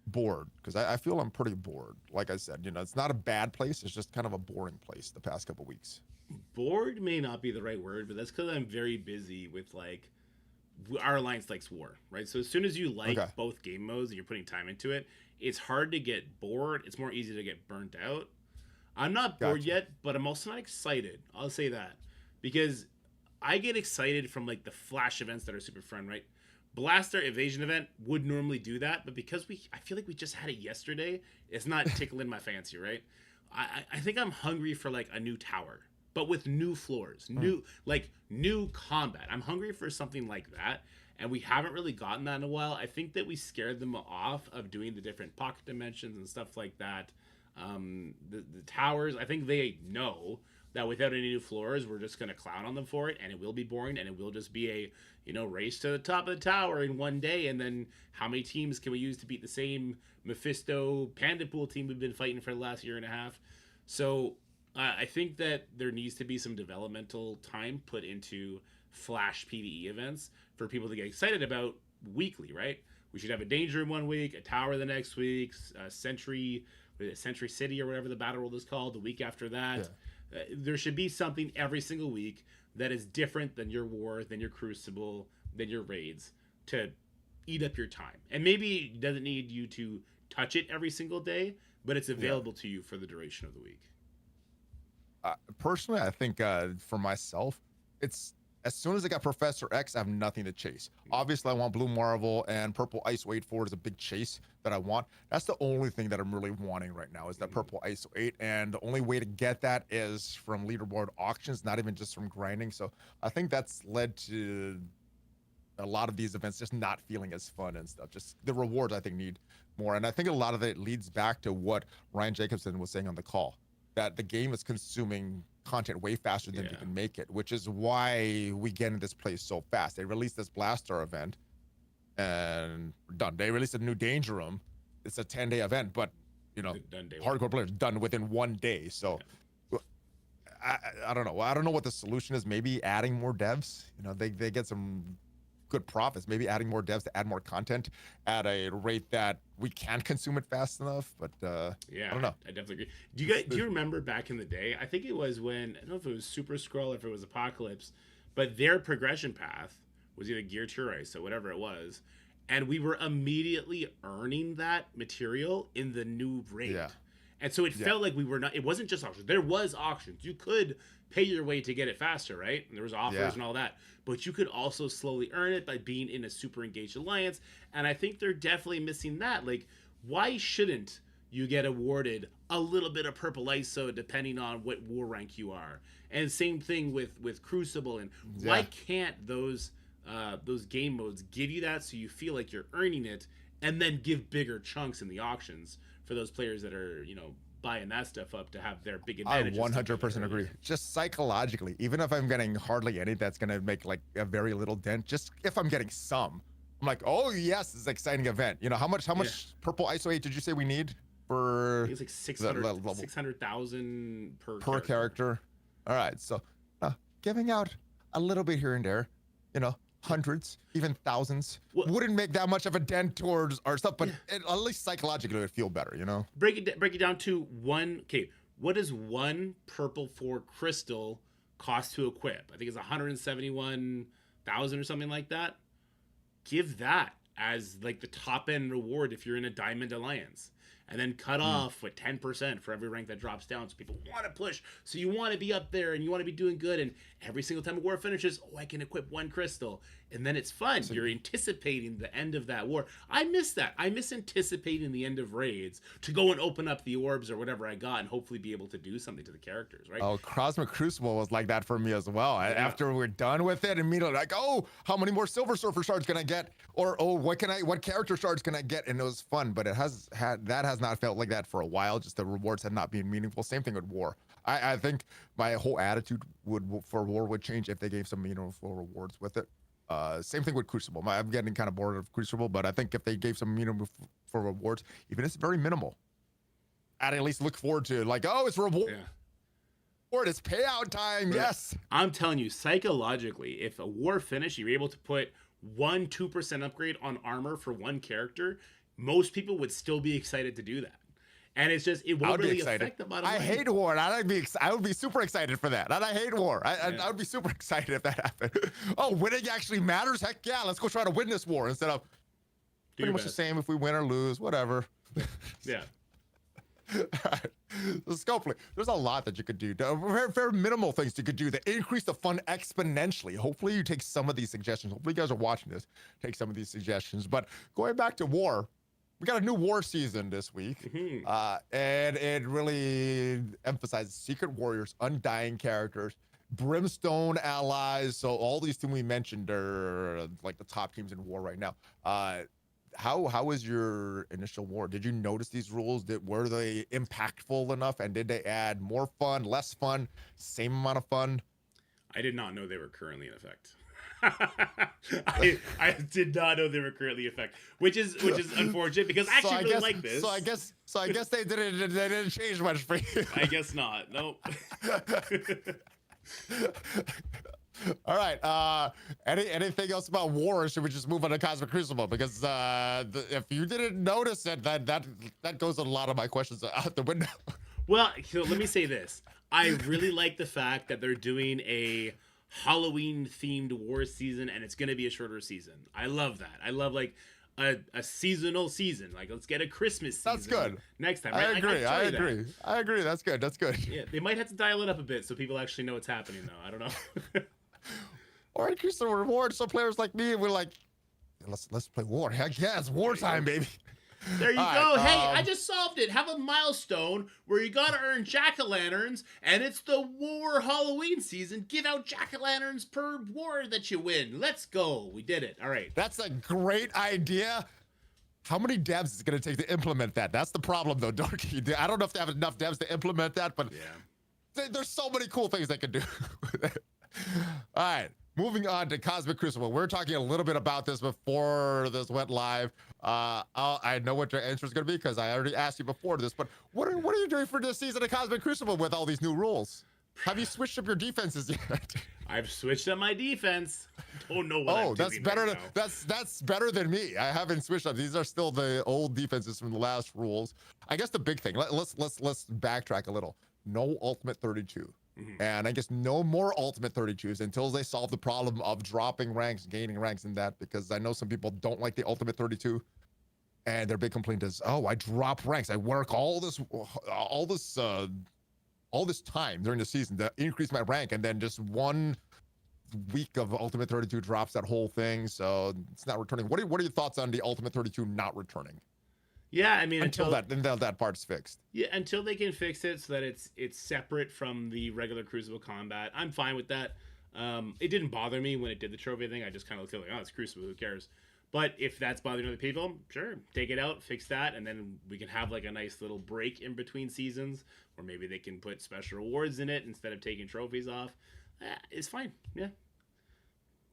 bored? Because I feel I'm pretty bored. Like I said, it's not a bad place. It's just kind of a boring place the past couple weeks. Bored may not be the right word, but that's because I'm very busy with, like, our alliance likes war, right? So as soon as you like both game modes and you're putting time into it, it's hard to get bored. It's more easy to get burnt out. I'm not bored yet, but I'm also not excited. I'll say that. Because I get excited from, like, the flash events that are super fun, right? Blaster Evasion event would normally do that, but because I feel like we just had it yesterday, it's not tickling my fancy, right? I think I'm hungry for, like, a new tower, but with new floors, new combat. I'm hungry for something like that, and we haven't really gotten that in a while. I think that we scared them off of doing the different pocket dimensions and stuff like that. The towers, I think they know that without any new floors, we're just going to clown on them for it, and it will be boring, and it will just be a, race to the top of the tower in one day, and then how many teams can we use to beat the same Mephisto Panda Pool team we've been fighting for the last year and a half? So I think that there needs to be some developmental time put into Flash PvE events for people to get excited about weekly, right? We should have a Danger Room one week, a Tower the next week, Century City or whatever the battle world is called the week after that. Yeah. There should be something every single week that is different than your war, than your Crucible, than your raids to eat up your time. And maybe it doesn't need you to touch it every single day, but it's available to you for the duration of the week. Personally, I think for myself, it's as soon as I got Professor X, I have nothing to chase. Obviously, I want Blue Marvel and Purple Ice 8 4 is a big chase that I want. That's the only thing that I'm really wanting right now is that Purple Ice 8. And the only way to get that is from leaderboard auctions, not even just from grinding. So I think that's led to a lot of these events just not feeling as fun and stuff. Just the rewards, I think, need more. And I think a lot of it leads back to what Ryan Jacobson was saying on the call, that the game is consuming content way faster than you can make it, which is why we get in this place so fast. They released this Blaster event and we're done. They released a new Danger Room. It's a 10-day event, but hardcore players done within 1 day. So I don't know. I don't know what the solution is. Maybe adding more devs. They get some good profits. Maybe adding more devs to add more content at a rate that we can't consume it fast enough. But I don't know. I definitely agree. Do you remember back in the day? I think it was when, I don't know if it was Super Scroll or if it was Apocalypse, but their progression path was either Gear to Race or whatever it was, and we were immediately earning that material in the new raid. Yeah. And so it felt like we were not. It wasn't just auctions. There was auctions. You could pay your way to get it faster, right? And there was offers and all that. But you could also slowly earn it by being in a super engaged alliance. And I think they're definitely missing that. Like, why shouldn't you get awarded a little bit of purple ISO depending on what war rank you are? And same thing with Crucible. And why can't those those game modes give you that, so you feel like you're earning it, and then give bigger chunks in the auctions for those players that are, buying that stuff up to have their big I advantages. 100% agree. Just psychologically, even if I'm getting hardly any, that's gonna make like a very little dent. Just if I'm getting some, I'm like, oh yes, it's an exciting event. How much purple ISO 8 did you say we need for? I think it's like 600,000 per character. All right, so giving out a little bit here and there, hundreds, even thousands, wouldn't make that much of a dent towards our stuff, but at least psychologically it would feel better, Break it down to one. Okay, what does one purple 4 crystal cost to equip? I think it's 171,000 or something like that. Give that as like the top end reward if you're in a Diamond Alliance. And then cut off with 10% for every rank that drops down. So people want to push. So you want to be up there and you want to be doing good. And every single time a war finishes, I can equip 1 crystal. And then it's fun. So you're anticipating the end of that war. I miss that. I miss anticipating the end of raids to go and open up the orbs or whatever I got and hopefully be able to do something to the characters, right? Oh, Cosmic Crucible was like that for me as well. Yeah. After we're done with it, immediately like, how many more Silver Surfer shards can I get? Or what character shards can I get? And it was fun, but that has not felt like that for a while. Just the rewards had not been meaningful. Same thing with war. I think my whole attitude for war would change if they gave some meaningful rewards with it. Same thing with Crucible. I'm getting kind of bored of Crucible, but I think if they gave some meaningful rewards, even if it's very minimal, I'd at least look forward to like, it's reward. Yeah. It's payout time. But yes. I'm telling you, psychologically, if a war finished, you're able to put 2% upgrade on armor for one character, most people would still be excited to do that. And it's just, it won't really affect the bottom line. I hate war, and I would be super excited for that. And I hate war. I would be super excited if that happened. Winning actually matters? Heck yeah, let's go try to win this war instead of pretty much the same if we win or lose, whatever. Yeah. Right. So Scopely, there's a lot that you could do. Very, very minimal things you could do that increase the fun exponentially. Hopefully you take some of these suggestions. Hopefully you guys are watching this. Take some of these suggestions. But going back to war, we got a new war season this week, and it really emphasizes Secret Warriors, Undying characters, Brimstone allies. So all these teams we mentioned are like the top teams in war right now. How was your initial war? Did you notice these rules? Were they impactful enough? And did they add more fun, less fun, same amount of fun? I did not know they were currently in effect. I did not know they were currently in effect, which is unfortunate because I actually really like this. So I guess they didn't change much for you. I guess not. Nope. All right. Anything else about war, or should we just move on to Cosmic Crucible? Because if you didn't notice it, that goes a lot of my questions out the window. Well, so let me say this. I really like the fact that they're doing a Halloween themed war season, and it's going to be a shorter season. I love that. I love like a seasonal season. Like, let's get a Christmas season. That's good. Next time. I agree. That's good. Yeah, they might have to dial it up a bit so people actually know what's happening, though. I don't know. Or increase the reward so players like me, we're like, let's play war. Heck yeah, it's wartime, baby. There you go. Hey, I just solved it. Have a milestone where you gotta earn jack-o'-lanterns, and it's the war Halloween season. Give out jack-o'-lanterns per war that you win. Let's go. We did it. All right. That's a great idea. How many devs is it gonna take to implement that? That's the problem, though, Dorky. I don't know if they have enough devs to implement that, but there's so many cool things they can do. All right. Moving on to Cosmic Crucible. We're talking a little bit about this before this went live. I know what your answer is going to be because I already asked you before this, but what are you doing for this season of Cosmic Crucible with all these new rules? Have you switched up your defenses yet? I've switched up my defense. Don't know what I'm that's doing better. Right now. That's better than me. I haven't switched up. These are still the old defenses from the last rules. I guess the big thing. Let's backtrack a little. No Ultimate 32. And I guess no more Ultimate 32s until they solve the problem of dropping ranks, gaining ranks in that, because I know some people don't like the Ultimate 32. And their big complaint is, I drop ranks. I work all this time during the season to increase my rank, and then just 1 week of Ultimate 32 drops that whole thing. So it's not returning. What are your thoughts on the Ultimate 32 not returning? Yeah, I mean, until that part's fixed. Yeah, until they can fix it so that it's separate from the regular Crucible combat, I'm fine with that. It didn't bother me when it did the trophy thing. I just kind of looked at it like, oh, it's Crucible, who cares? But if that's bothering other people, sure, take it out, fix that, and then we can have like a nice little break in between seasons, or maybe they can put special rewards in it instead of taking trophies off. It's fine. Yeah.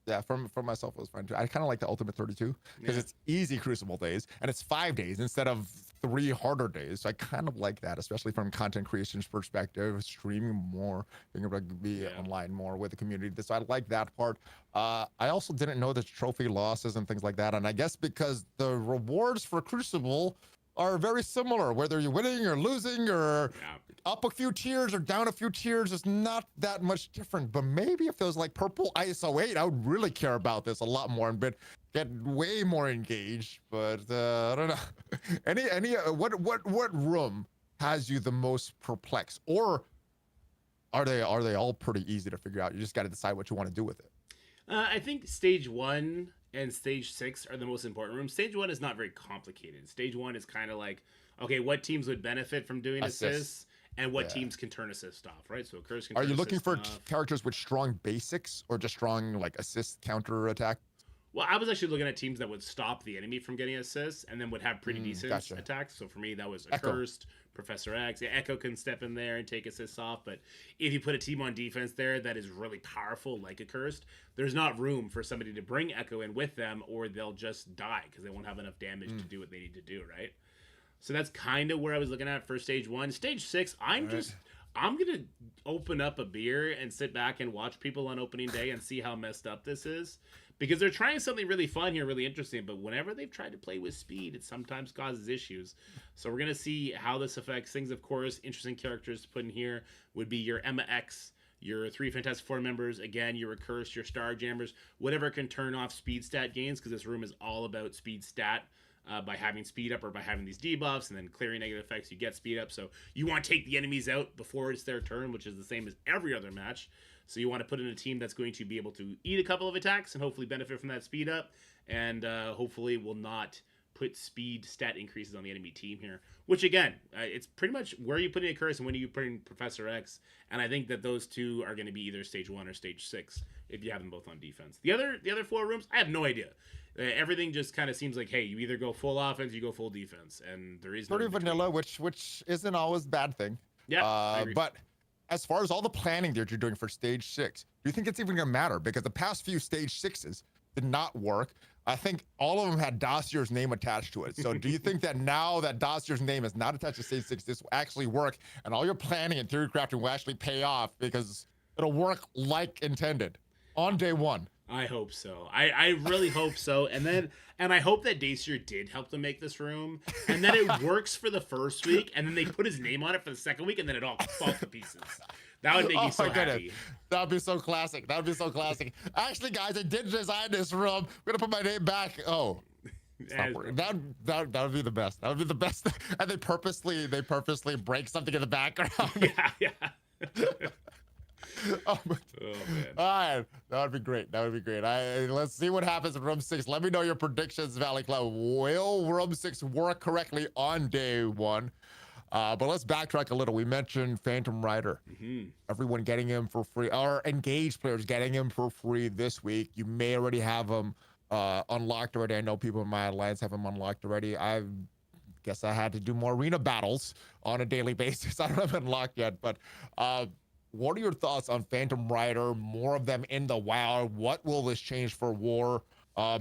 Yeah, from myself, it was fine too. I kind of like the Ultimate 32 because it's easy Crucible days and it's 5 days instead of 3 harder days. So I kind of like that, especially from content creation's perspective, streaming more, being able to be online more with the community. So I like that part. I also didn't know the trophy losses and things like that. And I guess because the rewards for Crucible are very similar, whether you're winning or losing or up a few tiers or down a few tiers, it's not that much different. But maybe if there was like purple ISO 8, I would really care about this a lot more and get way more engaged. But I don't know. What room has you the most perplexed, or are they all pretty easy to figure out? You just got to decide what you want to do with it. I think stage 1 and stage 6 are the most important rooms. Stage 1 is not very complicated. Stage 1 is kind of like, okay, what teams would benefit from doing assists and what teams can turn assist off, right? So Curse can. Are you looking for characters with strong basics or just strong like assist counter attack? Well, I was actually looking at teams that would stop the enemy from getting assists and then would have pretty decent attacks. So for me, that was Accursed, Professor X. Yeah, Echo can step in there and take assists off. But if you put a team on defense there that is really powerful, like Accursed, there's not room for somebody to bring Echo in with them, or they'll just die because they won't have enough damage to do what they need to do, right? So that's kind of where I was looking at for stage 1. Stage 6, I'm going to open up a beer and sit back and watch people on opening day and see how messed up this is. Because they're trying something really fun here, really interesting, but whenever they've tried to play with speed, it sometimes causes issues. So we're going to see how this affects things. Of course, interesting characters to put in here would be your Emma X, your 3 Fantastic Four members, again, your Accursed, your Star Jammers, whatever can turn off speed stat gains, because this room is all about speed stat. By having speed up or by having these debuffs and then clearing negative effects, you get speed up. So you want to take the enemies out before it's their turn, which is the same as every other match. So you want to put in a team that's going to be able to eat a couple of attacks and hopefully benefit from that speed up, and hopefully will not put speed stat increases on the enemy team here. Which again, it's pretty much where you put in a curse and when you put in Professor X, and I think that those two are going to be either stage 1 or stage 6 if you have them both on defense. The other 4 rooms, I have no idea. Everything just kind of seems like, hey, you either go full offense, you go full defense, and there is no pretty vanilla, which isn't always a bad thing. Yeah, but as far as all the planning that you're doing for stage 6, do you think it's even gonna matter? Because the past few stage 6s did not work. I think all of them had Dossier's name attached to it. So do you think that now that Dossier's name is not attached to stage 6, this will actually work, and all your planning and theory crafting will actually pay off because it'll work like intended on day 1? I hope so. I really hope so. And I hope that Dacier did help them make this room, and that it works for the first week, and then they put his name on it for the second week, and then it all falls to pieces. That would make me so happy. That would be so classic. That would be so classic. Actually, guys, I did design this room. I'm gonna put my name back. Oh. That would be the best. That would be the best. And they purposely break something in the background. Yeah. Oh, man. All right, that would be great. Let's see what happens in room 6. Let me know your predictions, Valley Cloud. Will room 6 work correctly on day 1? But let's backtrack a little. We mentioned Phantom Rider. Everyone getting him for free. Our engaged players getting him for free this week. You may already have him unlocked already. I know people in my alliance have him unlocked already. I guess I had to do more arena battles on a daily basis. I don't have it unlocked yet, but what are your thoughts on Phantom Rider? More of them in the WoW. What will this change for War?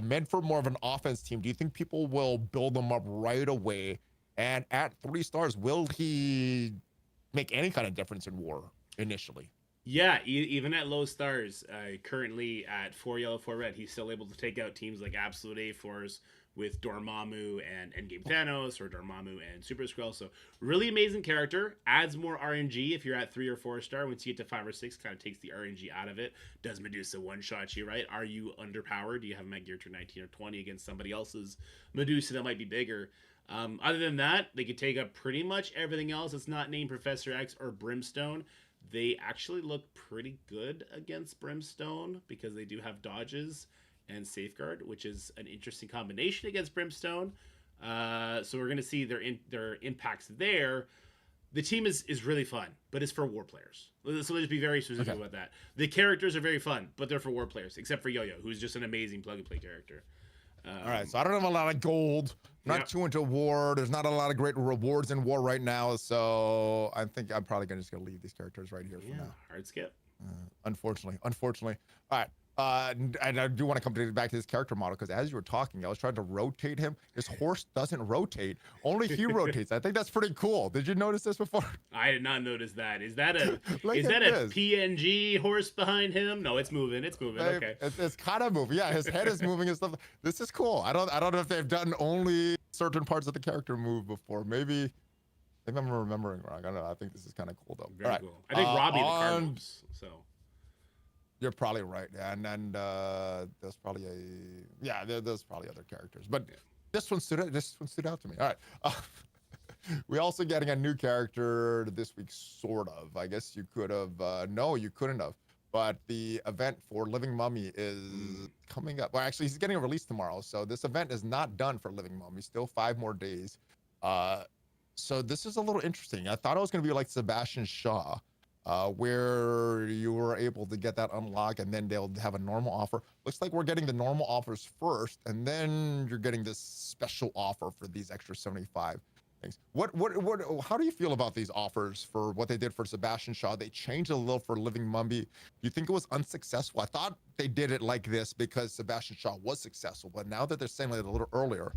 Meant for more of an offense team. Do you think people will build them up right away? And at 3 stars, will he make any kind of difference in War initially? Yeah, even at low stars, currently at 4 yellow, 4 red, he's still able to take out teams like Absolute A4s with Dormammu and Endgame Thanos, or Dormammu and Super Skrull. So really amazing character. Adds more RNG if you're at 3 or 4 star. Once you get to 5 or 6, kind of takes the RNG out of it. Does Medusa one-shot you, right? Are you underpowered? Do you have him at gear to 19 or 20 against somebody else's Medusa that might be bigger? Other than that, they could take up pretty much everything else that's not named Professor X or Brimstone. They actually look pretty good against Brimstone because they do have dodges and Safeguard, which is an interesting combination against Brimstone. So we're going to see their impacts there. The team is really fun, but it's for war players. So let's be very specific Okay. about that. The characters are very fun, but they're for war players, except for Yo-Yo, who's just an amazing plug-and-play character. All right, so I don't have a lot of gold. Not Yep. too into war. There's not a lot of great rewards in war right now, so I think I'm probably just gonna leave these characters right here for now. Hard skip. Unfortunately. All right. And I do want to come back to this character model because as you were talking, I was trying to rotate him. His horse doesn't rotate. Only he rotates. I think that's pretty cool. Did you notice this before? I did not notice that. Is that a Look is at that a this. PNG horse behind him? No, it's moving. It's moving. They've- Okay. It's kind of moving. Yeah, his head is moving and stuff. This is cool. I don't know if they've done only certain parts of the character move before. Maybe I'm remembering wrong. I don't know. I think this is kind of cool though. Very All right. cool. I think Robbie the car on- moves. So You're probably right, and there's probably there's probably other characters, but this one stood out to me. All right, we're also getting a new character this week, sort of. I guess you could have. No, you couldn't have. But the event for Living Mummy is coming up. Well, actually, he's getting a release tomorrow, so this event is not done for Living Mummy. Still 5 more days. So this is a little interesting. I thought it was going to be like Sebastian Shaw. Where you were able to get that unlock and then they'll have a normal offer. Looks like we're getting the normal offers first and then you're getting this special offer for these extra 75 things. How do you feel about these offers for what they did for Sebastian Shaw? They changed a little for Living Mummy. Do you think it was unsuccessful? I thought they did it like this because Sebastian Shaw was successful, but now that they're saying it a little earlier,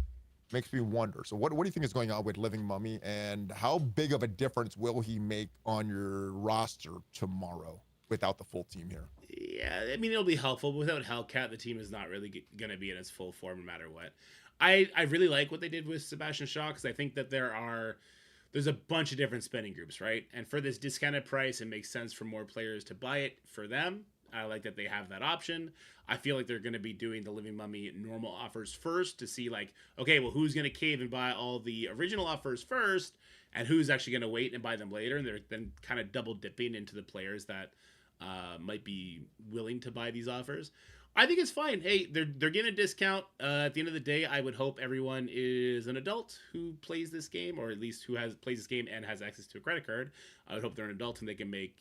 makes me wonder. So what do you think is going on with Living Mummy and how big of a difference will he make on your roster tomorrow without the full team here? yeah, I mean it'll be helpful. But without Hellcat, the team is not really going to be in its full form no matter what. I really like what they did with Sebastian Shaw because I think that there's a bunch of different spending groups, right? And for this discounted price, it makes sense for more players to buy it for them. I like that they have that option. I feel like they're going to be doing the Living Mummy normal offers first to see like, okay, well, who's going to cave and buy all the original offers first and who's actually going to wait and buy them later. And they're then kind of double dipping into the players that might be willing to buy these offers. I think it's fine. Hey, they're getting a discount. At the end of the day, I would hope everyone is an adult who plays this game, or at least who plays this game and has access to a credit card. I would hope they're an adult and they can make,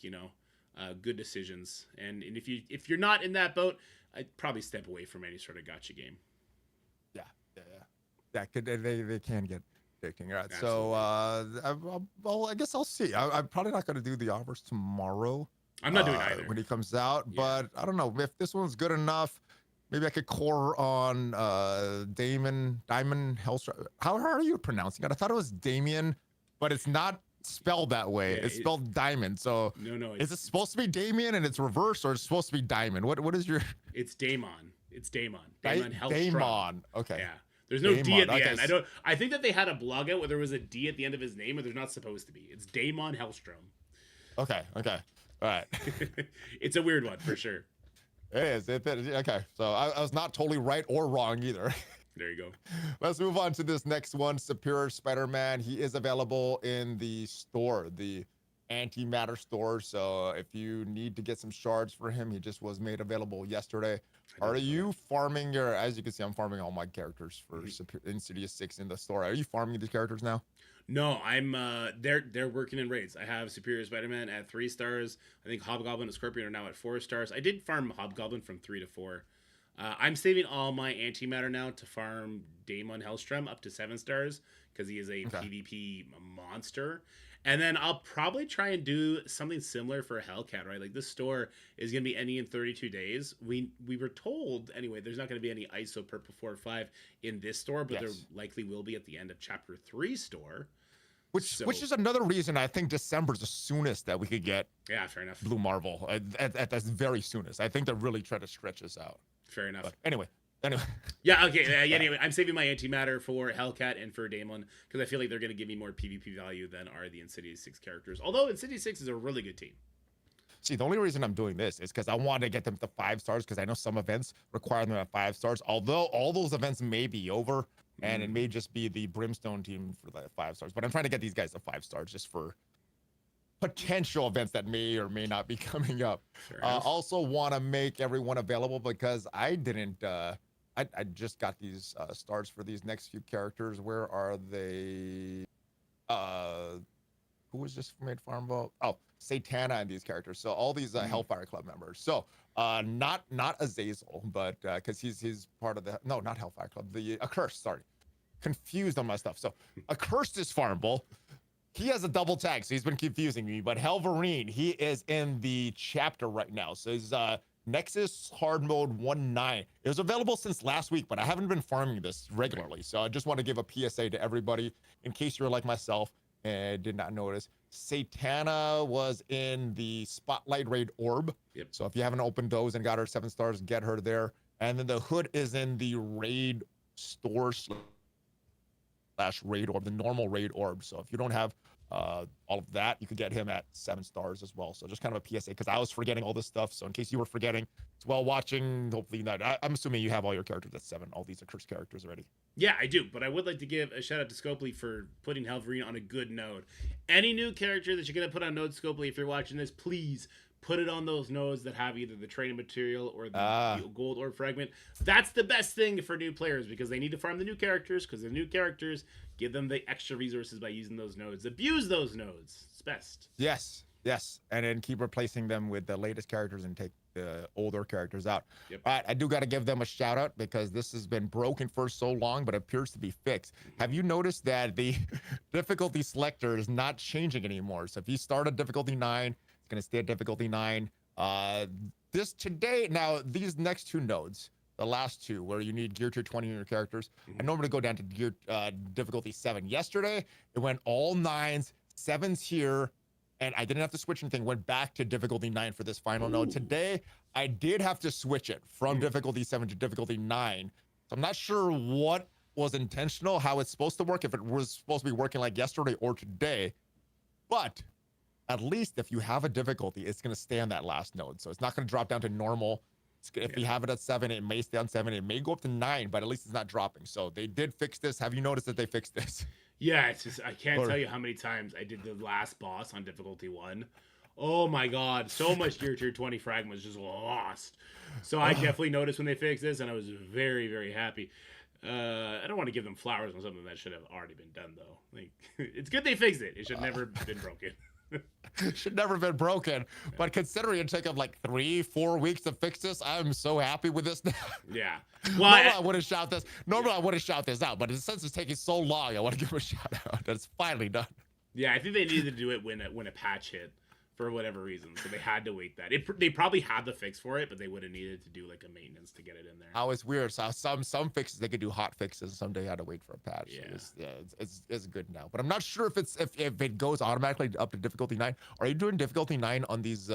good decisions. And if you're not in that boat, I'd probably step away from any sort of gacha game. Yeah. They can get addicting. All right. Absolutely. So I guess I'll see. I'm probably not going to do the offers tomorrow. I'm not doing either. When he comes out, Yeah. but I don't know if this one's good enough. Maybe I could core on Diamond Hellstrom. How are you pronouncing it? I thought it was Damien, but it's not spelled that way. Yeah, it's spelled Diamond. So No. is it supposed to be Damien and it's reversed, or it's supposed to be Diamond? What is your It's Daemon. It's Daemon. Daemon Hellstrom. Daemon? Okay. Yeah. There's no D at the Okay, end. I think that they had a blog out where there was a D at the end of his name, but there's not supposed to be. It's Daemon Hellstrom. Okay. All right. It's a weird one for sure. It is. Okay. So I was not totally right or wrong either. There you go. Let's move on to this next one. Superior Spider-Man. He is available in the store, the antimatter store. So if you need to get some shards for him, he just was made available yesterday. Are you farming as you can see, I'm farming all my characters for Insidious 6 in the store. Are you farming these characters now? No, I'm they're working in raids. I have Superior Spider-Man at 3 stars. I think Hobgoblin and Scorpion are now at 4 stars. I did farm Hobgoblin from 3 to 4. I'm saving all my antimatter now to farm Daemon Hellstrom up to 7 stars because he is a PvP monster. And then I'll probably try and do something similar for Hellcat, right? Like this store is going to be ending in 32 days. We were told, anyway, there's not going to be any ISO Purple 4 or 5 in this store, but there likely will be at the end of Chapter 3 store. Which is another reason I think December's the soonest that we could get fair enough. Blue Marvel at the very soonest. I think they're really trying to stretch us out. Fair enough. But anyway. Yeah, okay. Anyway, I'm saving my antimatter for Hellcat and for Daemon because I feel like they're going to give me more PvP value than are the Insidious 6 characters. Although Insidious 6 is a really good team. See, the only reason I'm doing this is because I want to get them to 5 stars because I know some events require them at 5 stars. Although all those events may be over and it may just be the Brimstone team for the 5 stars. But I'm trying to get these guys to 5 stars just for potential events that may or may not be coming up. Also want to make everyone available because I didn't... I just got these stars for these next few characters. Where are they? who was just made Farmville? Oh, Satana and these characters. So all these Hellfire Club members. So not Azazel, but because he's part of the not Hellfire Club, the Accursed. Sorry, confused on my stuff. So Accursed is Farmville. He has a double tag, so he's been confusing me. But Helverine, he is in the chapter right now. So he's Nexus Hard Mode 1.9. It was available since last week, but I haven't been farming this regularly. So I just want to give a PSA to everybody in case you're like myself and did not notice. Satana was in the Spotlight Raid Orb. Yep. So if you haven't opened those and got her 7 stars, get her there. And then the Hood is in the Raid Store / Raid Orb, the normal Raid Orb. So if you don't have all of that, you could get him at 7 stars as well. So just kind of a PSA, because I was forgetting all this stuff. So in case you were forgetting, it's well watching. Hopefully not. I'm assuming you have all your characters at 7. All these Accursed characters already. Yeah, I do. But I would like to give a shout out to Scopely for putting Helverine on a good node. Any new character that you're going to put on node, Scopely, if you're watching this, please put it on those nodes that have either the training material or the gold orb fragment. That's the best thing for new players, because they need to farm the new characters, because the new characters give them the extra resources by using those nodes. Abuse those nodes. It's best. Yes. And then keep replacing them with the latest characters and take the older characters out. Yep. All right, I do got to give them a shout out, because this has been broken for so long, but appears to be fixed. Have you noticed that the difficulty selector is not changing anymore? So if you start at difficulty 9, it's going to stay at difficulty 9. These next 2 nodes, the last 2 where you need gear tier 20 in your characters, I normally go down to gear difficulty 7. Yesterday, it went all 9s, 7s here, and I didn't have to switch anything. Went back to difficulty 9 for this final node. Today, I did have to switch it from difficulty 7 to difficulty 9. So I'm not sure what was intentional, how it's supposed to work, if it was supposed to be working like yesterday or today. But at least if you have a difficulty, it's going to stay on that last node. So it's not going to drop down to normal. If you have it at 7, it may stay on 7. It may go up to 9, but at least it's not dropping. So they did fix this. Have you noticed that they fixed this? Yeah, it's just, I can't tell you how many times I did the last boss on difficulty 1. Oh my god, so much gear tier 20 fragment was just lost. So I definitely noticed when they fixed this, and I was very, very happy. I don't want to give them flowers on something that should have already been done, though. Like, it's good they fixed it. It should never been broken. Should never have been broken. But considering it took them like 3-4 weeks to fix this, I'm so happy with this now. Yeah. Well, normally I wouldn't shout this. Normally I wouldn't shout this out, but since it's taking so long, I want to give them a shout out that it's finally done. Yeah, I think they needed to do it when a patch hit for whatever reason, so they had to wait that. They probably had the fix for it, but they would have needed to do like a maintenance to get it in there. Oh, it's weird. So some fixes they could do hot fixes. Some they had to wait for a patch. Yeah, it's good now. But I'm not sure if it goes automatically up to difficulty 9. Are you doing difficulty 9 on these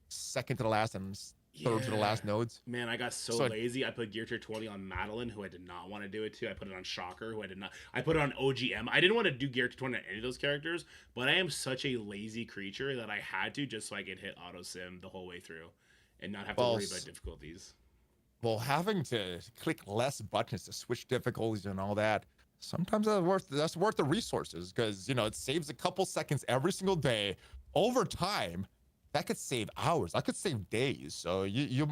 second to the last and third to the last nodes? Man, I got so lazy. I put gear tier 20 on Madeline, who I did not want to do it to. I put it on Shocker, who I did not. I put it on OGM. I didn't want to do gear tier 20 on any of those characters, but I am such a lazy creature that I had to, just so I could hit auto sim the whole way through and not have to worry about difficulties. Well, having to click less buttons to switch difficulties and all that, sometimes that's worth the resources, because it saves a couple seconds every single day. Over time, that could save hours. That could save days. So you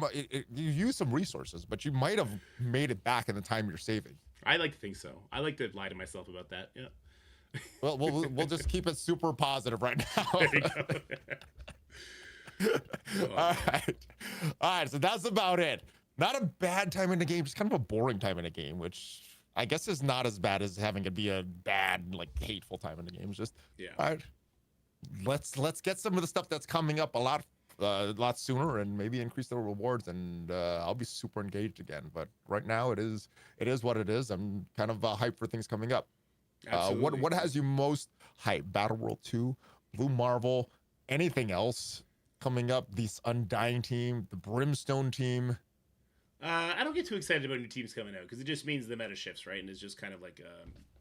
use some resources, but you might have made it back in the time you're saving. I like to think so. I like to lie to myself about that. Yeah. Well, we'll just keep it super positive right now. There you go. All right. So that's about it. Not a bad time in the game, just kind of a boring time in the game, which I guess is not as bad as having it be a bad, like, hateful time in the game. It's just all right. Let's get some of the stuff that's coming up a lot sooner, and maybe increase the rewards, and I'll be super engaged again. But right now it is what it is. I'm kind of hyped for things coming up. What has you most hyped? Battle World 2, Blue Marvel, anything else coming up? This Undying team, the Brimstone team. I don't get too excited about new teams coming out, because it just means the meta shifts, right? And it's just kind of like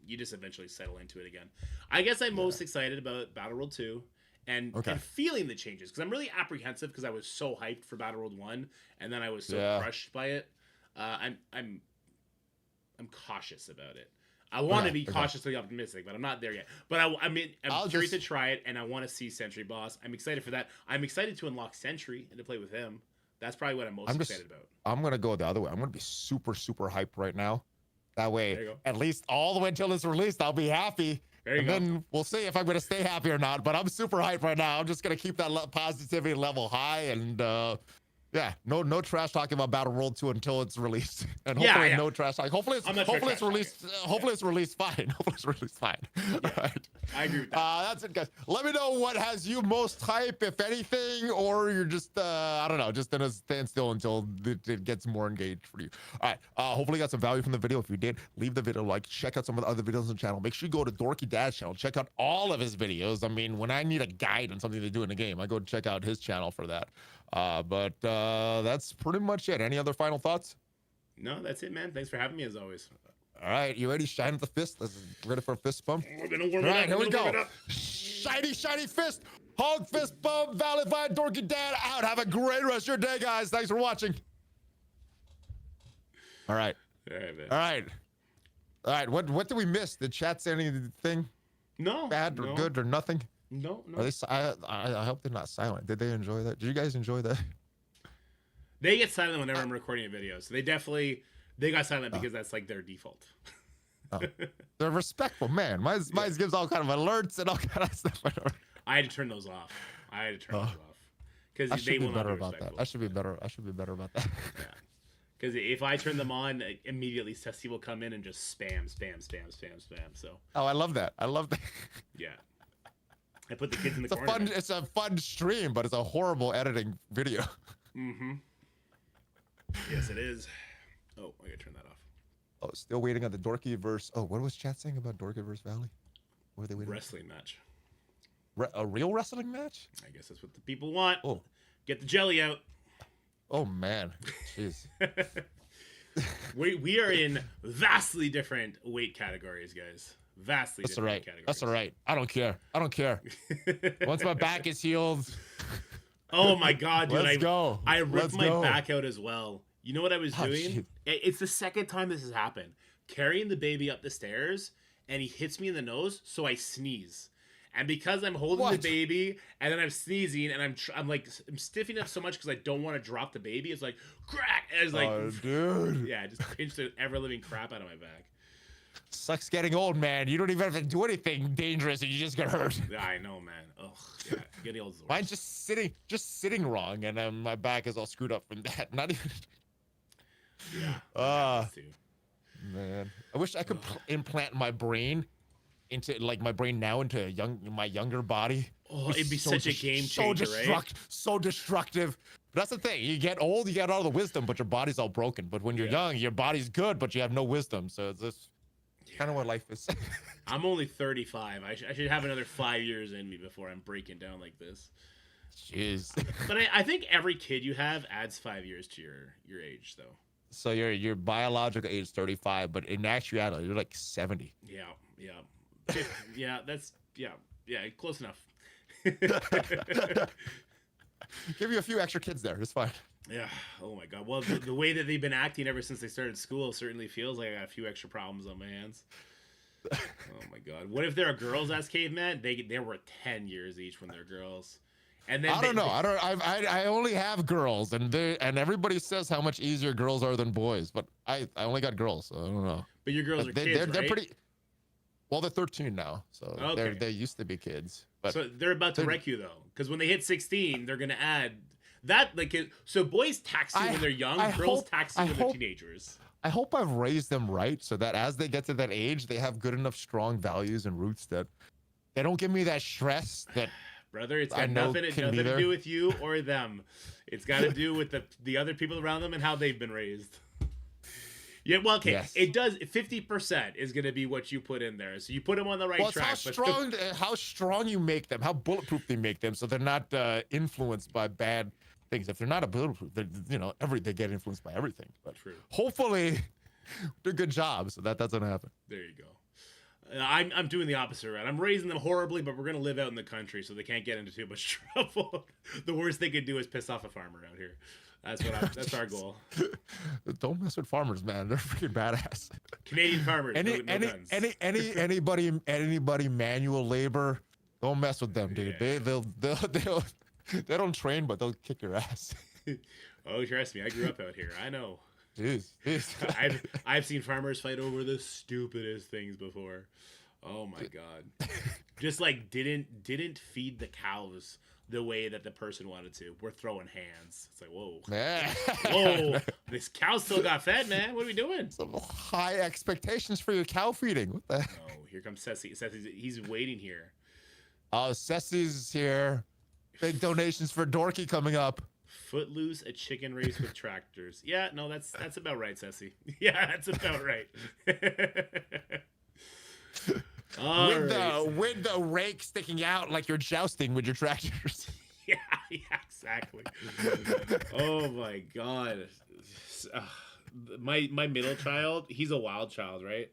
you just eventually settle into it again. I guess I'm most excited about Battle World 2 and feeling the changes, because I'm really apprehensive, because I was so hyped for Battle World 1, and then I was so crushed by it. I'm cautious about it. I want to be cautiously optimistic, but I'm not there yet. But I'm curious to try it, and I want to see Sentry Boss. I'm excited for that. I'm excited to unlock Sentry and to play with him. That's probably what I'm most excited about. I'm going to go the other way. I'm going to be super, super hyped right now. That way, at least all the way until it's released, I'll be happy. There you And go. then we'll see if I'm going to stay happy or not. But I'm super hyped right now. I'm just going to keep that positivity level high. And yeah, no trash talking about Battle World 2 until it's released. And hopefully no trash talking. Hopefully it's I'm not trying to trash released. talk it. Hopefully it's released fine. Hopefully it's released fine. Yeah. All right. I agree with that. That's it, guys. Let me know what has you most hype, if anything, or you're just I don't know, just in a standstill until it gets more engaged for you. All right. Hopefully you got some value from the video. If you did, leave the video a like. Check out some of the other videos on the channel. Make sure you go to Dorky Dad's channel. Check out all of his videos. I mean, when I need a guide on something to do in the game, I go check out his channel for that. But that's pretty much it. Any other final thoughts? No, that's it, man. Thanks for having me as always. All right, you ready? Shine at the fist. Let's ready for a fist bump. We're gonna warm All it right, up. here we We're gonna go. warm it up. Shiny fist. Hog fist bump. Valid Vine Dorky Dad out. Have a great rest of your day, guys. Thanks for watching. All right. All right, man. All right. What did we miss? Did chat say anything No. bad or good or nothing? No. Are they? I hope they're not silent. Did they enjoy that? Did you guys enjoy that? They get silent whenever I'm recording a video, so they got silent because that's like their default. Oh. They're respectful, man. Mine gives all kind of alerts and all kind of stuff. I had to turn those off. Because I they should be will better not be about that. respectful. I should be better about that. Yeah. Because if I turn them on, immediately Tessie will come in and just spam. So Oh, I love that. yeah, I put the kids in the It's a corner. it's a fun stream, but it's a horrible editing video. Mm-hmm. Yes, it is. Oh, I gotta turn that off. Oh, still waiting on the Dorky verse. Oh, what was chat saying about Dorky verse Valley? What are they waiting? Wrestling match. A real wrestling match? I guess that's what the people want. Oh, Get the jelly out. oh man, jeez. We are in vastly different weight categories, guys. Vastly That's all different right. weight categories. That's all right. I don't care. Once my back is healed, Oh my god, dude! let's go. I ripped Let's my go. back out as well. You know what I was Oh, doing? shit. It's the second time this has happened. Carrying the baby up the stairs, and he hits me in the nose, so I sneeze. And because I'm holding What? the baby, and then I'm sneezing, and I'm stiffing up so much because I don't want to drop the baby. It's like crack. And it's like, Oh, dude. yeah, just pinched the ever living crap out of my back. Sucks getting old, man. You don't even have to do anything dangerous, and you just get hurt. Yeah, I know, man. Ugh, yeah, getting old is the worst. Mine's just sitting wrong, and my back is all screwed up from that. Not even. Yeah. Ah. happens too. Man, I wish I could implant my brain into my brain now into my younger body. Oh, it'd be such a game changer, right? So destructive. But that's the thing. You get old, you get all the wisdom, but your body's all broken. But when you're young, your body's good, but you have no wisdom. So it's just kind of what life is. I'm only 35. I should have another 5 years in me before I'm breaking down like this. Jeez. But I think every kid you have adds 5 years to your age, though. So your biological age is 35, but in actuality, you're like 70. Yeah. Yeah, that's close enough. Give you a few extra kids there. It's fine. Yeah. Oh my god. Well, the way that they've been acting ever since they started school certainly feels like I got a few extra problems on my hands. Oh my god. What if there are girls as caveman? They were 10 years each when they're girls. And then I don't know. I only have girls, and everybody says how much easier girls are than boys, but I only got girls, so I don't know. But your girls are kids, they're right? pretty. Well, they're 13 now, so Okay. they used to be kids. But so they're about to wreck you though, because when they hit 16, they're gonna add that. Like, so boys tax you when they're young, girls tax you when they're teenagers. I hope I've raised them right, so that as they get to that age, they have good enough strong values and roots that they don't give me that stress that. Brother, it's got nothing to do with you or them. It's got to do with the other people around them and how they've been raised. Yeah, well, okay, Yes. It does. 50% is going to be what you put in there, so you put them on the right Well, track. it's how strong you make them, how bulletproof they make them, so they're not influenced by bad things. If they're not a bulletproof, they get influenced by everything. But True. Hopefully, do a good job, so that's gonna happen. There you go. I'm doing the opposite, right? I'm raising them horribly, but we're gonna live out in the country, so they can't get into too much trouble. The worst they could do is piss off a farmer out here. That's our goal. Don't mess with farmers, man. They're freaking badass. Canadian farmers, no guns. Anybody manual labor, don't mess with them, dude. Yeah. They don't train, but they'll kick your ass. Oh, trust me, I grew up out here. I know. Jeez. I've seen farmers fight over the stupidest things before. Oh my god. Just like didn't feed the cows the way that the person wanted to. We're throwing hands. It's like, whoa. Man. Whoa. This cow still got fed, man. What are we doing? Some high expectations for your cow feeding. What the? Oh, here comes Ceci. He's waiting here. Oh, Ceci's here. Big donations for Dorky coming up. Footloose, a chicken race with tractors. Yeah, no, that's about right, Ceci. Yeah, that's about right. With the rake sticking out like you're jousting with your tractors. Yeah, exactly. Oh my god. My middle child, he's a wild child, right?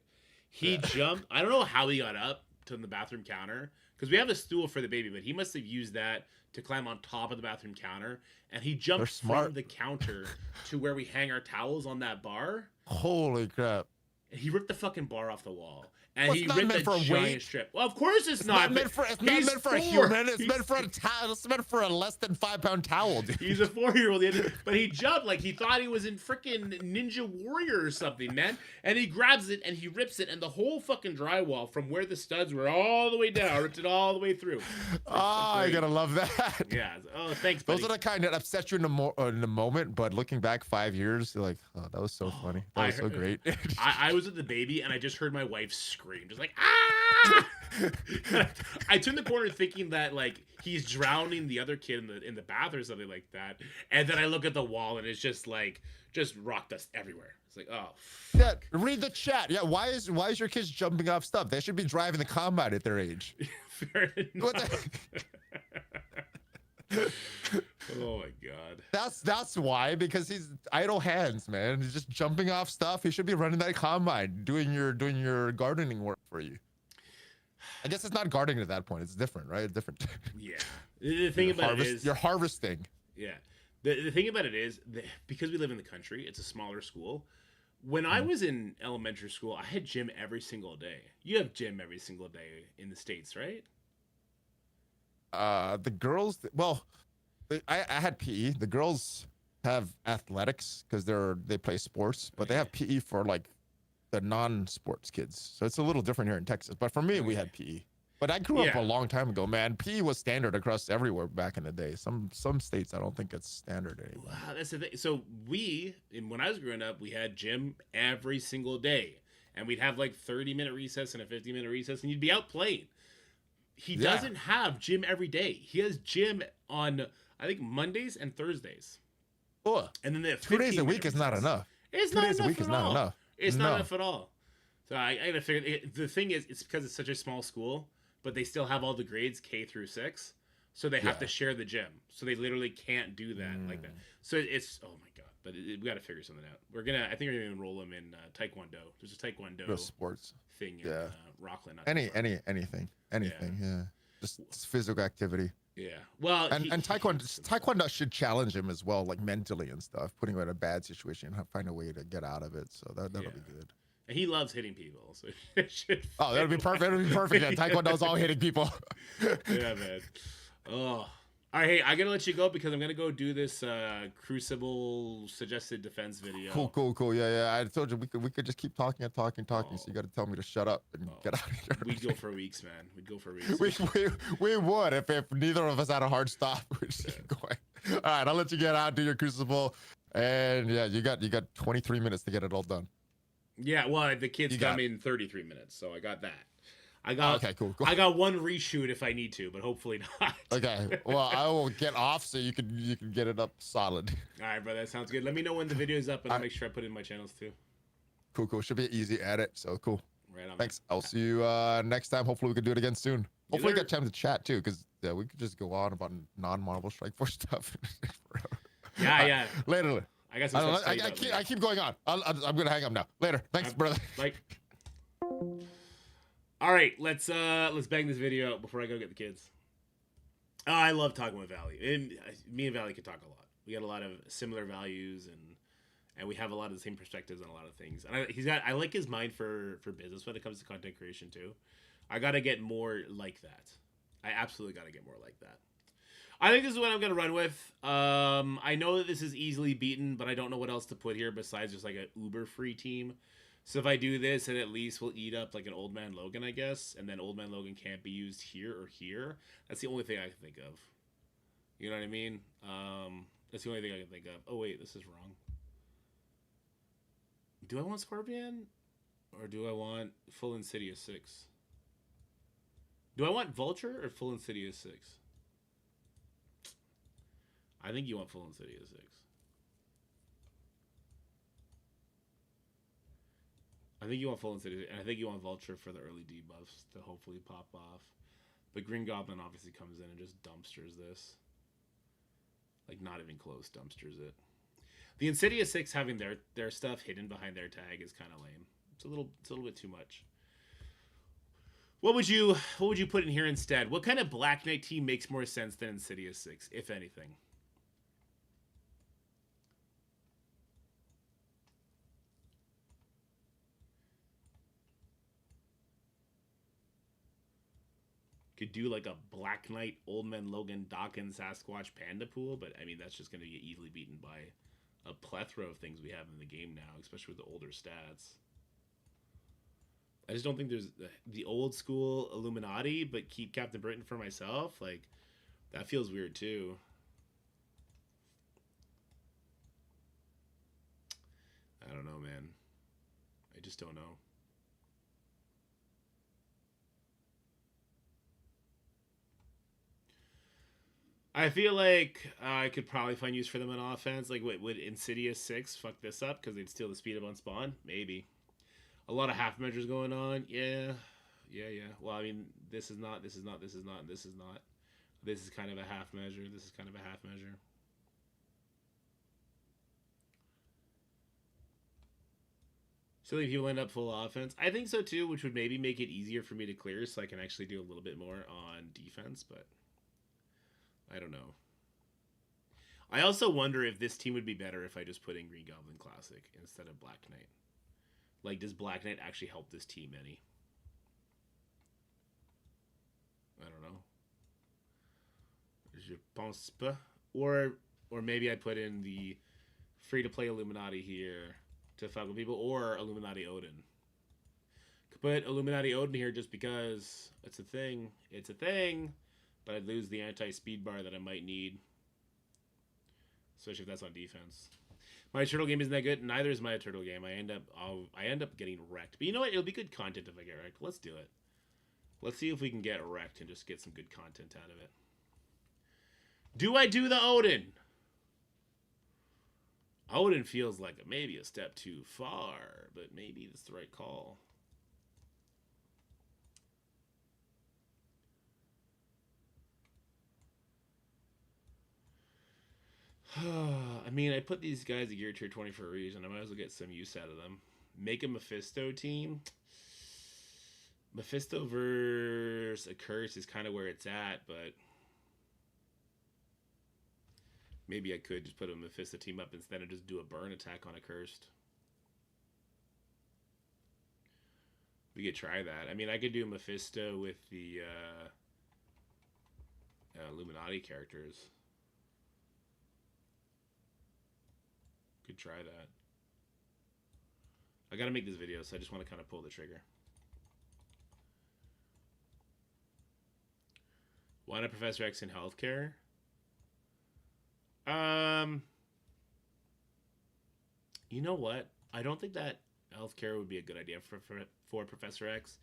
He jumped. I don't know how he got up to the bathroom counter because we have a stool for the baby, but he must have used that to climb on top of the bathroom counter, and he jumped from the counter to where we hang our towels on that bar. Holy crap. And he ripped the fucking bar off the wall. And he ripped a giant strip. Well, of course it's not. It's not meant for a human. It's meant for a towel. It's meant for a less than 5 pound towel, dude. He's a 4-year-old, but he jumped like he thought he was in freaking Ninja Warrior or something, man. And he grabs it and he rips it, and the whole fucking drywall from where the studs were all the way down, ripped it all the way through. I gotta love that. Yeah. Oh, thanks, buddy. Those are the kind that upset you in the moment, but looking back 5 years, you're like, oh, that was so funny. That was so great. I was with the baby and I just heard my wife scream, just like, ah! I turned the corner thinking that like he's drowning the other kid in the bath or something like that, and then I look at the wall and it's just rock dust everywhere. It's like, oh, fuck. Yeah, read the chat. Yeah, why is your kids jumping off stuff? They should be driving the combine at their age. Fair enough. What the? Oh my god. That's why, because he's idle hands, man. He's just jumping off stuff. He should be running that combine, doing your gardening work for you. I guess it's not gardening at that point. It's different, right? Different. Yeah. The thing about it is you're harvesting. Yeah. The thing about it is because we live in the country, it's a smaller school. When I was in elementary school, I had gym every single day. You have gym every single day in the States, right? The girls, I had PE. The girls have athletics because they play sports, but they have PE for like the non-sports kids. So it's a little different here in Texas. But for me, we had PE. But I grew up a long time ago, man. PE was standard across everywhere back in the day. Some states, I don't think it's standard anymore. Wow, that's the thing. So when I was growing up, we had gym every single day. And we'd have like 30-minute recess and a 50-minute recess, and you'd be out playing. He doesn't have gym every day. He has gym on, I think, Mondays and Thursdays. Oh, and then the 2 days a week is not enough. It's not enough at all. It's not enough at all. So I gotta figure. The thing is, it's because it's such a small school, but they still have all the grades K through 6, so they have to share the gym. So they literally can't do that like that. So it's oh my god. But we got to figure something out. I think we're gonna enroll him in Taekwondo. There's a Taekwondo sports thing in Rockland. Anything. Yeah. Just physical activity. Yeah. Well, and Taekwondo should challenge him as well, like mentally and stuff, putting him in a bad situation and find a way to get out of it. So that'll be good. And he loves hitting people, so it should. Oh, that'll be perfect. That'll be perfect. Yeah, Taekwondo's all hitting people. Yeah, man. Oh. All right, hey, I gotta let you go because I'm gonna go do this Crucible suggested defense video. Cool. Yeah. I told you we could just keep talking. So you got to tell me to shut up and get out of here. We'd go for weeks, man. We would if neither of us had a hard stop. We'd just keep going. All right, I'll let you get out, do your Crucible, and yeah, you got 23 minutes to get it all done. Yeah, well, the kids come in 33 minutes, so I got that. Okay, cool. I got one reshoot if I need to, but hopefully not. Okay. Well, I will get off so you can get it up solid. All right, brother. That sounds good. Let me know when the video is up, and I'll make sure I put it in my channels too. Cool. Should be an easy edit. So cool. Right on. Thanks. I'll see you next time. Hopefully we can do it again soon. Hopefully we get time to chat too, because we could just go on about non-Marvel Strike Force stuff. Yeah. Later. I got some stuff I keep going on. I'm gonna hang up now. Later. Thanks, brother. Bye. All right, let's bang this video out before I go get the kids. Oh, I love talking with Valley. And me and Valley can talk a lot. We got a lot of similar values, and we have a lot of the same perspectives on a lot of things. And I like his mind for business when it comes to content creation too. I gotta get more like that. I absolutely gotta get more like that. I think this is what I'm gonna run with. I know that this is easily beaten, but I don't know what else to put here besides just like an uber free team. So if I do this, it at least will eat up like an Old Man Logan, I guess, and then Old Man Logan can't be used here or here. That's the only thing I can think of. You know what I mean? That's the only thing I can think of. Oh wait, this is wrong. Do I want Scorpion? Or do I want full Insidious 6? Do I want Vulture or full Insidious 6? I think you want full Insidious 6. I think you want full Insidious, and I think you want Vulture for the early debuffs to hopefully pop off. But Green Goblin obviously comes in and just dumpsters this. Like, not even close dumpsters it. The Insidious 6 having their stuff hidden behind their tag is kind of lame. It's a little bit too much. What would you put in here instead? What kind of Black Knight team makes more sense than Insidious 6, if anything? Could do like a Black Knight, Old Man Logan, Dawkins, Sasquatch, Panda pool, but I mean that's just going to get easily beaten by a plethora of things we have in the game now, especially with the older stats. I just don't think there's the old school Illuminati, but keep Captain Britain for myself. Like, that feels weird too. I don't know, man. I just don't know. I feel like I could probably find use for them on offense. Like, would Insidious 6 fuck this up because they'd steal the speed up on spawn? Maybe. A lot of half measures going on. Yeah. Well, I mean, this is not, and this is not. This is kind of a half measure. This is kind of a half measure. So if you end up full offense, I think so too, which would maybe make it easier for me to clear so I can actually do a little bit more on defense, but I don't know. I also wonder if this team would be better if I just put in Green Goblin Classic instead of Black Knight. Like, does Black Knight actually help this team any? I don't know. Je pense pas. Or maybe I put in the free-to-play Illuminati here to fuck with people, or Illuminati Odin. Could put Illuminati Odin here just because it's a thing. It's a thing, but I'd lose the anti-speed bar that I might need. Especially if that's on defense. My turtle game isn't that good. Neither is my turtle game. I end up getting wrecked. But you know what? It'll be good content if I get wrecked. Let's do it. Let's see if we can get wrecked and just get some good content out of it. Do I do the Odin? Odin feels like maybe a step too far, but maybe that's the right call. I mean, I put these guys at gear tier 20 for a reason. I might as well get some use out of them. Make a Mephisto team. Mephisto versus a curse is kind of where it's at, but maybe I could just put a Mephisto team up instead of just do a burn attack on a cursed. We could try that. I mean, I could do Mephisto with the Illuminati characters. Could try that. I gotta make this video, so I just want to kind of pull the trigger. Why not Professor X in healthcare? You know what? I don't think that healthcare would be a good idea for Professor X,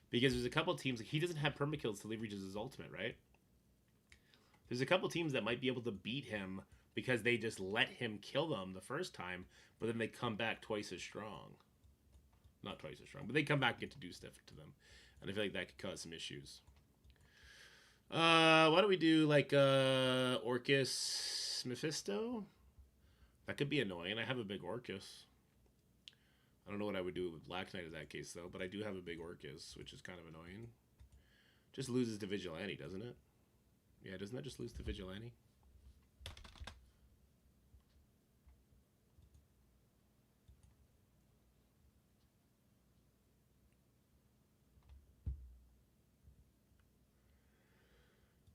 because there's a couple teams he doesn't have permakills till he reaches his ultimate, right? There's a couple teams that might be able to beat him because they just let him kill them the first time, but then they come back twice as strong. Not twice as strong, but they come back and get to do stuff to them. And I feel like that could cause some issues. Why don't we do like Orcus Mephisto? That could be annoying. I have a big Orcus. I don't know what I would do with Black Knight in that case, though, but I do have a big Orcus, which is kind of annoying. Just loses to Vigilante, doesn't it? Yeah, doesn't that just lose to Vigilante?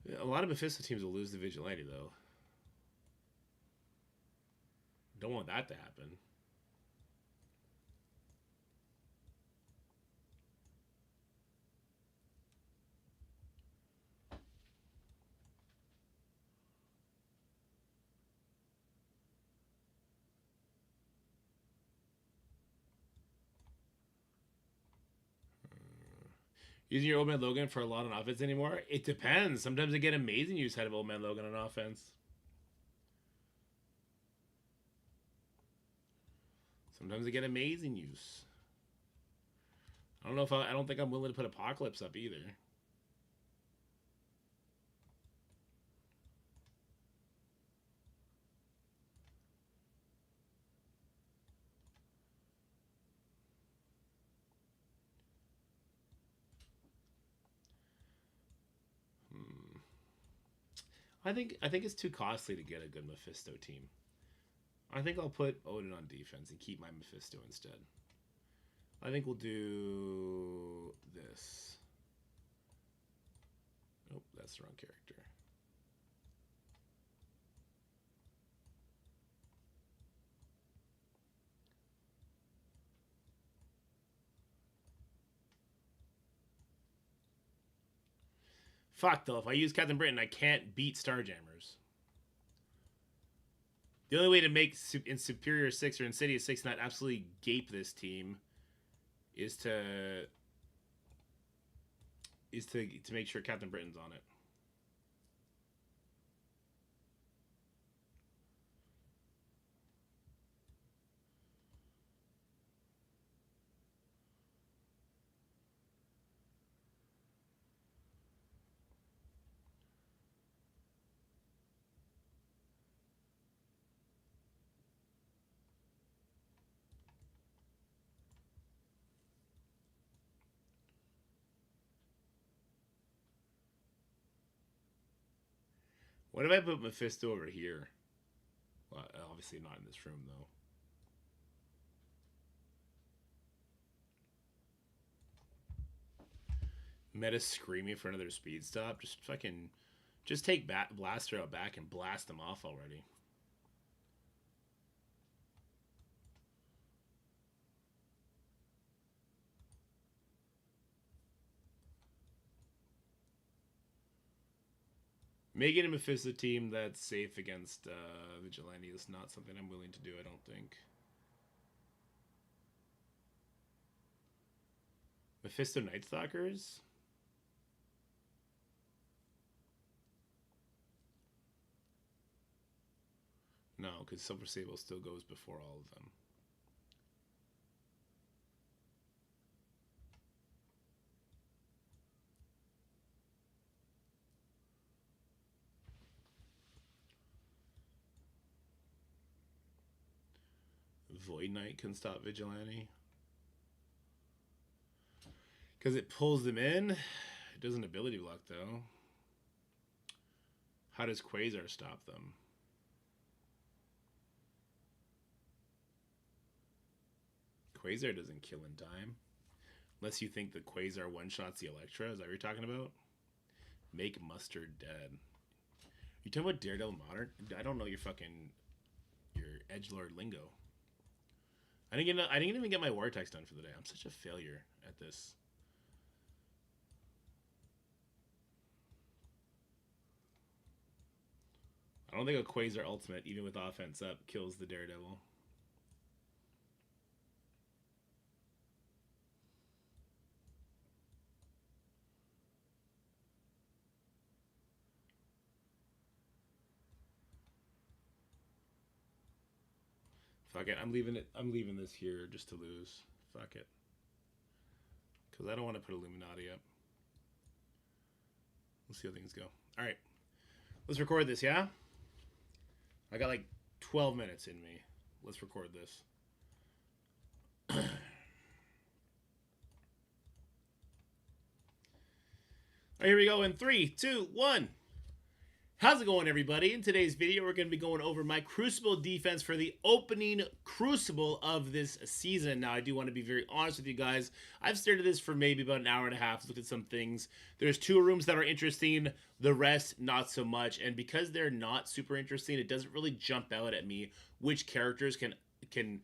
Yeah, a lot of Mephisto teams will lose to Vigilante, though. Don't want that to happen. Using your Old Man Logan for a lot on offense anymore? It depends. Sometimes I get amazing use out of Old Man Logan on offense. Sometimes I get amazing use. I don't know if I don't think I'm willing to put Apocalypse up either. I think it's too costly to get a good Mephisto team. I think I'll put Odin on defense and keep my Mephisto instead. I think we'll do this. Nope, that's the wrong character. Fuck though, if I use Captain Britain, I can't beat Starjammers. The only way to make in Superior 6 or Insidious 6 not absolutely gape this team is to make sure Captain Britain's on it. What if I put Mephisto over here? Well, obviously not in this room, though. Meta screaming for another speed stop. Just take Blaster out back and blast them off already. Making a Mephisto team that's safe against Vigilante is not something I'm willing to do, I don't think. Mephisto Night Stalkers? No, because Silver Sable still goes before all of them. Void Knight can stop Vigilante. Because it pulls them in. It doesn't ability block, though. How does Quasar stop them? Quasar doesn't kill in time. Unless you think the Quasar one-shots the Electra. Is that what you're talking about? Make Mustard dead. You talking about Daredevil Modern? I don't know your edgelord lingo. I didn't even get my war attacks done for the day. I'm such a failure at this. I don't think a Quasar ultimate, even with offense up, kills the Daredevil. Fuck it. I'm leaving this here just to lose. Fuck it. Because I don't want to put Illuminati up. We'll see how things go. Alright. Let's record this, yeah? I got like 12 minutes in me. Let's record this. Alright, here we go in 3, 2, 1. How's it going, everybody? In today's video, we're going to be going over my Crucible defense for the opening Crucible of this season. Now, I do want to be very honest with you guys. I've started this for maybe about an hour and a half, looked at some things. There's 2 rooms that are interesting, the rest not so much. And because they're not super interesting, it doesn't really jump out at me which characters can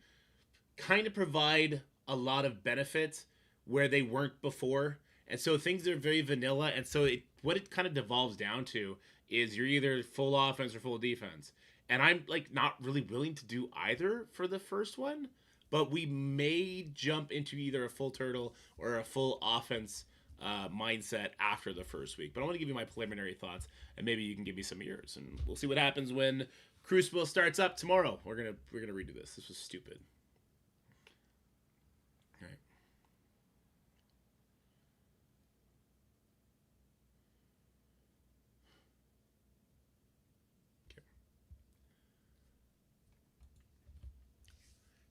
kind of provide a lot of benefit where they weren't before. And so things are very vanilla. And so what it kind of devolves down to is you're either full offense or full defense. And I'm like not really willing to do either for the first one, but we may jump into either a full turtle or a full offense mindset after the first week. But I want to give you my preliminary thoughts, and maybe you can give me some of yours, and we'll see what happens when Crucible starts up tomorrow. We're gonna redo this. This was stupid. All right.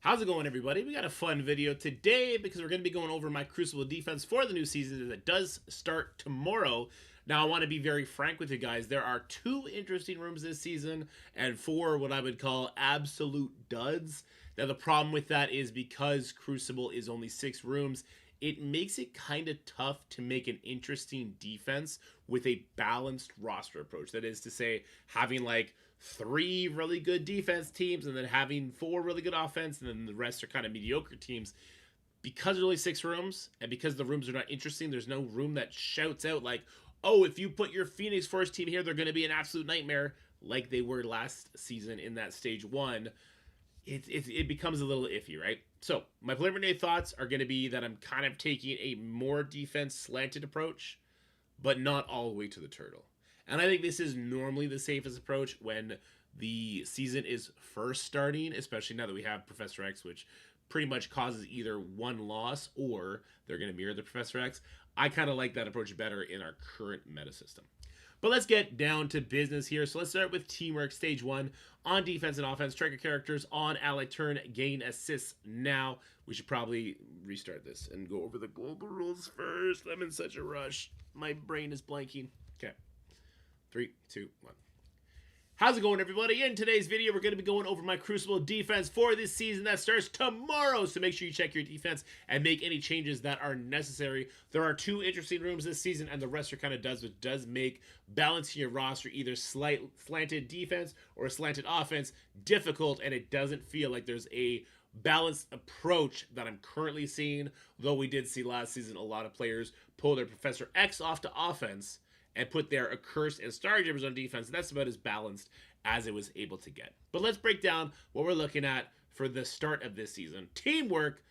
How's it going, everybody? We got a fun video today because we're going to be going over my Crucible defense for the new season that does start tomorrow. Now, I want to be very frank with you guys. There are 2 interesting rooms this season and 4 what I would call absolute duds. Now, the problem with that is because Crucible is only 6 rooms, it makes it kind of tough to make an interesting defense with a balanced roster approach. That is to say, having like 3 really good defense teams and then having 4 really good offense, and then the rest are kind of mediocre teams. Because there's only 6 rooms, and because the rooms are not interesting, there's no room that shouts out like, oh, if you put your Phoenix Force team here, they're going to be an absolute nightmare, like they were last season in that stage 1. It becomes a little iffy, right? So my preliminary thoughts are going to be that I'm kind of taking a more defense slanted approach, but not all the way to the turtle. And I think this is normally the safest approach when the season is first starting, especially now that we have Professor X, which pretty much causes either 1 loss or they're going to mirror the Professor X. I kind of like that approach better in our current meta system. But let's get down to business here. So let's start with teamwork, stage 1. On defense and offense, striker characters on ally turn, gain assists now. We should probably restart this and go over the global rules first. I'm in such a rush. My brain is blanking. Okay. 3, 2, 1. How's it going, everybody? In today's video, we're going to be going over my Crucible defense for this season that starts tomorrow. So make sure you check your defense and make any changes that are necessary. There are 2 interesting rooms this season, and the rest are kind of duds, which does make balancing your roster, either slanted defense or a slanted offense, difficult, and it doesn't feel like there's a balanced approach that I'm currently seeing, though we did see last season a lot of players pull their Professor X off to offense and put their Accursed and Starjammers on defense, and that's about as balanced as it was able to get. But let's break down what we're looking at for the start of this season. Teamwork.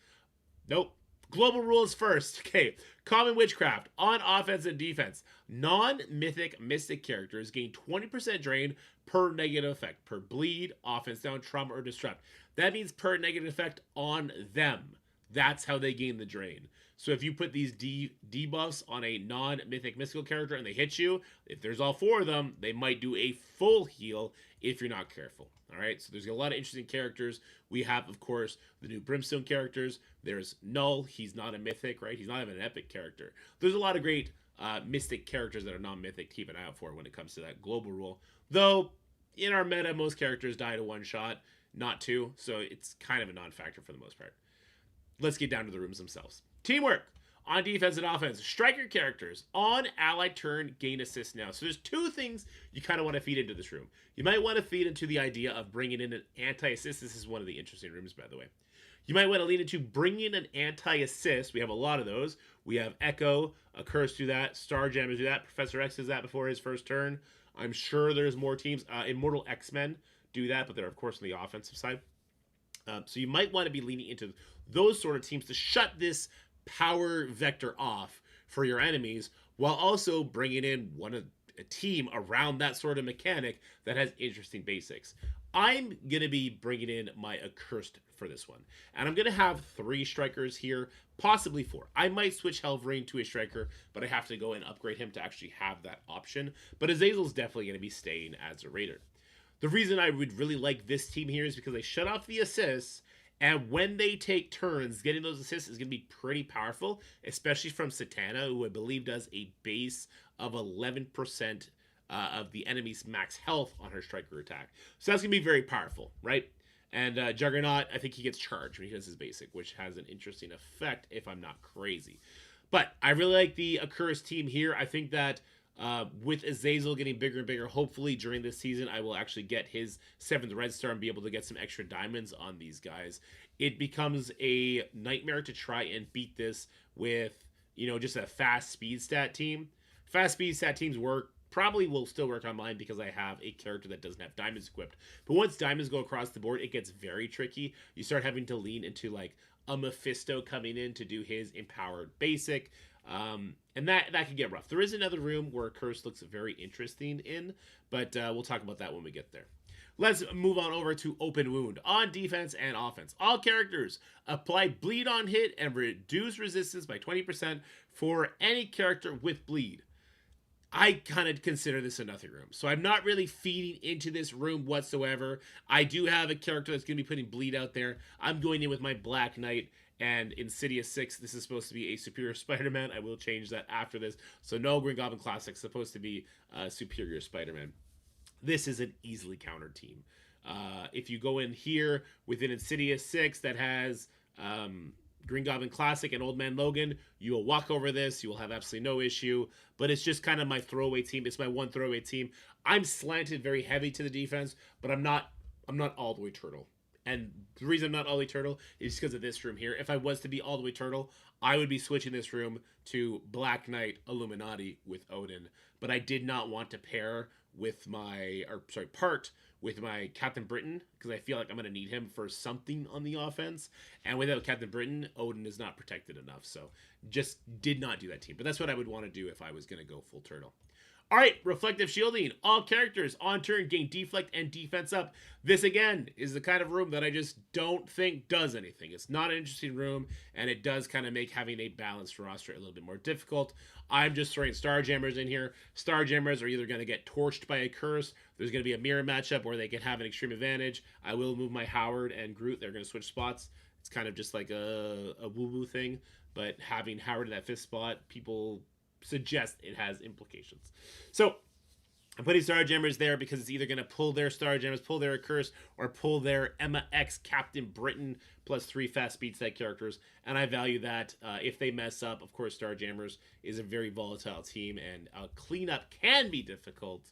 Nope. Global rules first. Okay. Common Witchcraft on offense and defense. Non-mythic mystic characters gain 20% drain per negative effect, per bleed, offense down, trauma, or disrupt. That means per negative effect on them. That's how they gain the drain. So if you put these debuffs on a non-mythic mystical character and they hit you, if there's all 4 of them, they might do a full heal if you're not careful. All right, so there's a lot of interesting characters. We have, of course, the new Brimstone characters. There's Null. He's not a mythic, right? He's not even an epic character. There's a lot of great mystic characters that are non-mythic to keep an eye out for when it comes to that global rule. Though, in our meta, most characters die to 1 shot, not 2. So it's kind of a non-factor for the most part. Let's get down to the rooms themselves. Teamwork on defense and offense. Striker characters on ally turn, gain assist now. So there's 2 things you kind of want to feed into this room. You might want to feed into the idea of bringing in an anti-assist. This is one of the interesting rooms, by the way. You might want to lean into bringing an anti-assist. We have a lot of those. We have Echo, Accursed do that, Starjammers do that, Professor X does that before his first turn. I'm sure there's more teams. Immortal X-Men do that, but they're, of course, on the offensive side. So you might want to be leaning into those sort of teams to shut this power vector off for your enemies, while also bringing in a team around that sort of mechanic that has interesting basics. I'm going to be bringing in my Accursed for this one, and I'm going to have 3 strikers here, possibly 4. I might switch Helvrain to a striker, but I have to go and upgrade him to actually have that option. But Azazel's definitely going to be staying as a Raider. The reason I would really like this team here is because they shut off the assists, and when they take turns, getting those assists is going to be pretty powerful, especially from Satana, who I believe does a base of 11% of the enemy's max health on her striker attack. So that's going to be very powerful, right? And Juggernaut, I think he gets charged when he does his basic, which has an interesting effect if I'm not crazy. But I really like the Accursed team here. I think that with Azazel getting bigger and bigger, hopefully during this season, I will actually get his 7th Red Star and be able to get some extra diamonds on these guys. It becomes a nightmare to try and beat this with, just a fast speed stat team. Fast speed stat teams probably will still work on mine because I have a character that doesn't have diamonds equipped. But once diamonds go across the board, it gets very tricky. You start having to lean into like a Mephisto coming in to do his empowered basic. And that could get rough. There is another room where Curse looks very interesting in, but we'll talk about that when we get there. Let's move on over to Open Wound. On defense and offense, all characters apply bleed on hit and reduce resistance by 20% for any character with bleed. I kind of consider this a nothing room. So I'm not really feeding into this room whatsoever. I do have a character that's going to be putting bleed out there. I'm going in with my Black Knight and Insidious 6. This is supposed to be a Superior Spider-Man. I will change that after this. So no Green Goblin Classic. Supposed to be Superior Spider-Man. This is an easily countered team. If you go in here with an Insidious 6 that has Green Goblin Classic and Old Man Logan, you will walk over this. You will have absolutely no issue. But it's just kind of my throwaway team. It's my one throwaway team. I'm slanted very heavy to the defense, but I'm not all the way turtle. And the reason I'm not all the way turtle is because of this room here. If I was to be all the way turtle, I would be switching this room to Black Knight Illuminati with Odin. But I did not want to pair with part with my Captain Britain, because I feel like I'm going to need him for something on the offense. And without Captain Britain, Odin is not protected enough. So just did not do that team. But that's what I would want to do if I was going to go full turtle. All right, reflective shielding. All characters on turn gain deflect and defense up. This, again, is the kind of room that I just don't think does anything. It's not an interesting room, and it does kind of make having a balanced roster a little bit more difficult. I'm just throwing Starjammers in here. Starjammers are either going to get torched by a curse. There's going to be a mirror matchup where they can have an extreme advantage. I will move my Howard and Groot. They're going to switch spots. It's kind of just like a woo-woo thing, but having Howard in that 5th spot, people suggest it has implications. So I'm putting Starjammers there because it's either going to pull their Starjammers, pull their Curse, or pull their Emma X Captain Britain plus 3 fast speed set characters. And I value that. If they mess up, of course, Starjammers is a very volatile team, and a cleanup can be difficult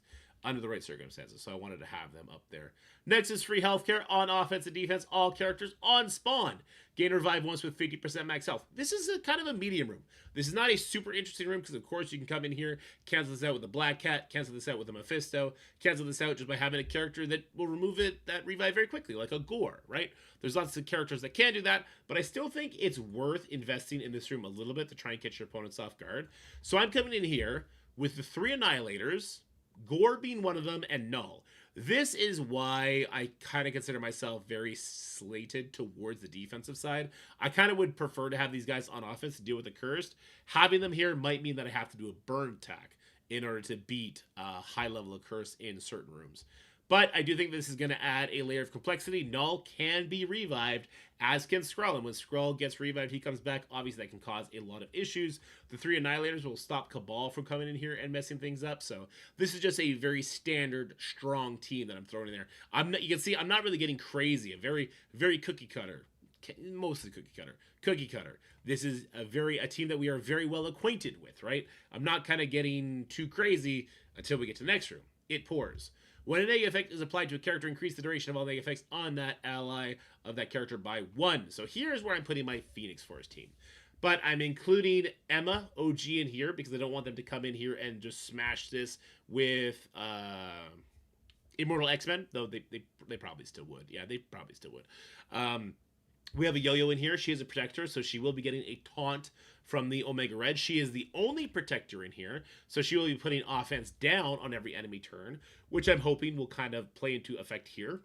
under the right circumstances. So I wanted to have them up there. Next is free healthcare on offense and defense. All characters on spawn gain revive once with 50% max health. This is a kind of a medium room. This is not a super interesting room because, of course, you can come in here, cancel this out with a Black Cat, cancel this out with a Mephisto, cancel this out just by having a character that will remove that revive very quickly, like a Gore, right? There's lots of characters that can do that, but I still think it's worth investing in this room a little bit to try and catch your opponents off guard. So I'm coming in here with the 3 Annihilators, Gore being one of them, and Null. This is why I kind of consider myself very slated towards the defensive side. I kind of would prefer to have these guys on offense to deal with the Cursed. Having them here might mean that I have to do a burn attack in order to beat a high level of Curse in certain rooms. But I do think this is going to add a layer of complexity. Null can be revived, as can Skrull. And when Skrull gets revived, he comes back. Obviously, that can cause a lot of issues. The 3 Annihilators will stop Cabal from coming in here and messing things up. So this is just a very standard, strong team that I'm throwing in there. You can see I'm not really getting crazy. A very, very cookie cutter. Mostly cookie cutter. Cookie cutter. This is a team that we are very well acquainted with, right? I'm not kind of getting too crazy until we get to the next room. It pours. When a negative effect is applied to a character, increase the duration of all negative effects on that ally of that character by 1. So here's where I'm putting my Phoenix Force team. But I'm including Emma OG in here because I don't want them to come in here and just smash this with Immortal X-Men, though they probably still would. Yeah, they probably still would. We have a Yo-Yo in here. She is a protector, so she will be getting a taunt from the Omega Red. She is the only protector in here, so she will be putting offense down on every enemy turn, which I'm hoping will kind of play into effect here.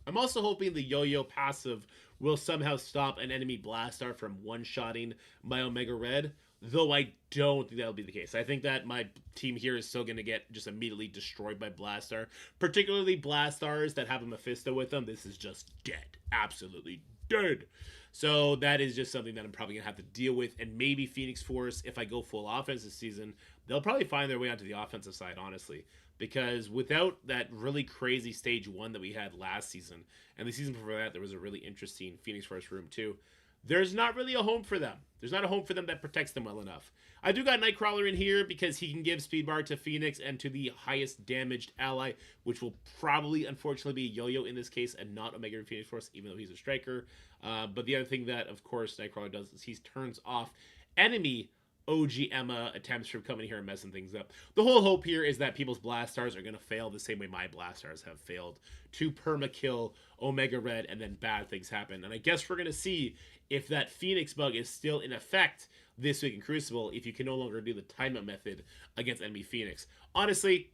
I'm also hoping the Yo-Yo passive will somehow stop an enemy Blastar from one-shotting my Omega Red, though I don't think that'll be the case. I think that my team here is still going to get just immediately destroyed by Blastar, particularly Blastars that have a Mephisto with them. This is just dead. Absolutely dead. So that is just something that I'm probably going to have to deal with. And maybe Phoenix Force, if I go full offense this season, they'll probably find their way onto the offensive side, honestly. Because without that really crazy stage 1 that we had last season, and the season before that, there was a really interesting Phoenix Force room too, there's not really a home for them. There's not a home for them that protects them well enough. I do got Nightcrawler in here because he can give speed bar to Phoenix and to the highest damaged ally, which will probably, unfortunately, be Yo-Yo in this case and not Omega and Phoenix Force, even though he's a striker. But the other thing that, of course, Nightcrawler does is he turns off enemy OG Emma attempts from coming here and messing things up. The whole hope here is that people's Blastars are going to fail the same way my Blastars have failed to permakill Omega Red, and then bad things happen. And I guess we're going to see if that Phoenix bug is still in effect this week in Crucible, if you can no longer do the timeout method against enemy Phoenix. Honestly,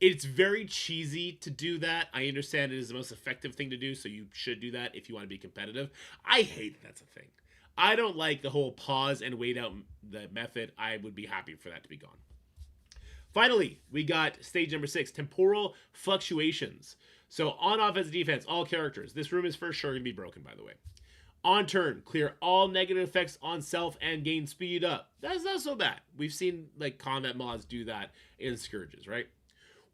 it's very cheesy to do that. I understand it is the most effective thing to do, so you should do that if you want to be competitive. I hate that's a thing. I don't like the whole pause and wait out the method. I would be happy for that to be gone. Finally, we got stage number 6, temporal fluctuations. So on offense and defense, all characters. This room is for sure going to be broken, by the way. On turn, clear all negative effects on self and gain speed up. That's not so bad. We've seen like combat mods do that in Scourges, right?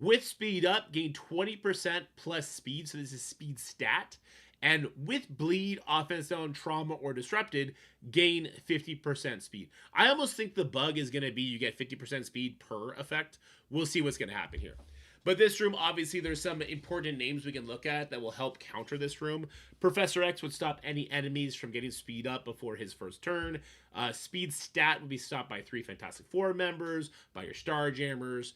With speed up, gain 20% plus speed. So this is speed stat. And with bleed, offense down, trauma, or disrupted, gain 50% speed. I almost think the bug is going to be you get 50% speed per effect. We'll see what's going to happen here. But this room, obviously, there's some important names we can look at that will help counter this room. Professor X would stop any enemies from getting speed up before his first turn. Speed stat would be stopped by 3 Fantastic Four members, by your Starjammers,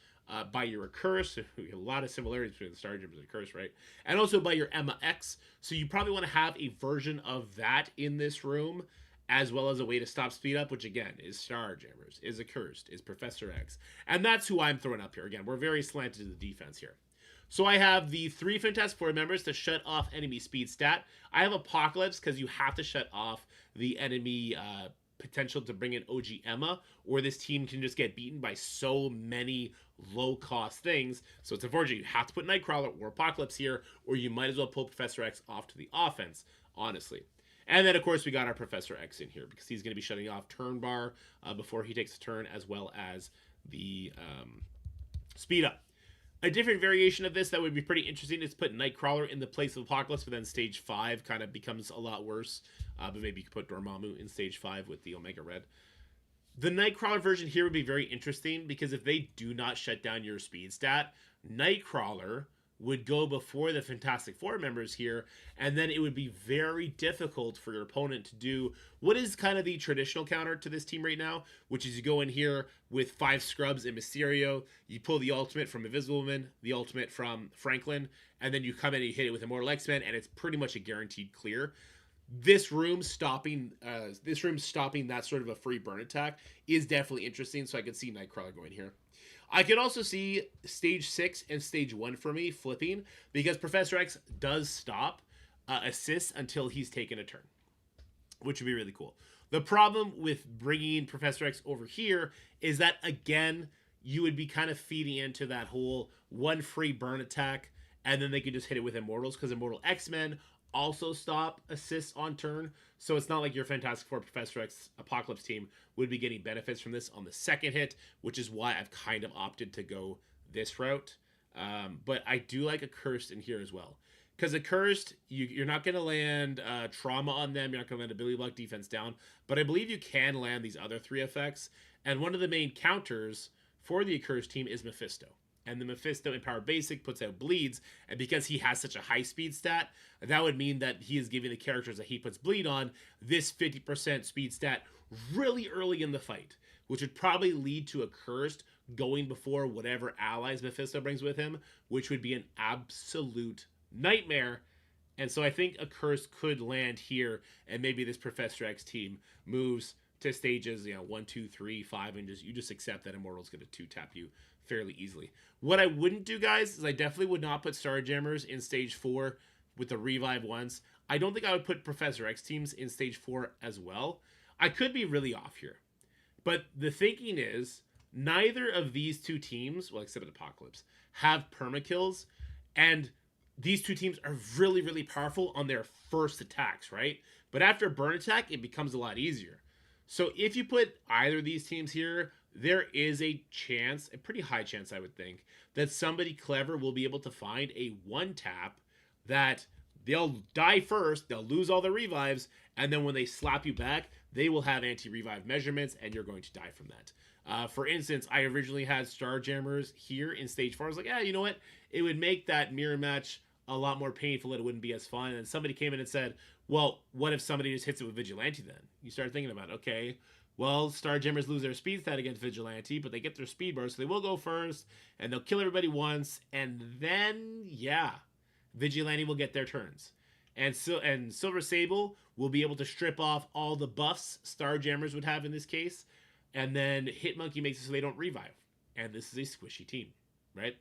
by your Curse. A lot of similarities between the Starjammers and Curse, right? And also by your Emma X. So you probably want to have a version of that in this room, as well as a way to stop speed up, which again is Starjammers, is Accursed, is Professor X. And that's who I'm throwing up here. Again, we're very slanted to the defense here. So I have the 3 Fantastic Four members to shut off enemy speed stat. I have Apocalypse because you have to shut off the enemy potential to bring in OG Emma, or this team can just get beaten by so many low-cost things. So it's unfortunate. You have to put Nightcrawler or Apocalypse here, or you might as well pull Professor X off to the offense, honestly. And then, of course, we got our Professor X in here because he's going to be shutting off turn bar before he takes a turn, as well as the speed up. A different variation of this that would be pretty interesting is put Nightcrawler in the place of Apocalypse, but then stage 5 kind of becomes a lot worse. But maybe you could put Dormammu in stage 5 with the Omega Red. The Nightcrawler version here would be very interesting because if they do not shut down your speed stat, Nightcrawler would go before the Fantastic Four members here, and then it would be very difficult for your opponent to do what is kind of the traditional counter to this team right now, which is you go in here with 5 Scrubs and Mysterio, you pull the ultimate from Invisible Woman, the ultimate from Franklin, and then you come in and you hit it with Immortal X-Men, and it's pretty much a guaranteed clear. This room stopping that sort of a free burn attack is definitely interesting, so I could see Nightcrawler going here. I could also see stage 6 and stage 1 for me flipping because Professor X does stop assists until he's taken a turn, which would be really cool. The problem with bringing Professor X over here is that, again, you would be kind of feeding into that whole one free burn attack, and then they could just hit it with Immortals because Immortal X-Men also stop assists on turn. So it's not like your Fantastic Four Professor X Apocalypse team would be getting benefits from this on the second hit, which is why I've kind of opted to go this route. But I do like Accursed in here as well. Because Accursed, you're not going to land trauma on them. You're not going to land ability block defense down. But I believe you can land these other 3 effects. And one of the main counters for the Accursed team is Mephisto. And the Mephisto in Power Basic puts out bleeds, and because he has such a high speed stat, that would mean that he is giving the characters that he puts bleed on this 50% speed stat really early in the fight, which would probably lead to Accursed going before whatever allies Mephisto brings with him, which would be an absolute nightmare. And so I think Accursed could land here, and maybe this Professor X team moves to stages 1, 2, 3, 5, and you just accept that Immortal's going to 2-tap you fairly easily. What I wouldn't do, guys, is I definitely would not put Starjammers in stage 4 with the revive once. I don't think I would put Professor X teams in stage 4 as well. I could be really off here. But the thinking is, neither of these 2 teams, well, except Apocalypse, have permakills, and these 2 teams are really, really powerful on their first attacks, right? But after burn attack, it becomes a lot easier. So if you put either of these teams here, there is a chance, a pretty high chance I would think, that somebody clever will be able to find a 1-tap that they'll die first, they'll lose all their revives, and then when they slap you back, they will have anti-revive measurements, and you're going to die from that. For instance, I originally had Starjammers here in stage 4. I was like, you know what? It would make that mirror match a lot more painful and it wouldn't be as fun. And somebody came in and said, well, what if somebody just hits it with Vigilante then? You start thinking about, okay, well, Starjammers lose their speed stat against Vigilante, but they get their speed bar, so they will go first, and they'll kill everybody once, and then, Vigilante will get their turns. And Silver Sable will be able to strip off all the buffs Starjammers would have in this case, and then Hitmonkey makes it so they don't revive. And this is a squishy team, right?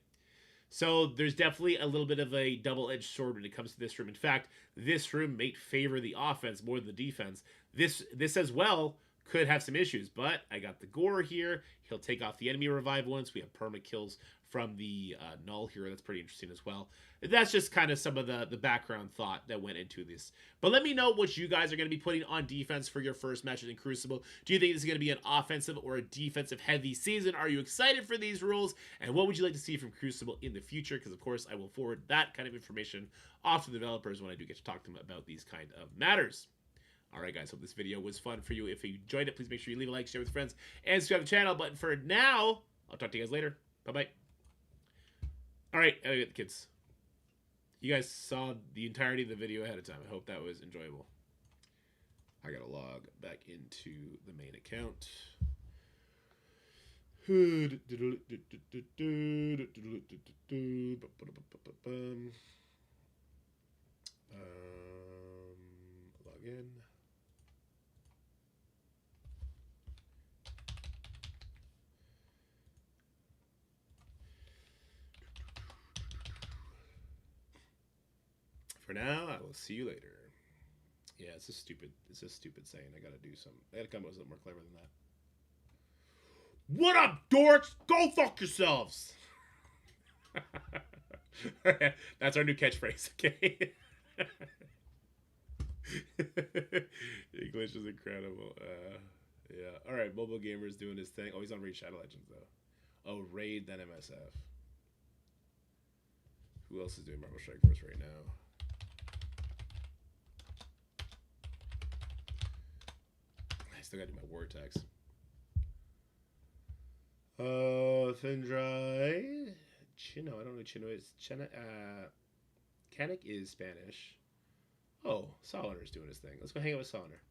So there's definitely a little bit of a double-edged sword when it comes to this room. In fact, this room may favor the offense more than the defense. This as well could have some issues, but I got the Gore here. He'll take off the enemy revive once. We have perma kills from the Null here. That's pretty interesting as well. That's just kind of some of the background thought that went into this. But let me know what you guys are going to be putting on defense for your first matches in Crucible. Do you think this is going to be an offensive or a defensive heavy season? Are you excited for these rules? And what would you like to see from Crucible in the future? Because, of course, I will forward that kind of information off to the developers when I do get to talk to them about these kind of matters. All right, guys, hope this video was fun for you. If you enjoyed it, please make sure you leave a like, share with friends, and subscribe to the channel. But for now, I'll talk to you guys later. Bye-bye. All right, kids. You guys saw the entirety of the video ahead of time. I hope that was enjoyable. I got to log back into the main account. Log in. For now, I will see you later. Yeah, it's a stupid saying. I gotta do something. I gotta come up with something more clever than that. What up, dorks? Go fuck yourselves! That's our new catchphrase, okay? English is incredible. Yeah. Alright, Mobile Gamer's doing his thing. Oh, he's on Raid Shadow Legends, though. Oh, Raid, then MSF. Who else is doing Marvel Strike Force right now? I still gotta do my war attacks. Thindrai. Chino. I don't know what Chino is. Kanik is Spanish. Oh, Soliner is doing his thing. Let's go hang out with Soliner.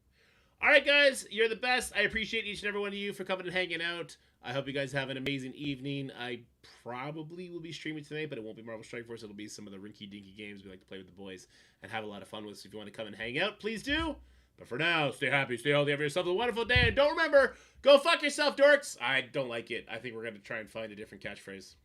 Alright, guys. You're the best. I appreciate each and every one of you for coming and hanging out. I hope you guys have an amazing evening. I probably will be streaming tonight, but it won't be Marvel Strike Force. It'll be some of the rinky-dinky games we like to play with the boys and have a lot of fun with. So if you want to come and hang out, please do. But for now, stay happy, stay healthy, have yourself a wonderful day, and don't remember, go fuck yourself, dorks! I don't like it. I think we're going to try and find a different catchphrase.